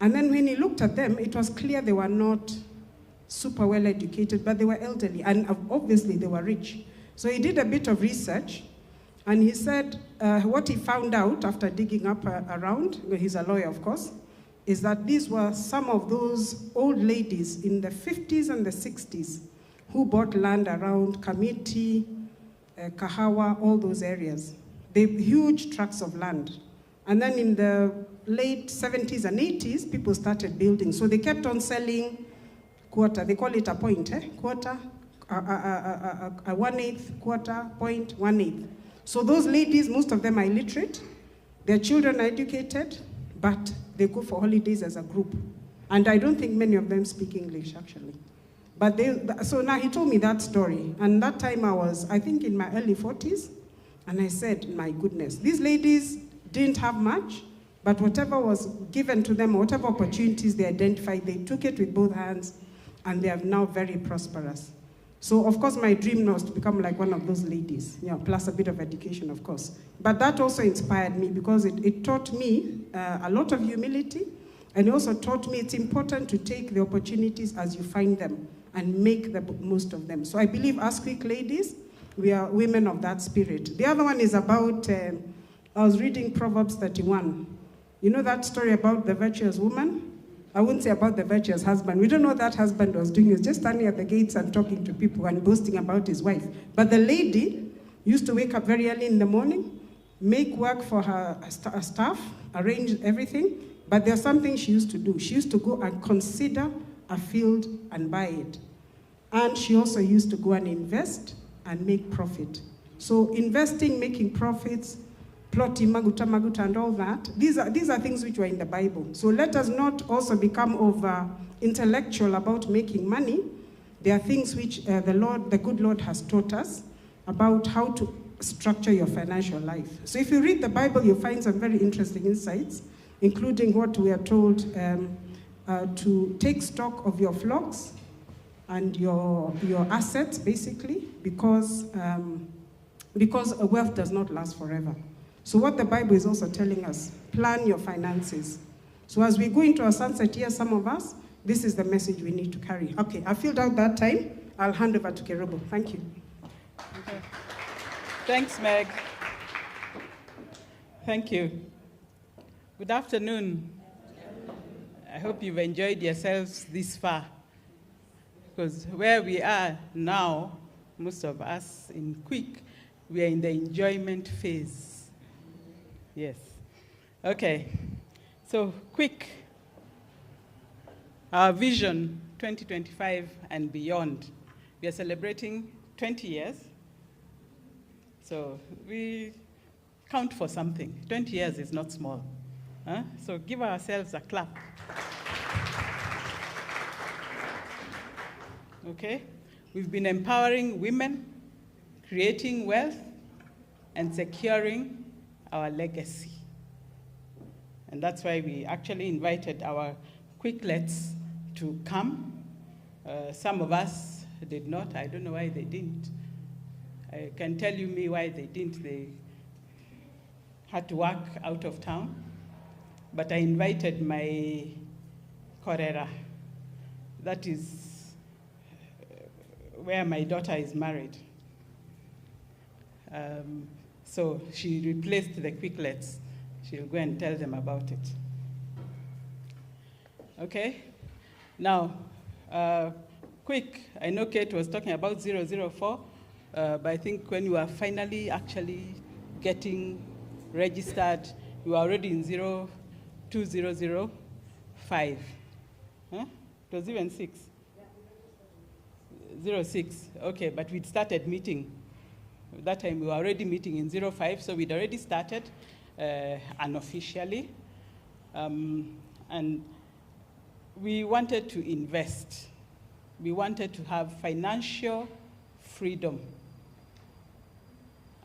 And then when he looked at them, it was clear they were not super well educated, but they were elderly, and obviously they were rich. So he did a bit of research, and he said what he found out after digging up around, he's a lawyer of course, is that these were some of those old ladies in the 50s and the 60s who bought land around Kamiti, Kahawa, all those areas. They huge tracts of land. And then in the late 70s and 80s, people started building. So they kept on selling quarter, they call it a point, quarter, a 1/8, quarter, point, 1/8. So those ladies, most of them are illiterate, their children are educated, but they go for holidays as a group. And I don't think many of them speak English, actually. But so now he told me that story. And that time I was, I think, in my early 40s. And I said, my goodness, these ladies didn't have much, but whatever was given to them, whatever opportunities they identified, they took it with both hands, and they are now very prosperous. So, of course, my dream was to become like one of those ladies, plus a bit of education, of course. But that also inspired me because it taught me a lot of humility, and it also taught me it's important to take the opportunities as you find them and make the most of them. So I believe as Kwic ladies, we are women of that spirit. The other one is about, I was reading Proverbs 31. You know that story about the virtuous woman? I wouldn't say about the virtuous husband. We don't know what that husband was doing. He was just standing at the gates and talking to people and boasting about his wife. But the lady used to wake up very early in the morning, make work for her staff, arrange everything. But there's something she used to do. She used to go and consider a field and buy it. And she also used to go and invest and make profit. So investing, making profits, plotting, maguta, and all that, these are things which were in the Bible. So let us not also become over intellectual about making money. There are things which the good Lord has taught us about how to structure your financial life. So if you read the Bible, you'll find some very interesting insights, including what we are told to take stock of your flocks and your assets, basically, because wealth does not last forever. So what the Bible is also telling us, plan your finances. So as we go into our sunset here, some of us, this is the message we need to carry. Okay, I filled out that time. I'll hand over to Kerubo. Thank you. Okay. Thanks, Meg. Thank you. Good afternoon. I hope you've enjoyed yourselves this far. Because where we are now, most of us in Kwic, we are in the enjoyment phase. Yes. Okay. So, Kwic, our vision 2025 and beyond. We are celebrating 20 years. So, we count for something. 20 years is not small. Huh? So, give ourselves a clap. Okay? We've been empowering women, creating wealth, and securing our legacy. And that's why we actually invited our Kwiclets to come. Some of us did not. I don't know why they didn't. I can tell you why they didn't. They had to work out of town. But I invited my Korera. That is where my daughter is married. So she replaced the Kwiclets. She'll go and tell them about it. Okay? Now, Kwic, I know Kate was talking about 004, but I think when you are finally actually getting registered, you are already in 2005. Huh? It was even 6. 06, okay, but we'd started meeting. That time we were already meeting in 05, so we'd already started unofficially. And we wanted to invest. We wanted to have financial freedom.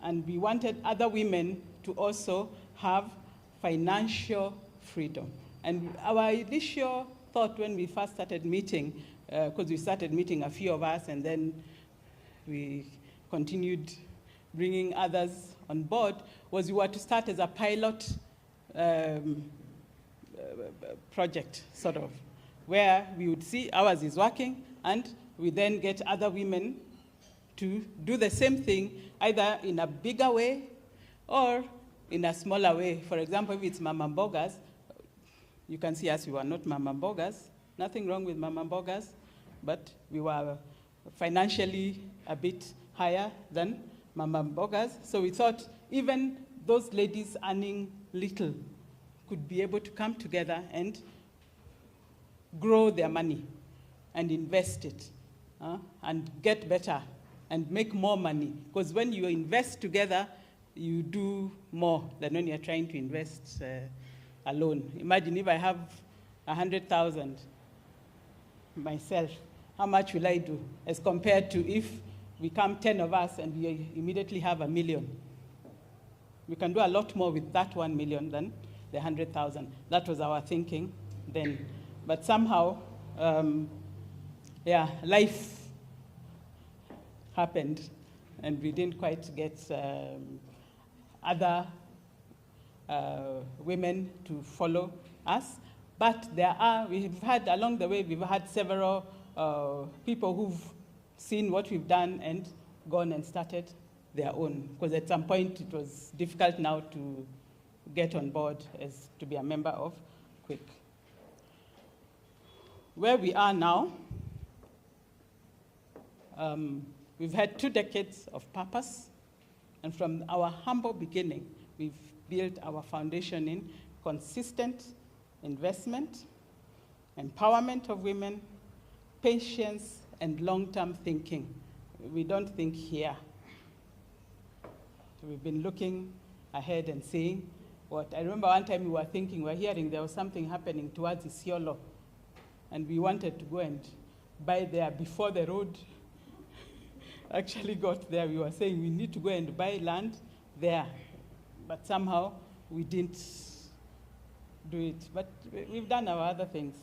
And we wanted other women to also have financial freedom. And our initial thought when we first started meeting, because we started meeting a few of us and then we continued bringing others on board, was we were to start as a pilot project, sort of, where we would see ours is working and we then get other women to do the same thing, either in a bigger way or in a smaller way. For example, if it's Mama Mbogas, you can see us, we were not Mama Mbogas. Nothing wrong with Mama Mbogas, but we were financially a bit higher than Mama Mbogas. So we thought even those ladies earning little could be able to come together and grow their money and invest it and get better and make more money. Because when you invest together, you do more than when you're trying to invest alone. Imagine if I have 100,000 myself, how much will I do? As compared to if we come 10 of us and we immediately have 1 million. We can do a lot more with that 1 million than the 100,000. That was our thinking then. But somehow, life happened and we didn't quite get other women to follow us. But we've had, along the way, we've had several people who've seen what we've done and gone and started their own. Because at some point it was difficult now to get on board as to be a member of Kwic. Where we are now, we've had 2 decades of purpose, and from our humble beginning, we've built our foundation in consistent investment, empowerment of women, patience, and long-term thinking. We don't think here. We've been looking ahead and seeing what. I remember one time we were thinking, we were hearing there was something happening towards Isiolo, and we wanted to go and buy there before the road actually got there. We were saying we need to go and buy land there, but somehow we didn't do it. But we've done our other things.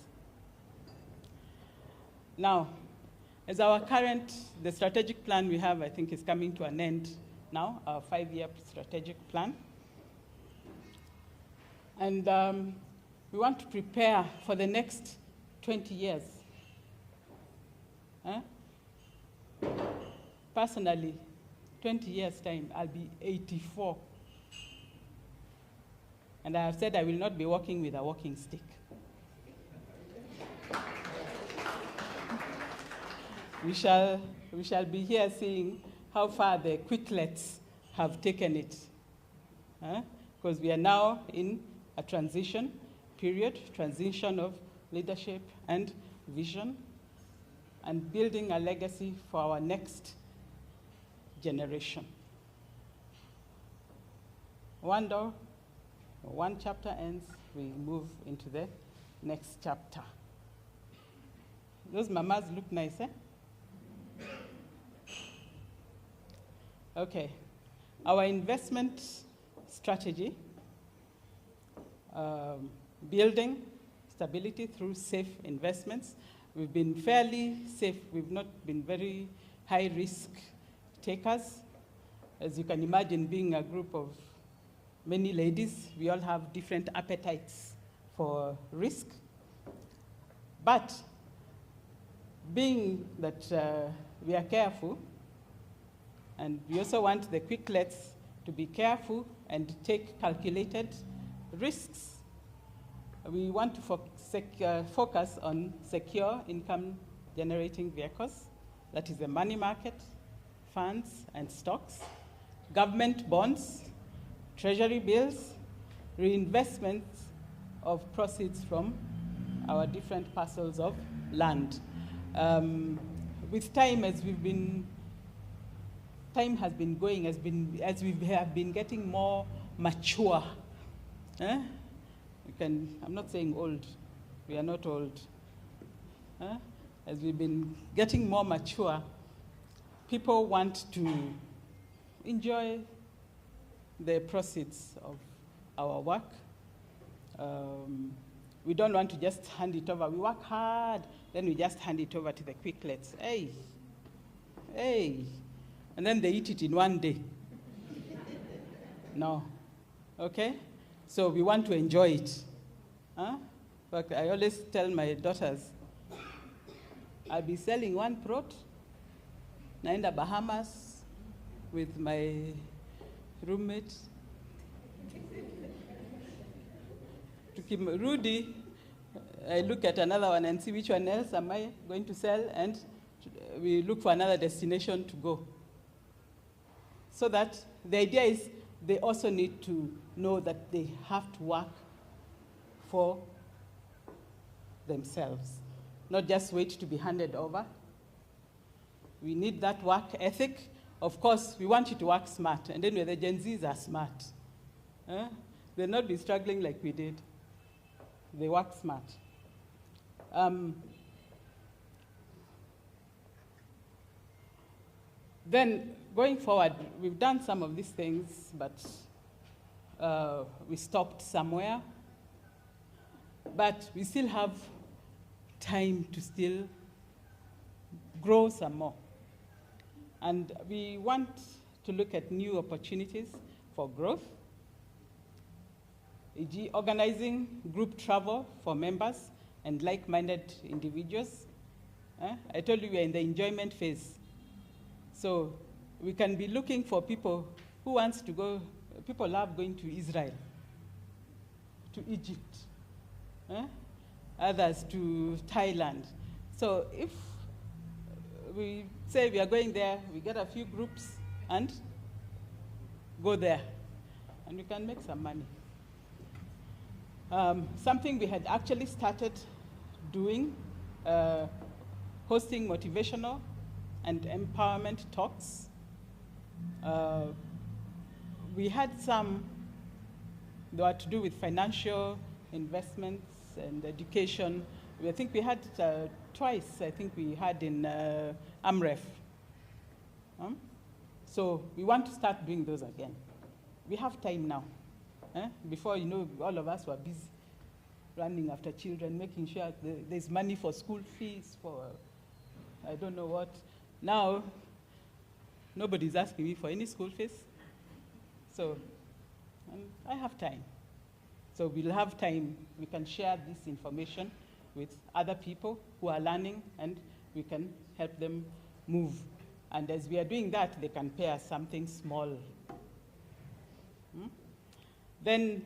Now, as the strategic plan we have, I think, is coming to an end now, our 5-year strategic plan. And we want to prepare for the next 20 years. Personally, 20 years' time, I'll be 84. And I have said I will not be walking with a walking stick. We shall be here seeing how far the Kwiclets have taken it. Because we are now in a transition period, transition of leadership and vision, and building a legacy for our next generation. One door, one chapter ends, we move into the next chapter. Those mamas look nice, eh? Okay, our investment strategy, building stability through safe investments. We've been fairly safe. We've not been very high risk takers. As you can imagine, being a group of many ladies, we all have different appetites for risk. But being that we are careful, and we also want the Kwiclets to be careful and take calculated risks, we want to focus on secure income-generating vehicles, that is the money market, funds and stocks, government bonds, treasury bills, reinvestments of proceeds from our different parcels of land. With time, time has been going, as we have been getting more mature. I'm not saying old, we are not old. As we've been getting more mature, people want to enjoy the proceeds of our work. We don't want to just hand it over. We work hard, then we just hand it over to the Kwiclets. Hey, hey. And then they eat it in one day. No. Okay? So we want to enjoy it. Huh? But I always tell my daughters, I'll be selling one plot, naenda Bahamas with my roommate. Rudy, I look at another one and see which one else am I going to sell, and we look for another destination to go. So that the idea is they also need to know that they have to work for themselves, not just wait to be handed over. We need that work ethic. Of course, we want you to work smart, and then the Gen Zs are smart. They'll not be struggling like we did. They work smart. Then, going forward, we've done some of these things, but we stopped somewhere. But we still have time to still grow some more. And we want to look at new opportunities for growth, e.g. organizing group travel for members and like-minded individuals. I told you we are in the enjoyment phase. So we can be looking for people who wants to go. People love going to Israel, to Egypt, others to Thailand. So if we say we are going there, we get a few groups and go there, and we can make some money. Something we had actually started doing, hosting motivational and empowerment talks. We had some that were to do with financial investments and education. I think we had twice, I think we had in AMREF. So we want to start doing those again. We have time now. Before, you know, all of us were busy running after children, making sure there's money for school fees, for I don't know what. Now, nobody's asking me for any school fees. So I have time. So we'll have time. We can share this information with other people who are learning, and we can help them move. And as we are doing that, they can pay us something small. Then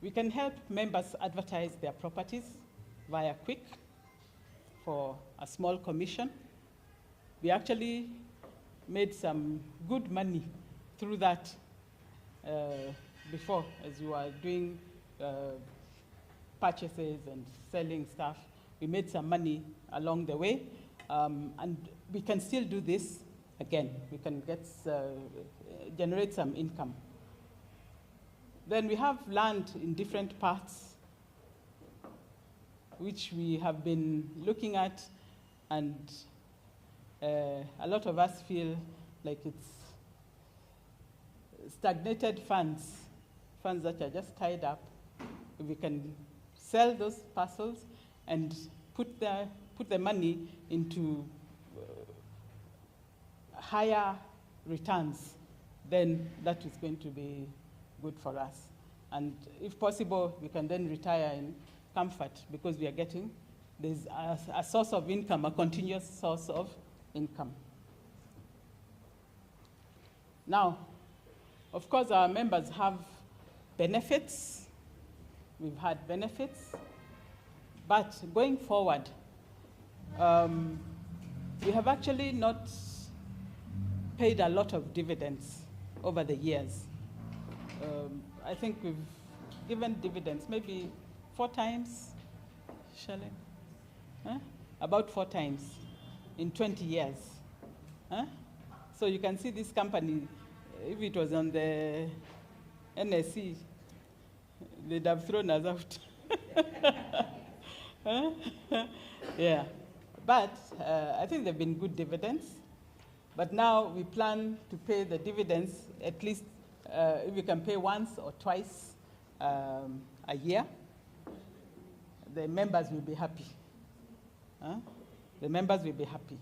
we can help members advertise their properties via Kwic for a small commission. We actually made some good money through that before, as we were doing purchases and selling stuff. We made some money along the way, and we can still do this again. We can generate some income. Then we have land in different parts, which we have been looking at, and a lot of us feel like it's stagnated funds that are just tied up. We can sell those parcels and put the money into higher returns, then that is going to be good for us. And if possible, we can then retire in comfort, because we are getting, there's a source of income, a continuous source of income. Now, of course, our members have benefits. We've had benefits. But going forward, we have actually not paid a lot of dividends over the years. I think we've given dividends maybe 4 times, Shirley? About 4 times in 20 years. So you can see this company, if it was on the NSE, they'd have thrown us out. Yeah, but I think they've been good dividends. But now we plan to pay the dividends at least if we can pay once or twice a year, the members will be happy. The members will be happy.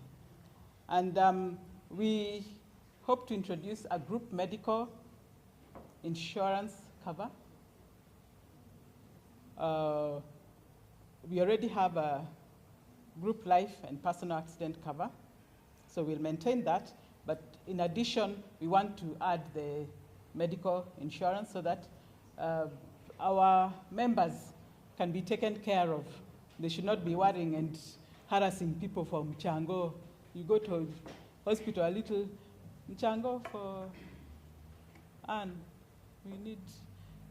And we hope to introduce a group medical insurance cover. We already have a group life and personal accident cover, so we'll maintain that. But in addition, we want to add the medical insurance so that our members can be taken care of. They should not be worrying and harassing people for mchango. You go to hospital, a little mchango for Anne. We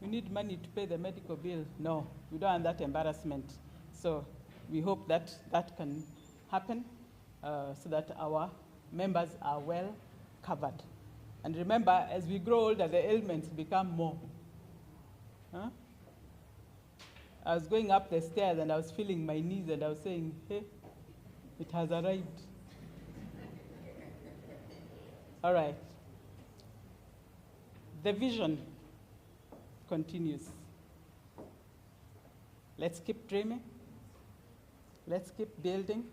need money to pay the medical bill. No, we don't want that embarrassment. So we hope that that can happen so that our members are well covered. And remember, as we grow older, the ailments become more. I was going up the stairs and I was feeling my knees and I was saying, hey, it has arrived. All right. The vision continues. Let's keep dreaming. Let's keep building.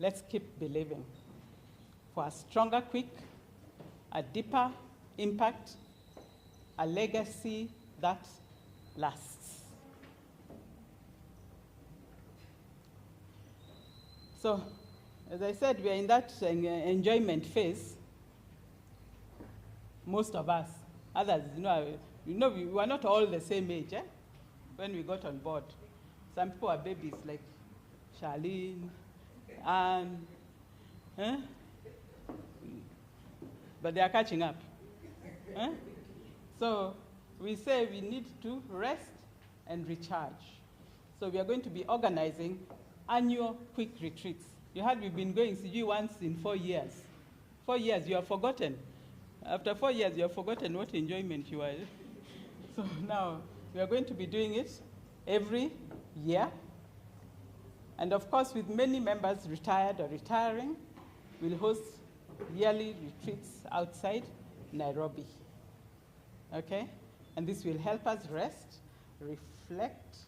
Let's keep believing for a stronger Kwic, a deeper impact, a legacy that lasts. So, as I said, we are in that enjoyment phase. Most of us, others, we were not all the same age when we got on board. Some people are babies like Charlene, and but they are catching up. So we say we need to rest and recharge. So we are going to be organizing annual Kwic retreats. You heard we've been going CG once in 4 years. 4 years, you have forgotten. After 4 years, you have forgotten what enjoyment you are. So now we are going to be doing it every year. And of course, with many members retired or retiring, we'll host yearly retreats outside Nairobi. Okay? And this will help us rest, reflect,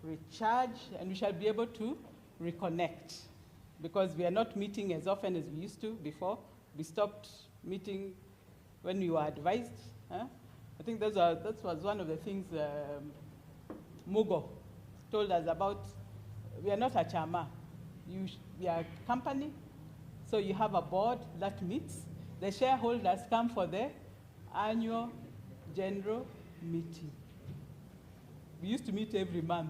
recharge, and we shall be able to reconnect because we are not meeting as often as we used to before. We stopped meeting when we were advised. I think that was one of the things Mugo told us about. We are not a chama. We are a company, so you have a board that meets. The shareholders come for the annual general meeting. We used to meet every month.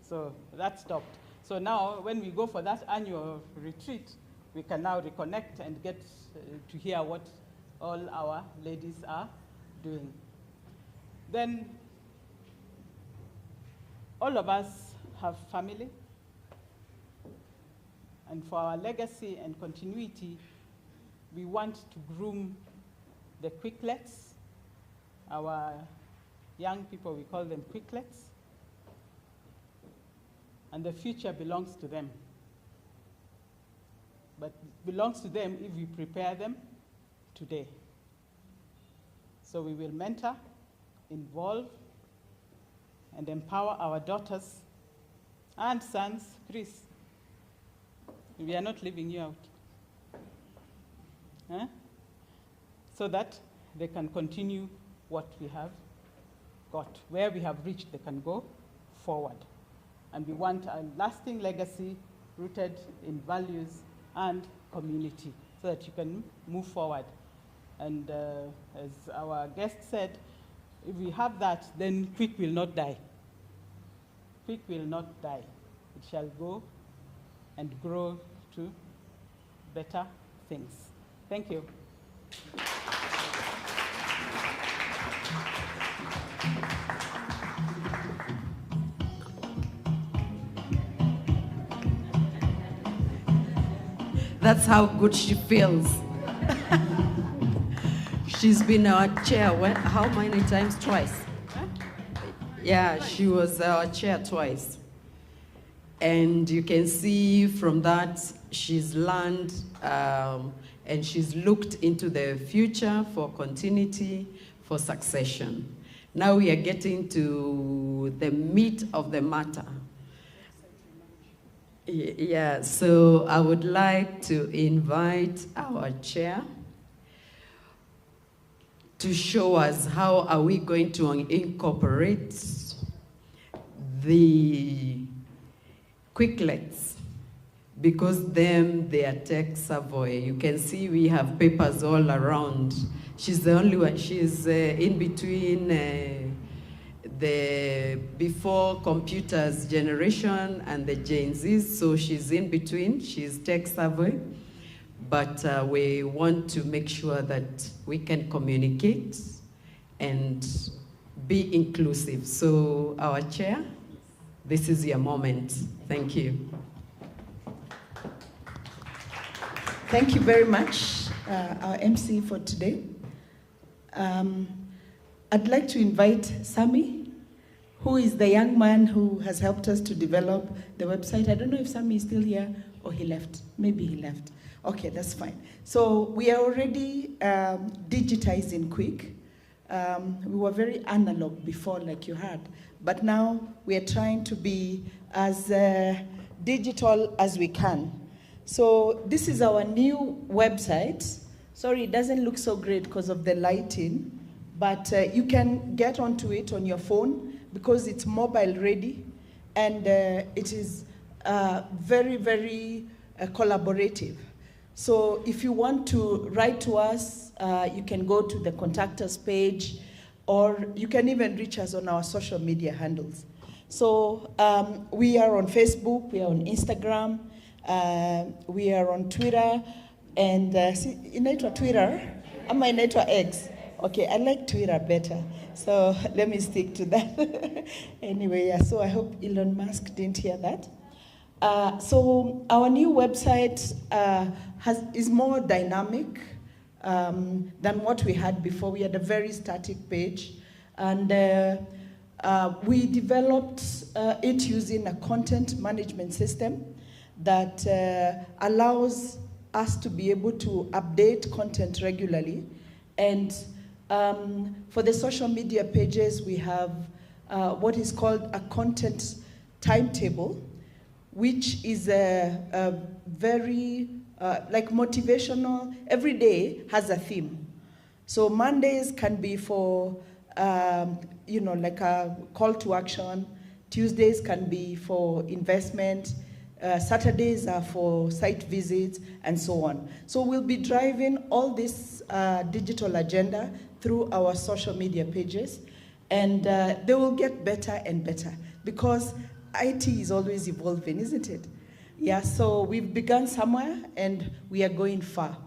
So that stopped. So now when we go for that annual retreat, we can now reconnect and get to hear what all our ladies are doing. Then all of us have family. And for our legacy and continuity, we want to groom the Kwiclets. Our young people, we call them Kwiclets. And the future belongs to them. But belongs to them if we prepare them today. So we will mentor, involve, and empower our daughters and sons. Chris, we are not leaving you out. So that they can continue what we have got. Where we have reached, they can go forward. And we want a lasting legacy rooted in values and community so that you can move forward. And as our guest said, if we have that, then Kwic will not die. Kwic will not die. It shall go and grow to better things. Thank you. That's how good she feels. She's been our chair, how many times? Twice. Yeah, she was our chair twice. And you can see from that, she's learned and she's looked into the future for continuity, for succession. Now we are getting to the meat of the matter. Yeah, so I would like to invite our chair to show us how are we going to incorporate the Kwiclets, because they are tech savvy. You can see we have papers all around. She's the only one, she's in between the before computers generation and the Gen Zs, so she's in between, she's tech savvy. But we want to make sure that we can communicate and be inclusive. So our chair, this is your moment. Thank you. Thank you very much, our MC for today. I'd like to invite Sami, who is the young man who has helped us to develop the website. I don't know if Sami is still here or he left. Maybe he left. Okay, that's fine. So we are already digitized in Kwic. We were very analog before, like you heard, but now we are trying to be as digital as we can. So this is our new website. Sorry, it doesn't look so great because of the lighting, but you can get onto it on your phone because it's mobile ready, and it is very, very collaborative. So if you want to write to us, you can go to the contact us page, or you can even reach us on our social media handles. So we are on Facebook, we are on Instagram, we are on Twitter, and inaitwa Twitter, ama inaitwa X. Okay, I like Twitter better, so let me stick to that. Anyway, yeah, so I hope Elon Musk didn't hear that. So our new website is more dynamic than what we had before. We had a very static page, and we developed it using a content management system that allows us to be able to update content regularly. And for the social media pages, we have what is called a content timetable, which is a very like motivational. Every day has a theme. So Mondays can be for like a call to action. Tuesdays can be for investment. Saturdays are for site visits, and so on. So we'll be driving all this digital agenda through our social media pages, and they will get better and better because IT is always evolving, isn't it? Yeah, so we've begun somewhere and we are going far.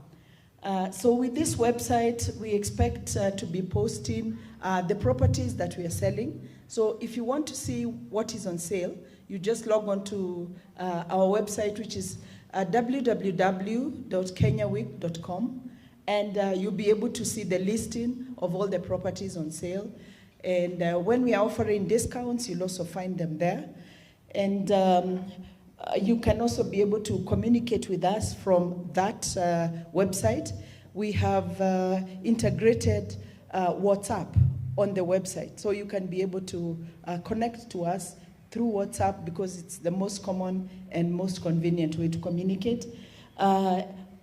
So with this website, we expect to be posting the properties that we are selling. So if you want to see what is on sale, you just log on to our website, which is www.kenyaweek.com, and you'll be able to see the listing of all the properties on sale. And when we are offering discounts, you'll also find them there. And you can also be able to communicate with us from that website. We have integrated WhatsApp on the website, so you can be able to connect to us through WhatsApp because it's the most common and most convenient way to communicate.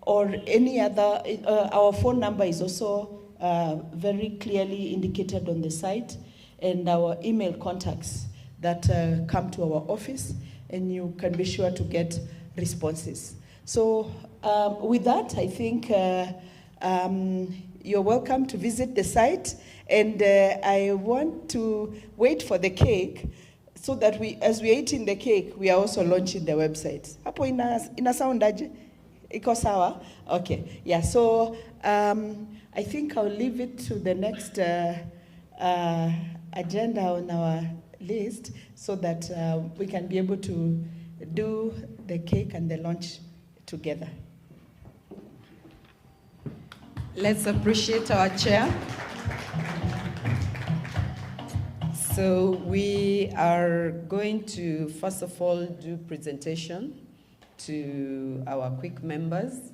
Or any other, our phone number is also very clearly indicated on the site, and our email contacts that come to our office, and you can be sure to get responses. So with that, I think you're welcome to visit the site, and I want to wait for the cake so that as we're eating the cake, we are also launching the website. Hapo ina sound aje? Iko sawa? Okay, yeah, so I think I'll leave it to the next agenda on our list so that we can be able to do the cake and the launch together. Let's appreciate our chair. So we are going to, first of all, do presentation to our Kwic members.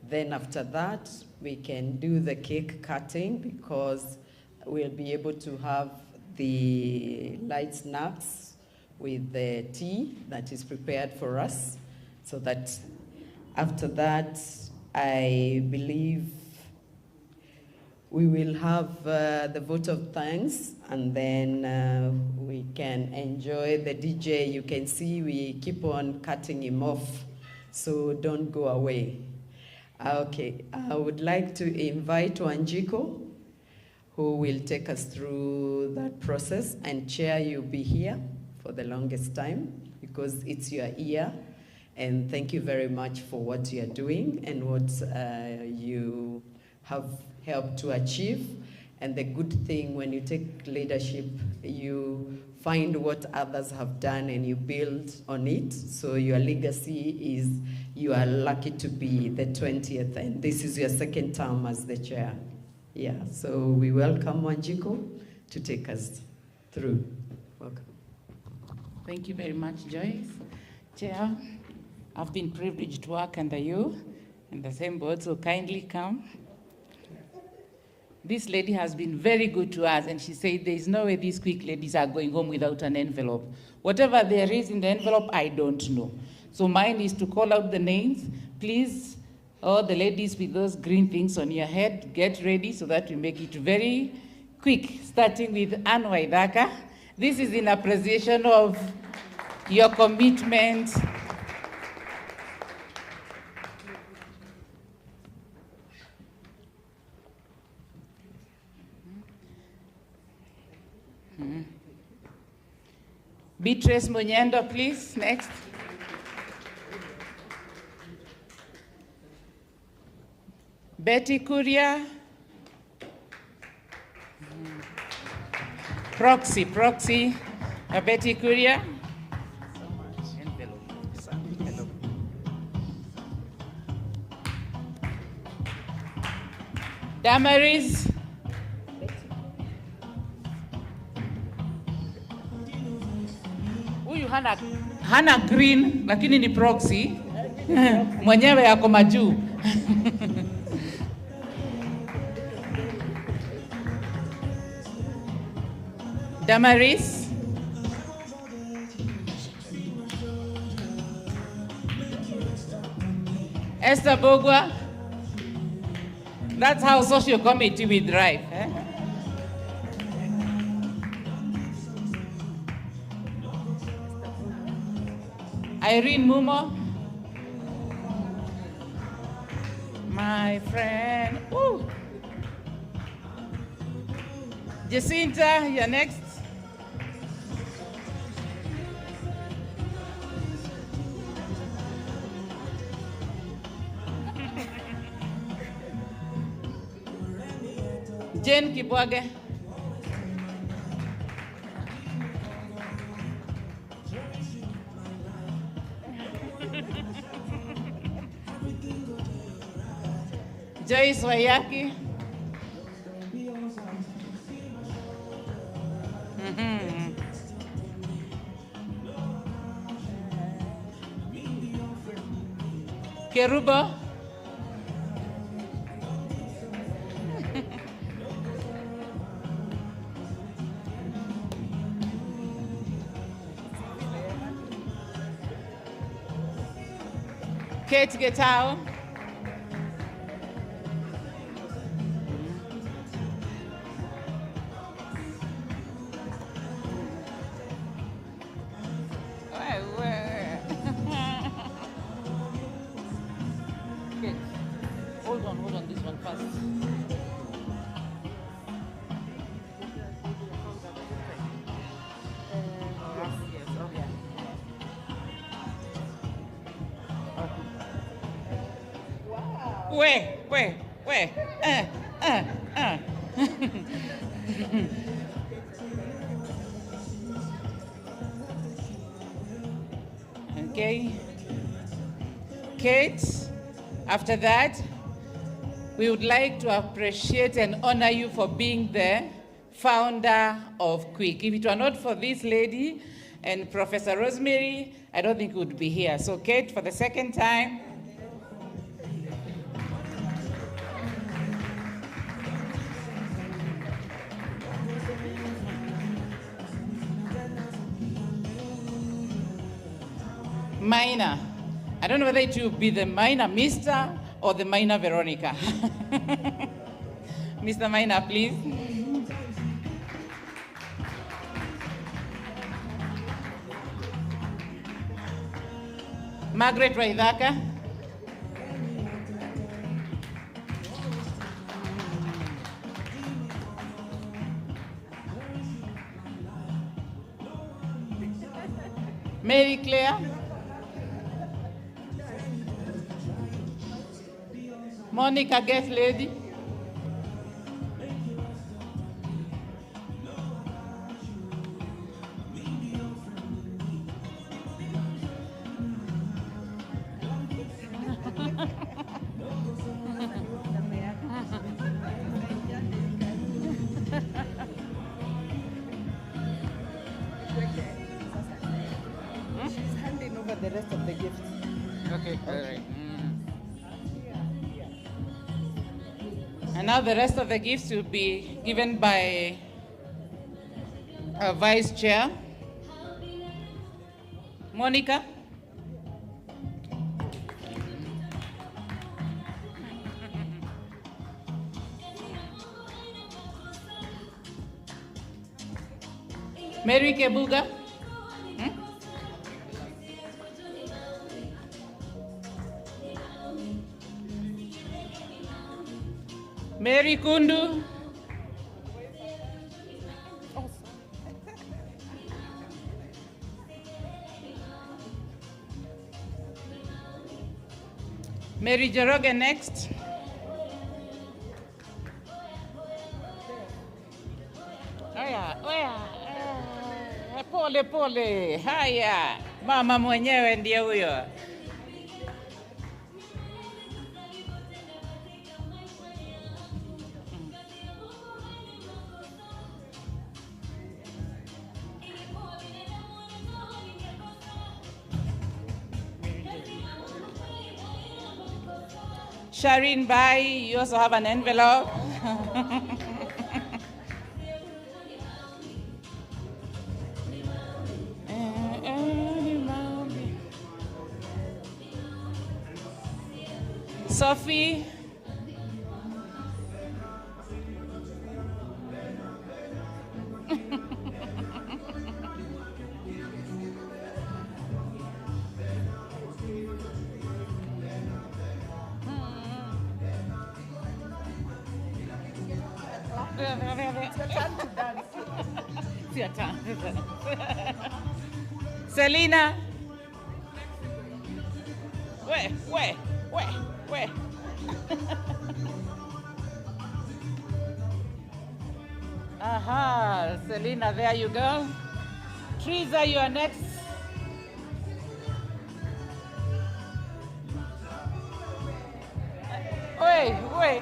Then after that, we can do the cake cutting because we'll be able to have the light snacks with the tea that is prepared for us, so that after that, I believe we will have the vote of thanks, and then we can enjoy the DJ. You can see we keep on cutting him off, so don't go away. Okay, I would like to invite Wanjiko, who will take us through that process. And Chair, you'll be here for the longest time because it's your year. And thank you very much for what you are doing and what you have helped to achieve. And the good thing when you take leadership, you find what others have done and you build on it. So your legacy is, you are lucky to be the 20th, and this is your second term as the chair. Yeah, so we welcome Wanjiko to take us through. Welcome. Thank you very much, Joyce. Chair, I've been privileged to work under you in the same board, so kindly come. This lady has been very good to us, and she said there's no way these Kwic ladies are going home without an envelope. Whatever there is in the envelope, I don't know. So mine is to call out the names. Please, all the ladies with those green things on your head, get ready so that we make it very quick, starting with Anne Waithaka. This is in appreciation of your commitment. Beatrice Munyendo, please, next. Betty Kuria. Proxy, Betty Kuria. Damaris. Huyu hana green, lakini ni proxy. Mwenyewe yako majuu. Damaris. Esther Bogwa. That's how social committee we drive. Irene Mumo. My friend. Ooh. Jacinta, you're next. Jane Kibwage. Joyce Wayaki. Kerubo. Kate Getao. Hold on, this one first. Where? Okay. Kate, after that, we would like to appreciate and honor you for being the founder of Kwic. If it were not for this lady and Professor Rosemary, I don't think we would be here. So Kate, for the second time. minor. I don't know whether it will be the minor Mr. or the minor Veronica. Mr. Minor, please. Margaret Waithaka. Mary Claire. Monica Guest Lady. She's handing over the rest of the gifts. Okay, all right. And now the rest of the gifts will be given by our Vice Chair, Monica. Mary Kebuga. Mary Kundu. Mary Joroge next. Oya, pole pole. Haya, mama mwenyewe ndiye huyo. Shireen Bai, you also have an envelope. Sophie. It's your turn to dance. It's your turn. Selena. Where? Aha, Selena, there you go. Teresa, you are next. Wait.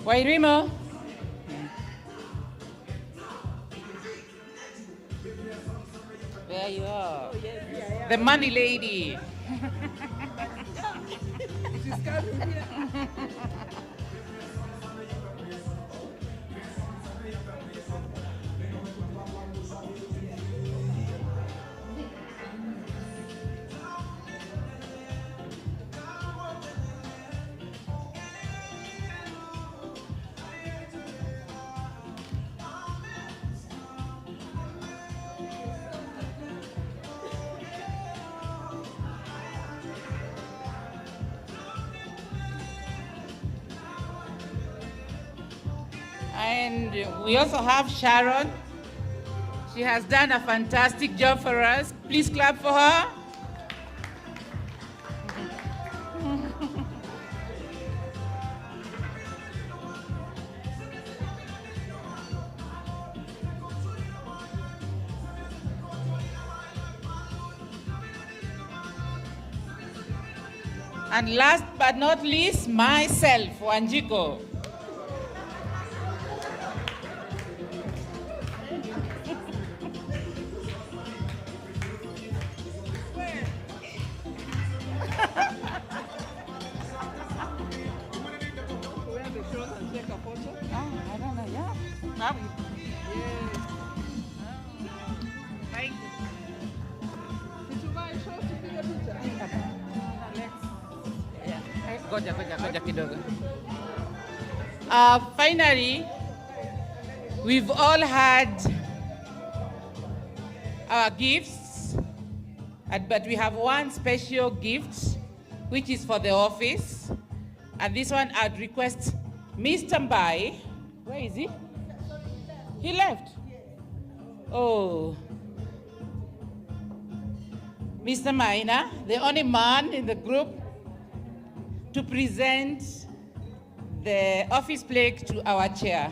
Wairimo. There you are. The money lady. She's coming here. And we also have Sharon. She has done a fantastic job for us. Please clap for her. And last but not least, myself, Wanjiko. Ngoja kidogo. Finally, we've all had our gifts, but we have one special gift, which is for the office. And this one I'd request Mr. Mbai. Where is he? He left. Oh. Mr. Maina, the only man in the group, to present the office plaque to our chair.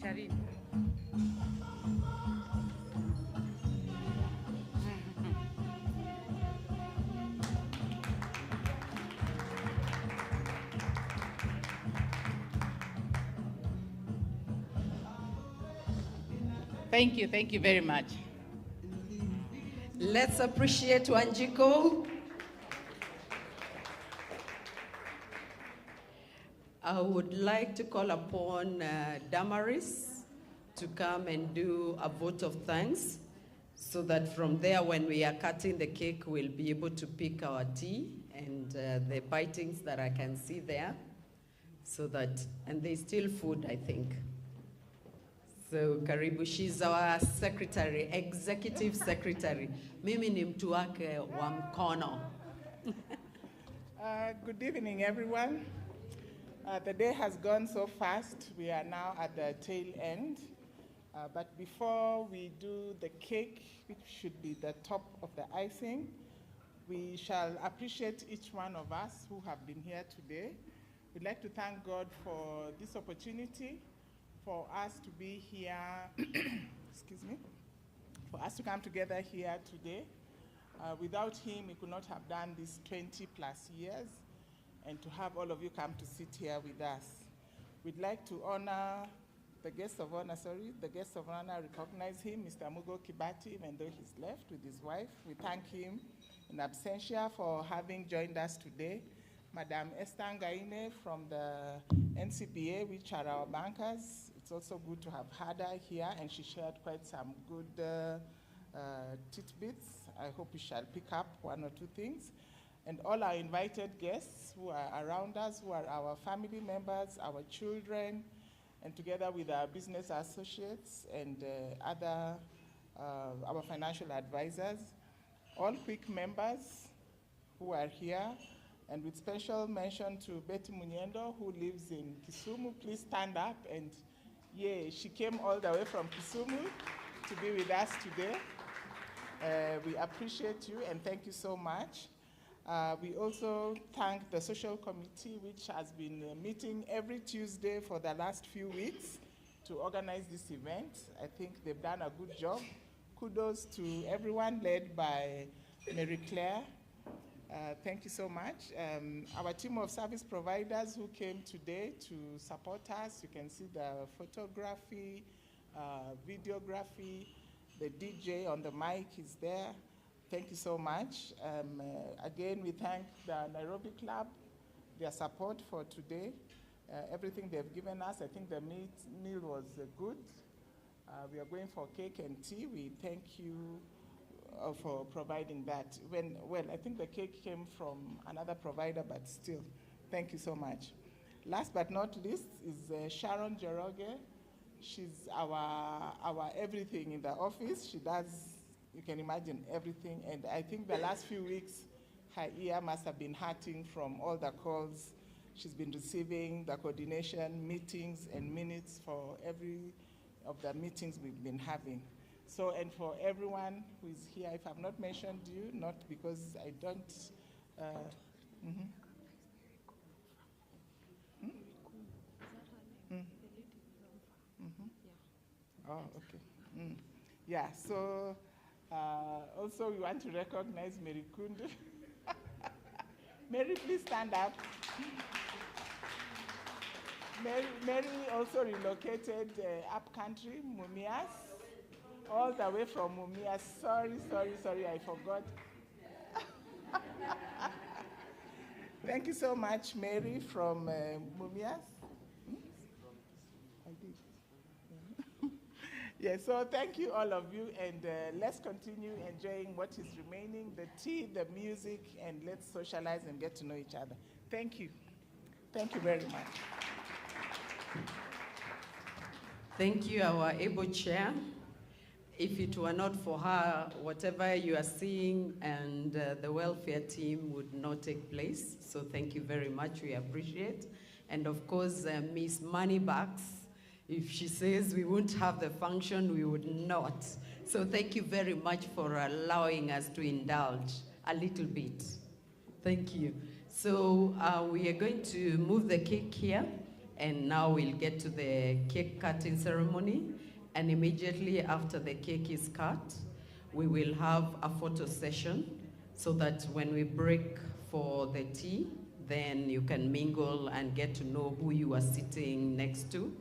Sharif. Thank you very much. Let's appreciate Wanjiko. I would like to call upon Damaris to come and do a vote of thanks so that from there, when we are cutting the cake, we'll be able to pick our tea and the bitings that I can see there. So that, and there's still food, I think. So Karibu, she's our secretary, executive secretary. Mimi ni mtu wake wa mkono. Good evening, everyone. The day has gone so fast. We are now at the tail end. But before we do the cake, which should be the top of the icing, we shall appreciate each one of us who have been here today. We'd like to thank God for this opportunity, for us to be here, excuse me, for us to come together here today. Without him, we could not have done this 20 plus years, and to have all of you come to sit here with us. We'd like to honor the guest of honor, recognize him, Mr. Mugo Kibati, even though he's left with his wife. We thank him in absentia for having joined us today. Madam Esther Ngaine from the NCBA, which are our bankers. It's also good to have had her here, and she shared quite some good tidbits. I hope we shall pick up one or two things. And all our invited guests who are around us, who are our family members, our children, and together with our business associates and our financial advisors, all Kwic members who are here, and with special mention to Betty Munyendo, who lives in Kisumu. Please stand up. And yeah, she came all the way from Kisumu to be with us today. We appreciate you and thank you so much. We also thank the social committee, which has been meeting every Tuesday for the last few weeks to organize this event. I think they've done a good job. Kudos to everyone led by Mary Claire. Thank you so much. Our team of service providers who came today to support us, you can see the photography, videography, the DJ on the mic is there. Thank you so much. Again, we thank the Nairobi Club, their support for today. Everything they've given us, I think the meal was good. We are going for cake and tea. We thank you for providing that. Well, I think the cake came from another provider, but still, thank you so much. Last but not least is Sharon Joroge. She's our everything in the office. She does, you can imagine, everything. And I think the last few weeks, her ear must have been hurting from all the calls she's been receiving, the coordination, meetings, and minutes for every of the meetings we've been having. So, and for everyone who is here, if I've not mentioned you, not because I don't, Oh, okay. Yeah, so also we want to recognize Mary Kundu. Mary, please stand up. Mary also relocated up country, Mumias, all the way from Mumias. Sorry, I forgot. Thank you so much, Mary from Mumias. I did. Yeah, so thank you all of you, and let's continue enjoying what is remaining, the tea, the music, and let's socialize and get to know each other. Thank you. Thank you very much. Thank you, our able chair. If it were not for her, whatever you are seeing and the welfare team would not take place. So thank you very much, we appreciate. And of course, Miss Moneybags, if she says we won't have the function, we would not. So thank you very much for allowing us to indulge a little bit. Thank you. So we are going to move the cake here, and now we'll get to the cake cutting ceremony. And immediately after the cake is cut, we will have a photo session so that when we break for the tea, then you can mingle and get to know who you are sitting next to.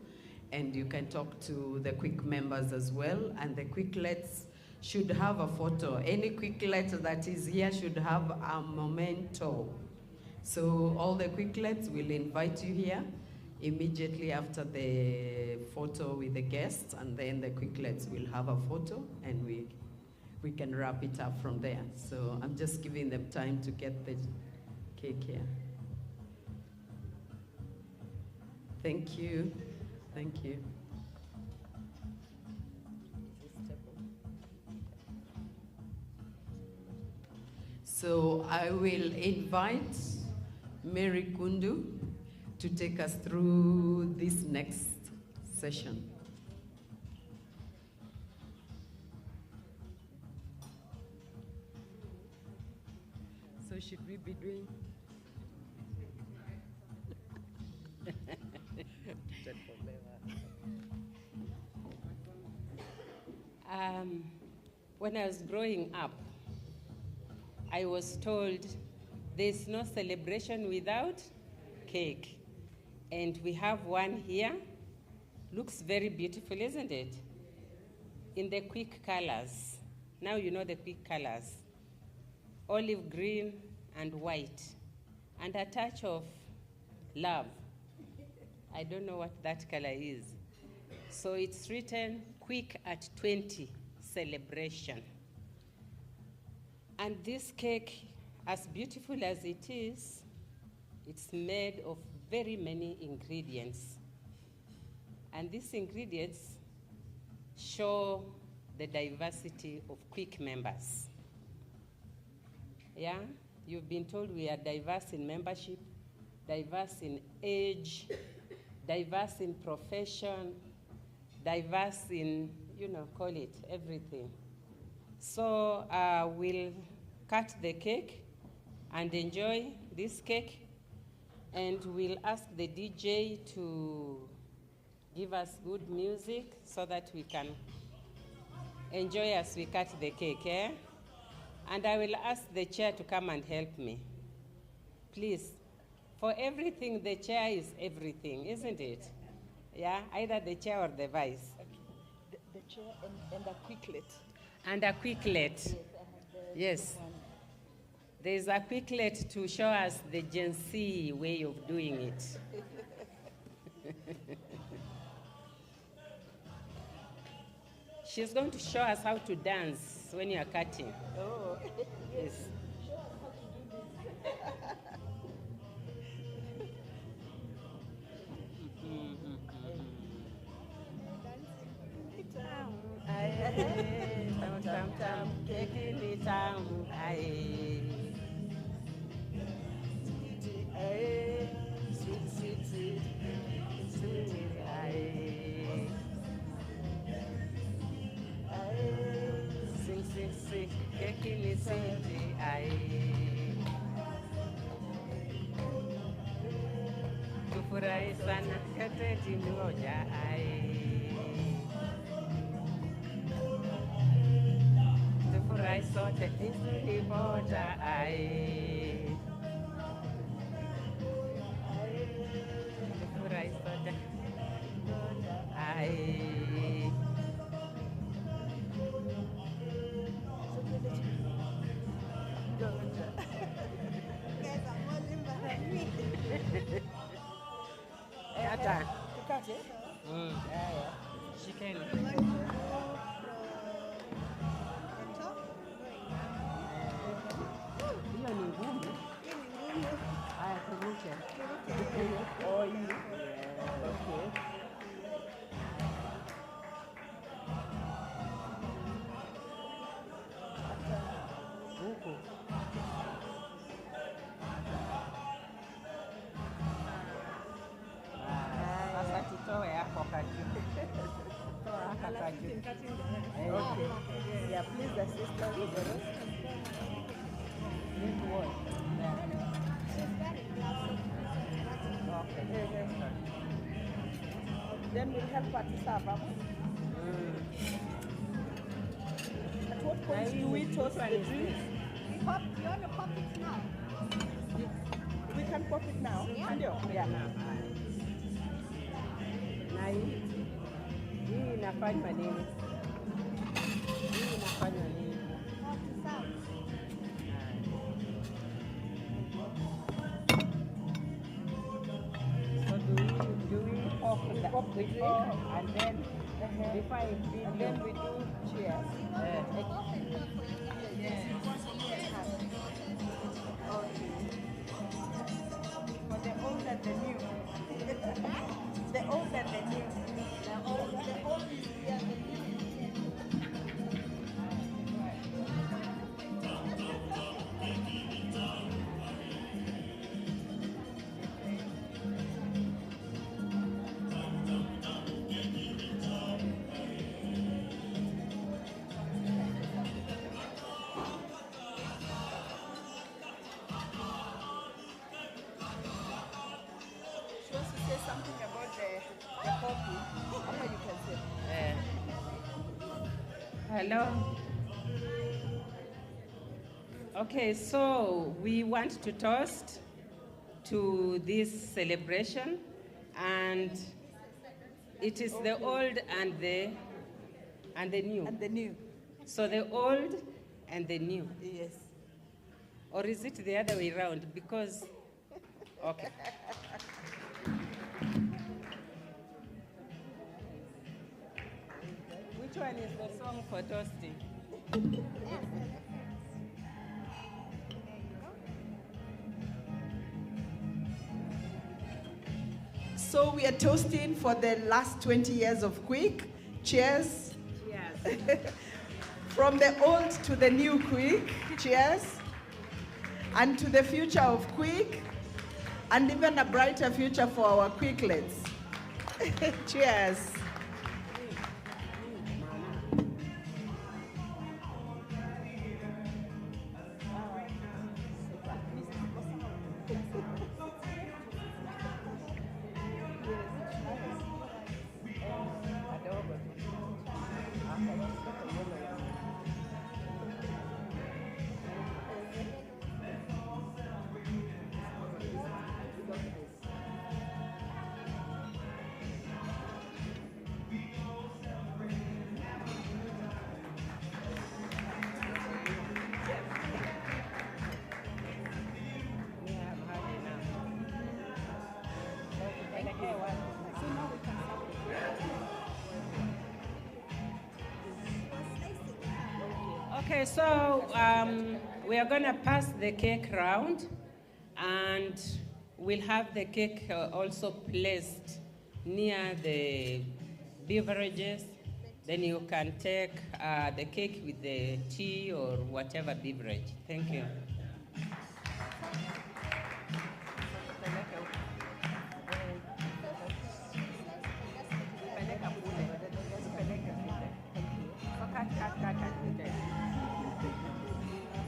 And you can talk to the Kwic members as well. And the Kwiclets should have a photo. Any Kwiclet that is here should have a memento. So all the Kwiclets will invite you here immediately after the photo with the guests, and then the Kwiclets will have a photo, and we can wrap it up from there. So I'm just giving them time to get the cake here. Thank you. Thank you. So I will invite Mary Kundu to take us through this next session. So should we be doing? When I was growing up, I was told there's no celebration without cake. And we have one here. Looks very beautiful, isn't it? In the Kwic colors. Now you know the Kwic colors. Olive green and white. And a touch of love. I don't know what that color is. So it's written Kwic at 20 celebration. And this cake, as beautiful as it is, it's made of very many ingredients. And these ingredients show the diversity of Kwic members. Yeah, you've been told we are diverse in membership, diverse in age, diverse in profession, diverse in, call it everything. So we'll cut the cake and enjoy this cake. And we'll ask the DJ to give us good music so that we can enjoy as we cut the cake, eh? And I will ask the chair to come and help me. Please, for everything, the chair is everything, isn't it? Yeah, either the chair or the vice. The chair and a Kwiclet. And a Kwiclet. Yes. There's a Kwiclet to show us the Gen Z way of doing it. She's going to show us how to dance when you're cutting. Oh, yes. Tam tam, taking it down, sweet, sweet, sweet, sweet, sing, sing, sing, taking it sweet, Tufurahi sana kateti moja, Tufurahi sote hizi moja, Tufurahi sote moja, Hata. Tukate? Shikeni. cutting. Okay. Yeah, please assist us with the rest. Need what? Okay. Then we'll help her to serve, huh? At what point do we toast the drinks? You want to pop it now? We can pop it now. Yeah. Na hii inafanywa nini? Hii inafanywa nini? So do we pop the drink and then before I feed And then we do cheers. For the old and the new. The old and the new. The old is here, the new is here. She wants to say something about the coffee. How you can say? Hello. Okay, so we want to toast to this celebration, and it is the old and the new. And the new. So the old and the new. Yes. Or is it the other way around? Because, okay. Which one is the song for toasting? So we are toasting for the last 20 years of Kwic. Cheers. Cheers. From the old to the new Kwic. Cheers. And to the future of Kwic, and even a brighter future for our Kwicklets. Cheers. Okay, so we are going to pass the cake round, and we'll have the cake also placed near the beverages. Then you can take the cake with the tea or whatever beverage. Thank you.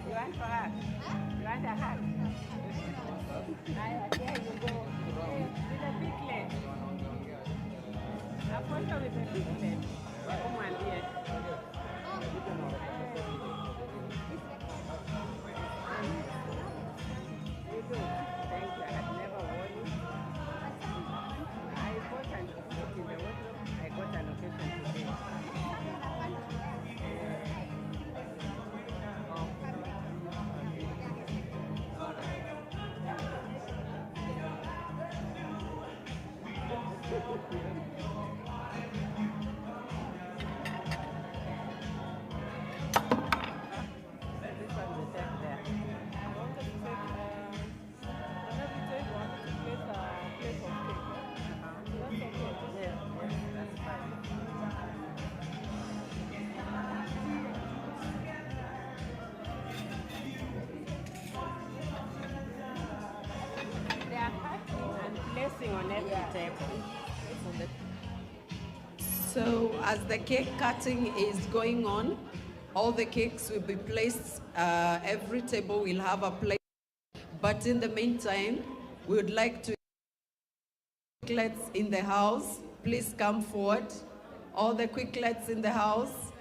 You want to hug? You want a hug? There you go. With a big leg. A photo with a big leg. Umwambie. You do. Thank you. I had never worn it. I bought an occasion in the wardrobe. I got an occasion today. They are cutting and placing on every table. So as the cake cutting is going on, all the cakes will be placed, every table will have a plate. But in the meantime, we would like to quicklets in the house. Please come forward. All the quicklets in the house.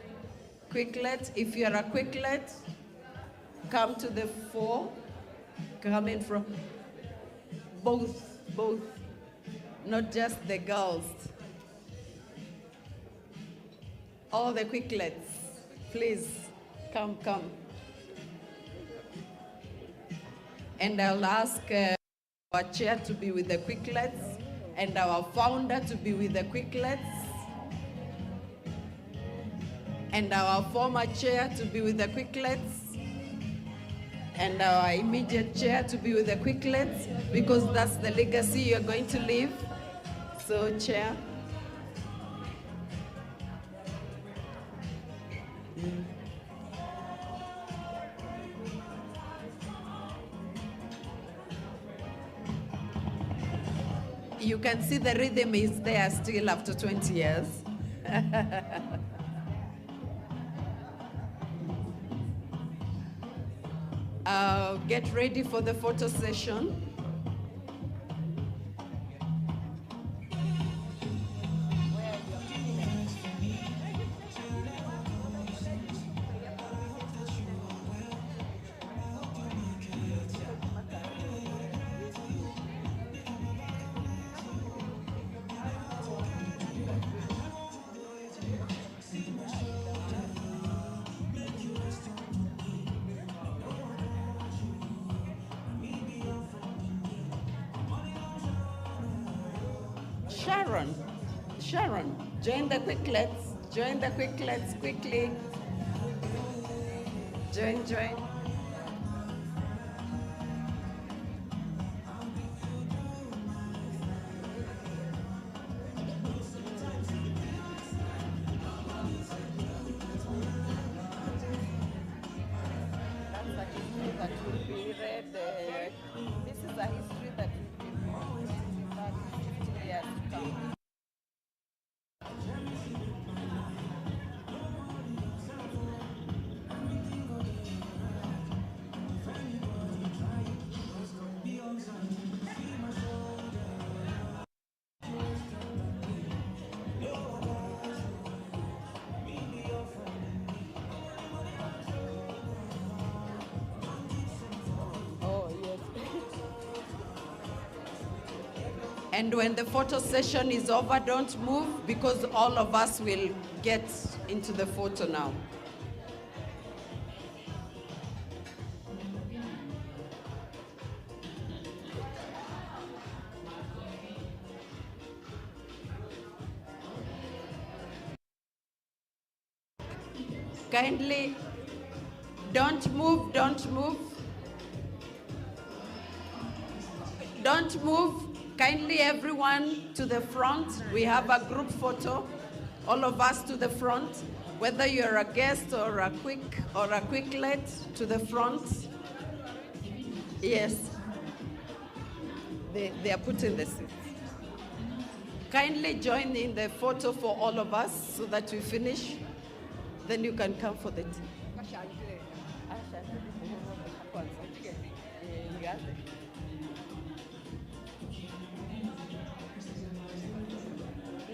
Quicklet, if you're a quicklet, come to the fore. Come in from both, not just the girls. All the quicklets, please, come. And I'll ask our chair to be with the quicklets and our founder to be with the quicklets and our former chair to be with the quicklets and our immediate chair to be with the quicklets, because that's the legacy you're going to leave. So, chair. You can see the rhythm is there still after 20 years. Get ready for the photo session. Sharon, join the quicklets quickly. Join. That will be read. This is a history that will be read in 50 years to come. And when the photo session is over, don't move, because all of us will get into the photo now. Kindly, don't move. Kindly, everyone to the front. We have a group photo. All of us to the front. Whether you're a guest or a quicklet, to the front. Yes. They are put in the seats. Kindly join in the photo for all of us so that we finish. Then you can come for the tea.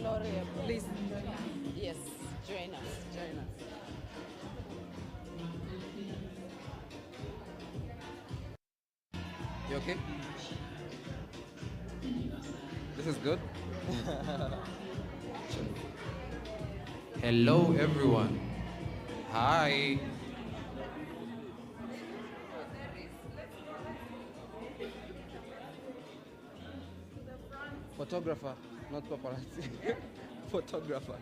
Gloria, please. Yes, join us. You okay? This is good? Hello, everyone. Hi. Photographer, not paparazzi. Photographer.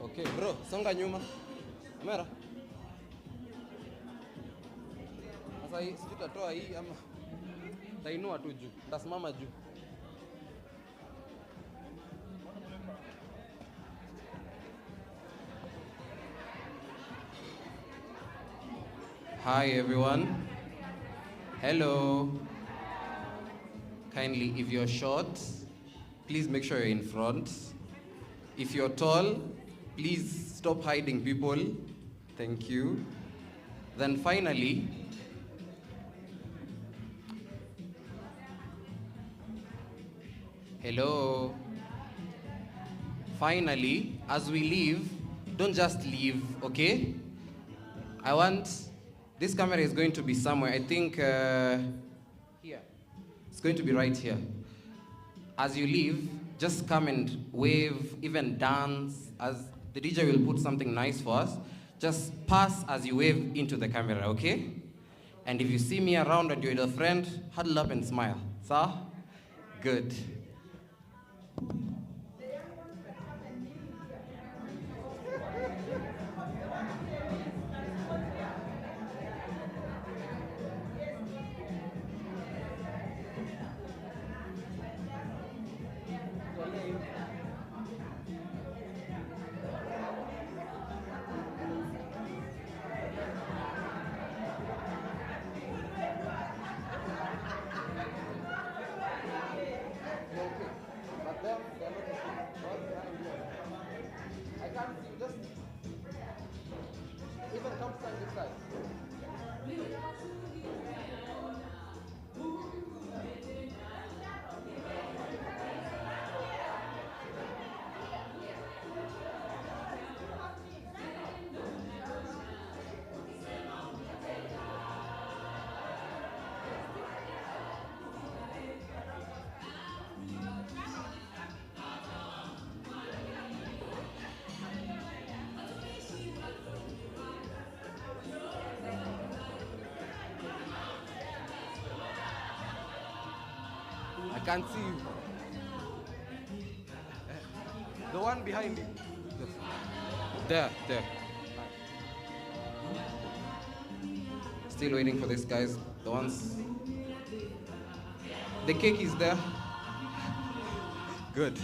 Okay, bro, songa nyuma. Kamera. Sasa hii sisi tutatoa hii ama tainua tu juu. Tasimama juu. Hi, everyone. Hello. kindly, if you're short, please make sure you're in front. If you're tall, please stop hiding people. Thank you. Then finally, hello. Finally, as we leave, don't just leave, okay? I want, this camera is going to be somewhere, I think here. It's going to be right here. As you leave, just come and wave, even dance, as the DJ will put something nice for us. Just pass as you wave into the camera, okay? And if you see me around and you're with a friend, huddle up and smile. Sir? Good. I can't see you. The one behind you. There. Still waiting for these guys. The ones. The cake is there. Good.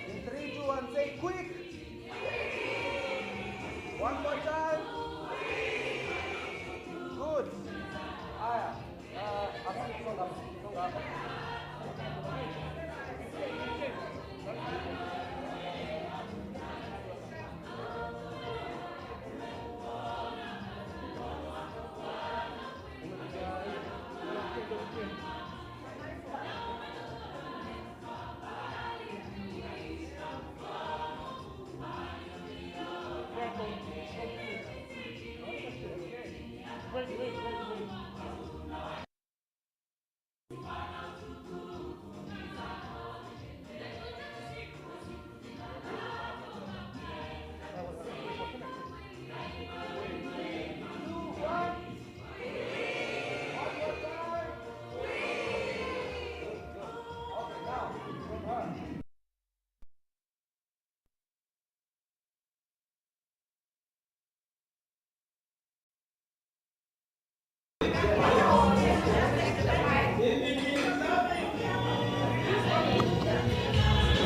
In 3, 2, 1, say quick. One more time. Good. Aya.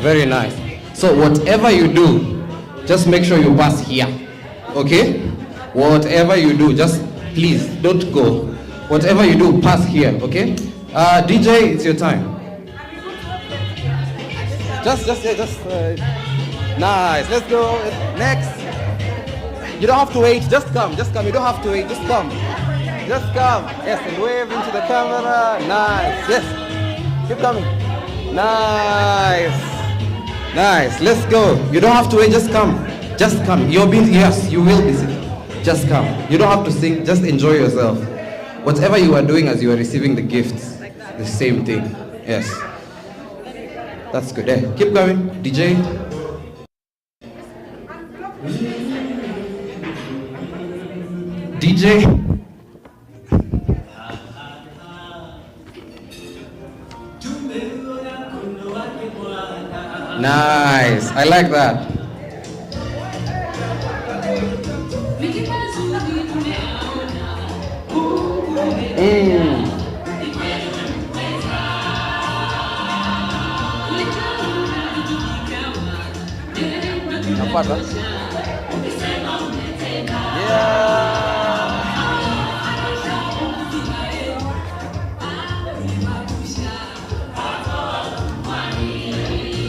Very nice. So whatever you do, just make sure you pass here. Okay? Whatever you do, just please don't go. Whatever you do, pass here. Okay? DJ, it's your time. Nice. Let's go. Next. You don't have to wait. Just come. You don't have to wait. Just come. Yes, and wave into the camera. Nice. Yes. Keep coming. Nice. Let's go. You don't have to wait. Just come. Yes, you will be singing. Just come. You don't have to sing. Just enjoy yourself. Whatever you are doing as you are receiving the gifts, the same thing. Yes. That's good. Keep going. DJ. Nice. I like that. Napata. Yeah.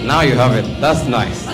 Now you have it. That's nice.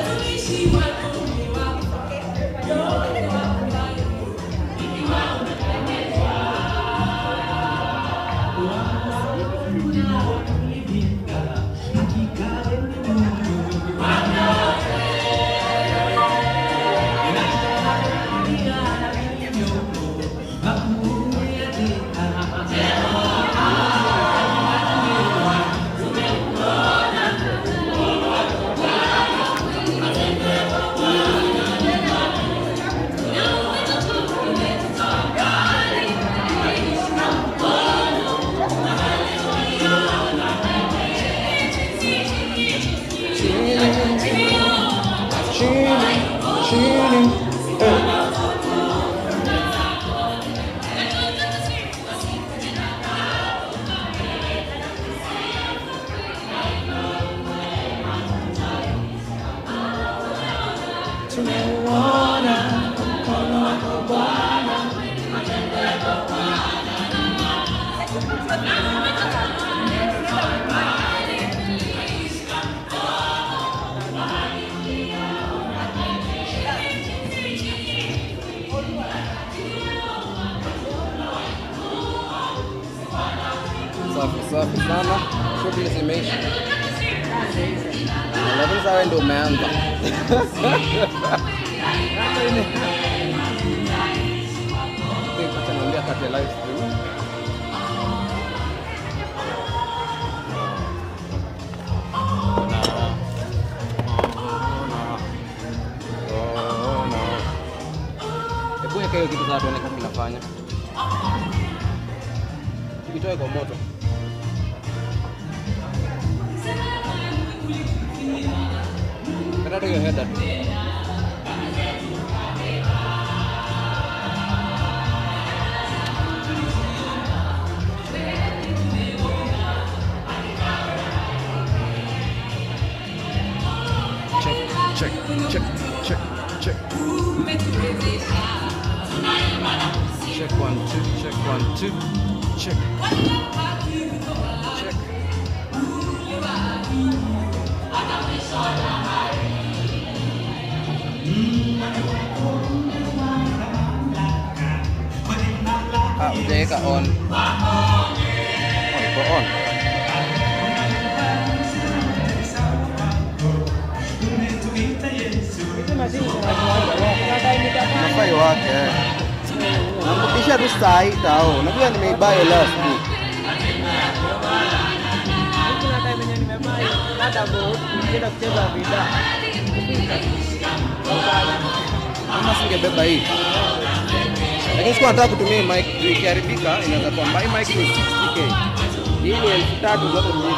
Safi sana, shughuli zimeisha. Lakini sasa wewe ndio umeanza. Acha niambia kati ya live stream. Hebu weka hiyo kitu tuone kama kinafanya. Kitoe kwa moto. Kada your head that. Check. Check 1 2, check 1 2, check. Ujaweka on. Iko on. Nafai wake. Namrudisha tu saa hii tao. Unajua nimeibuy last week. Kuna time yenye nimebuy hata board nikienda kucheza vida. Kama singebeba hii. Lakini sikuwa nataka kutumia mic, ikiharibika inaweza kwamba hii mic ni 60k. Hii ni 3,000 zote mbili.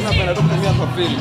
Napenda tu kutumia kwa film.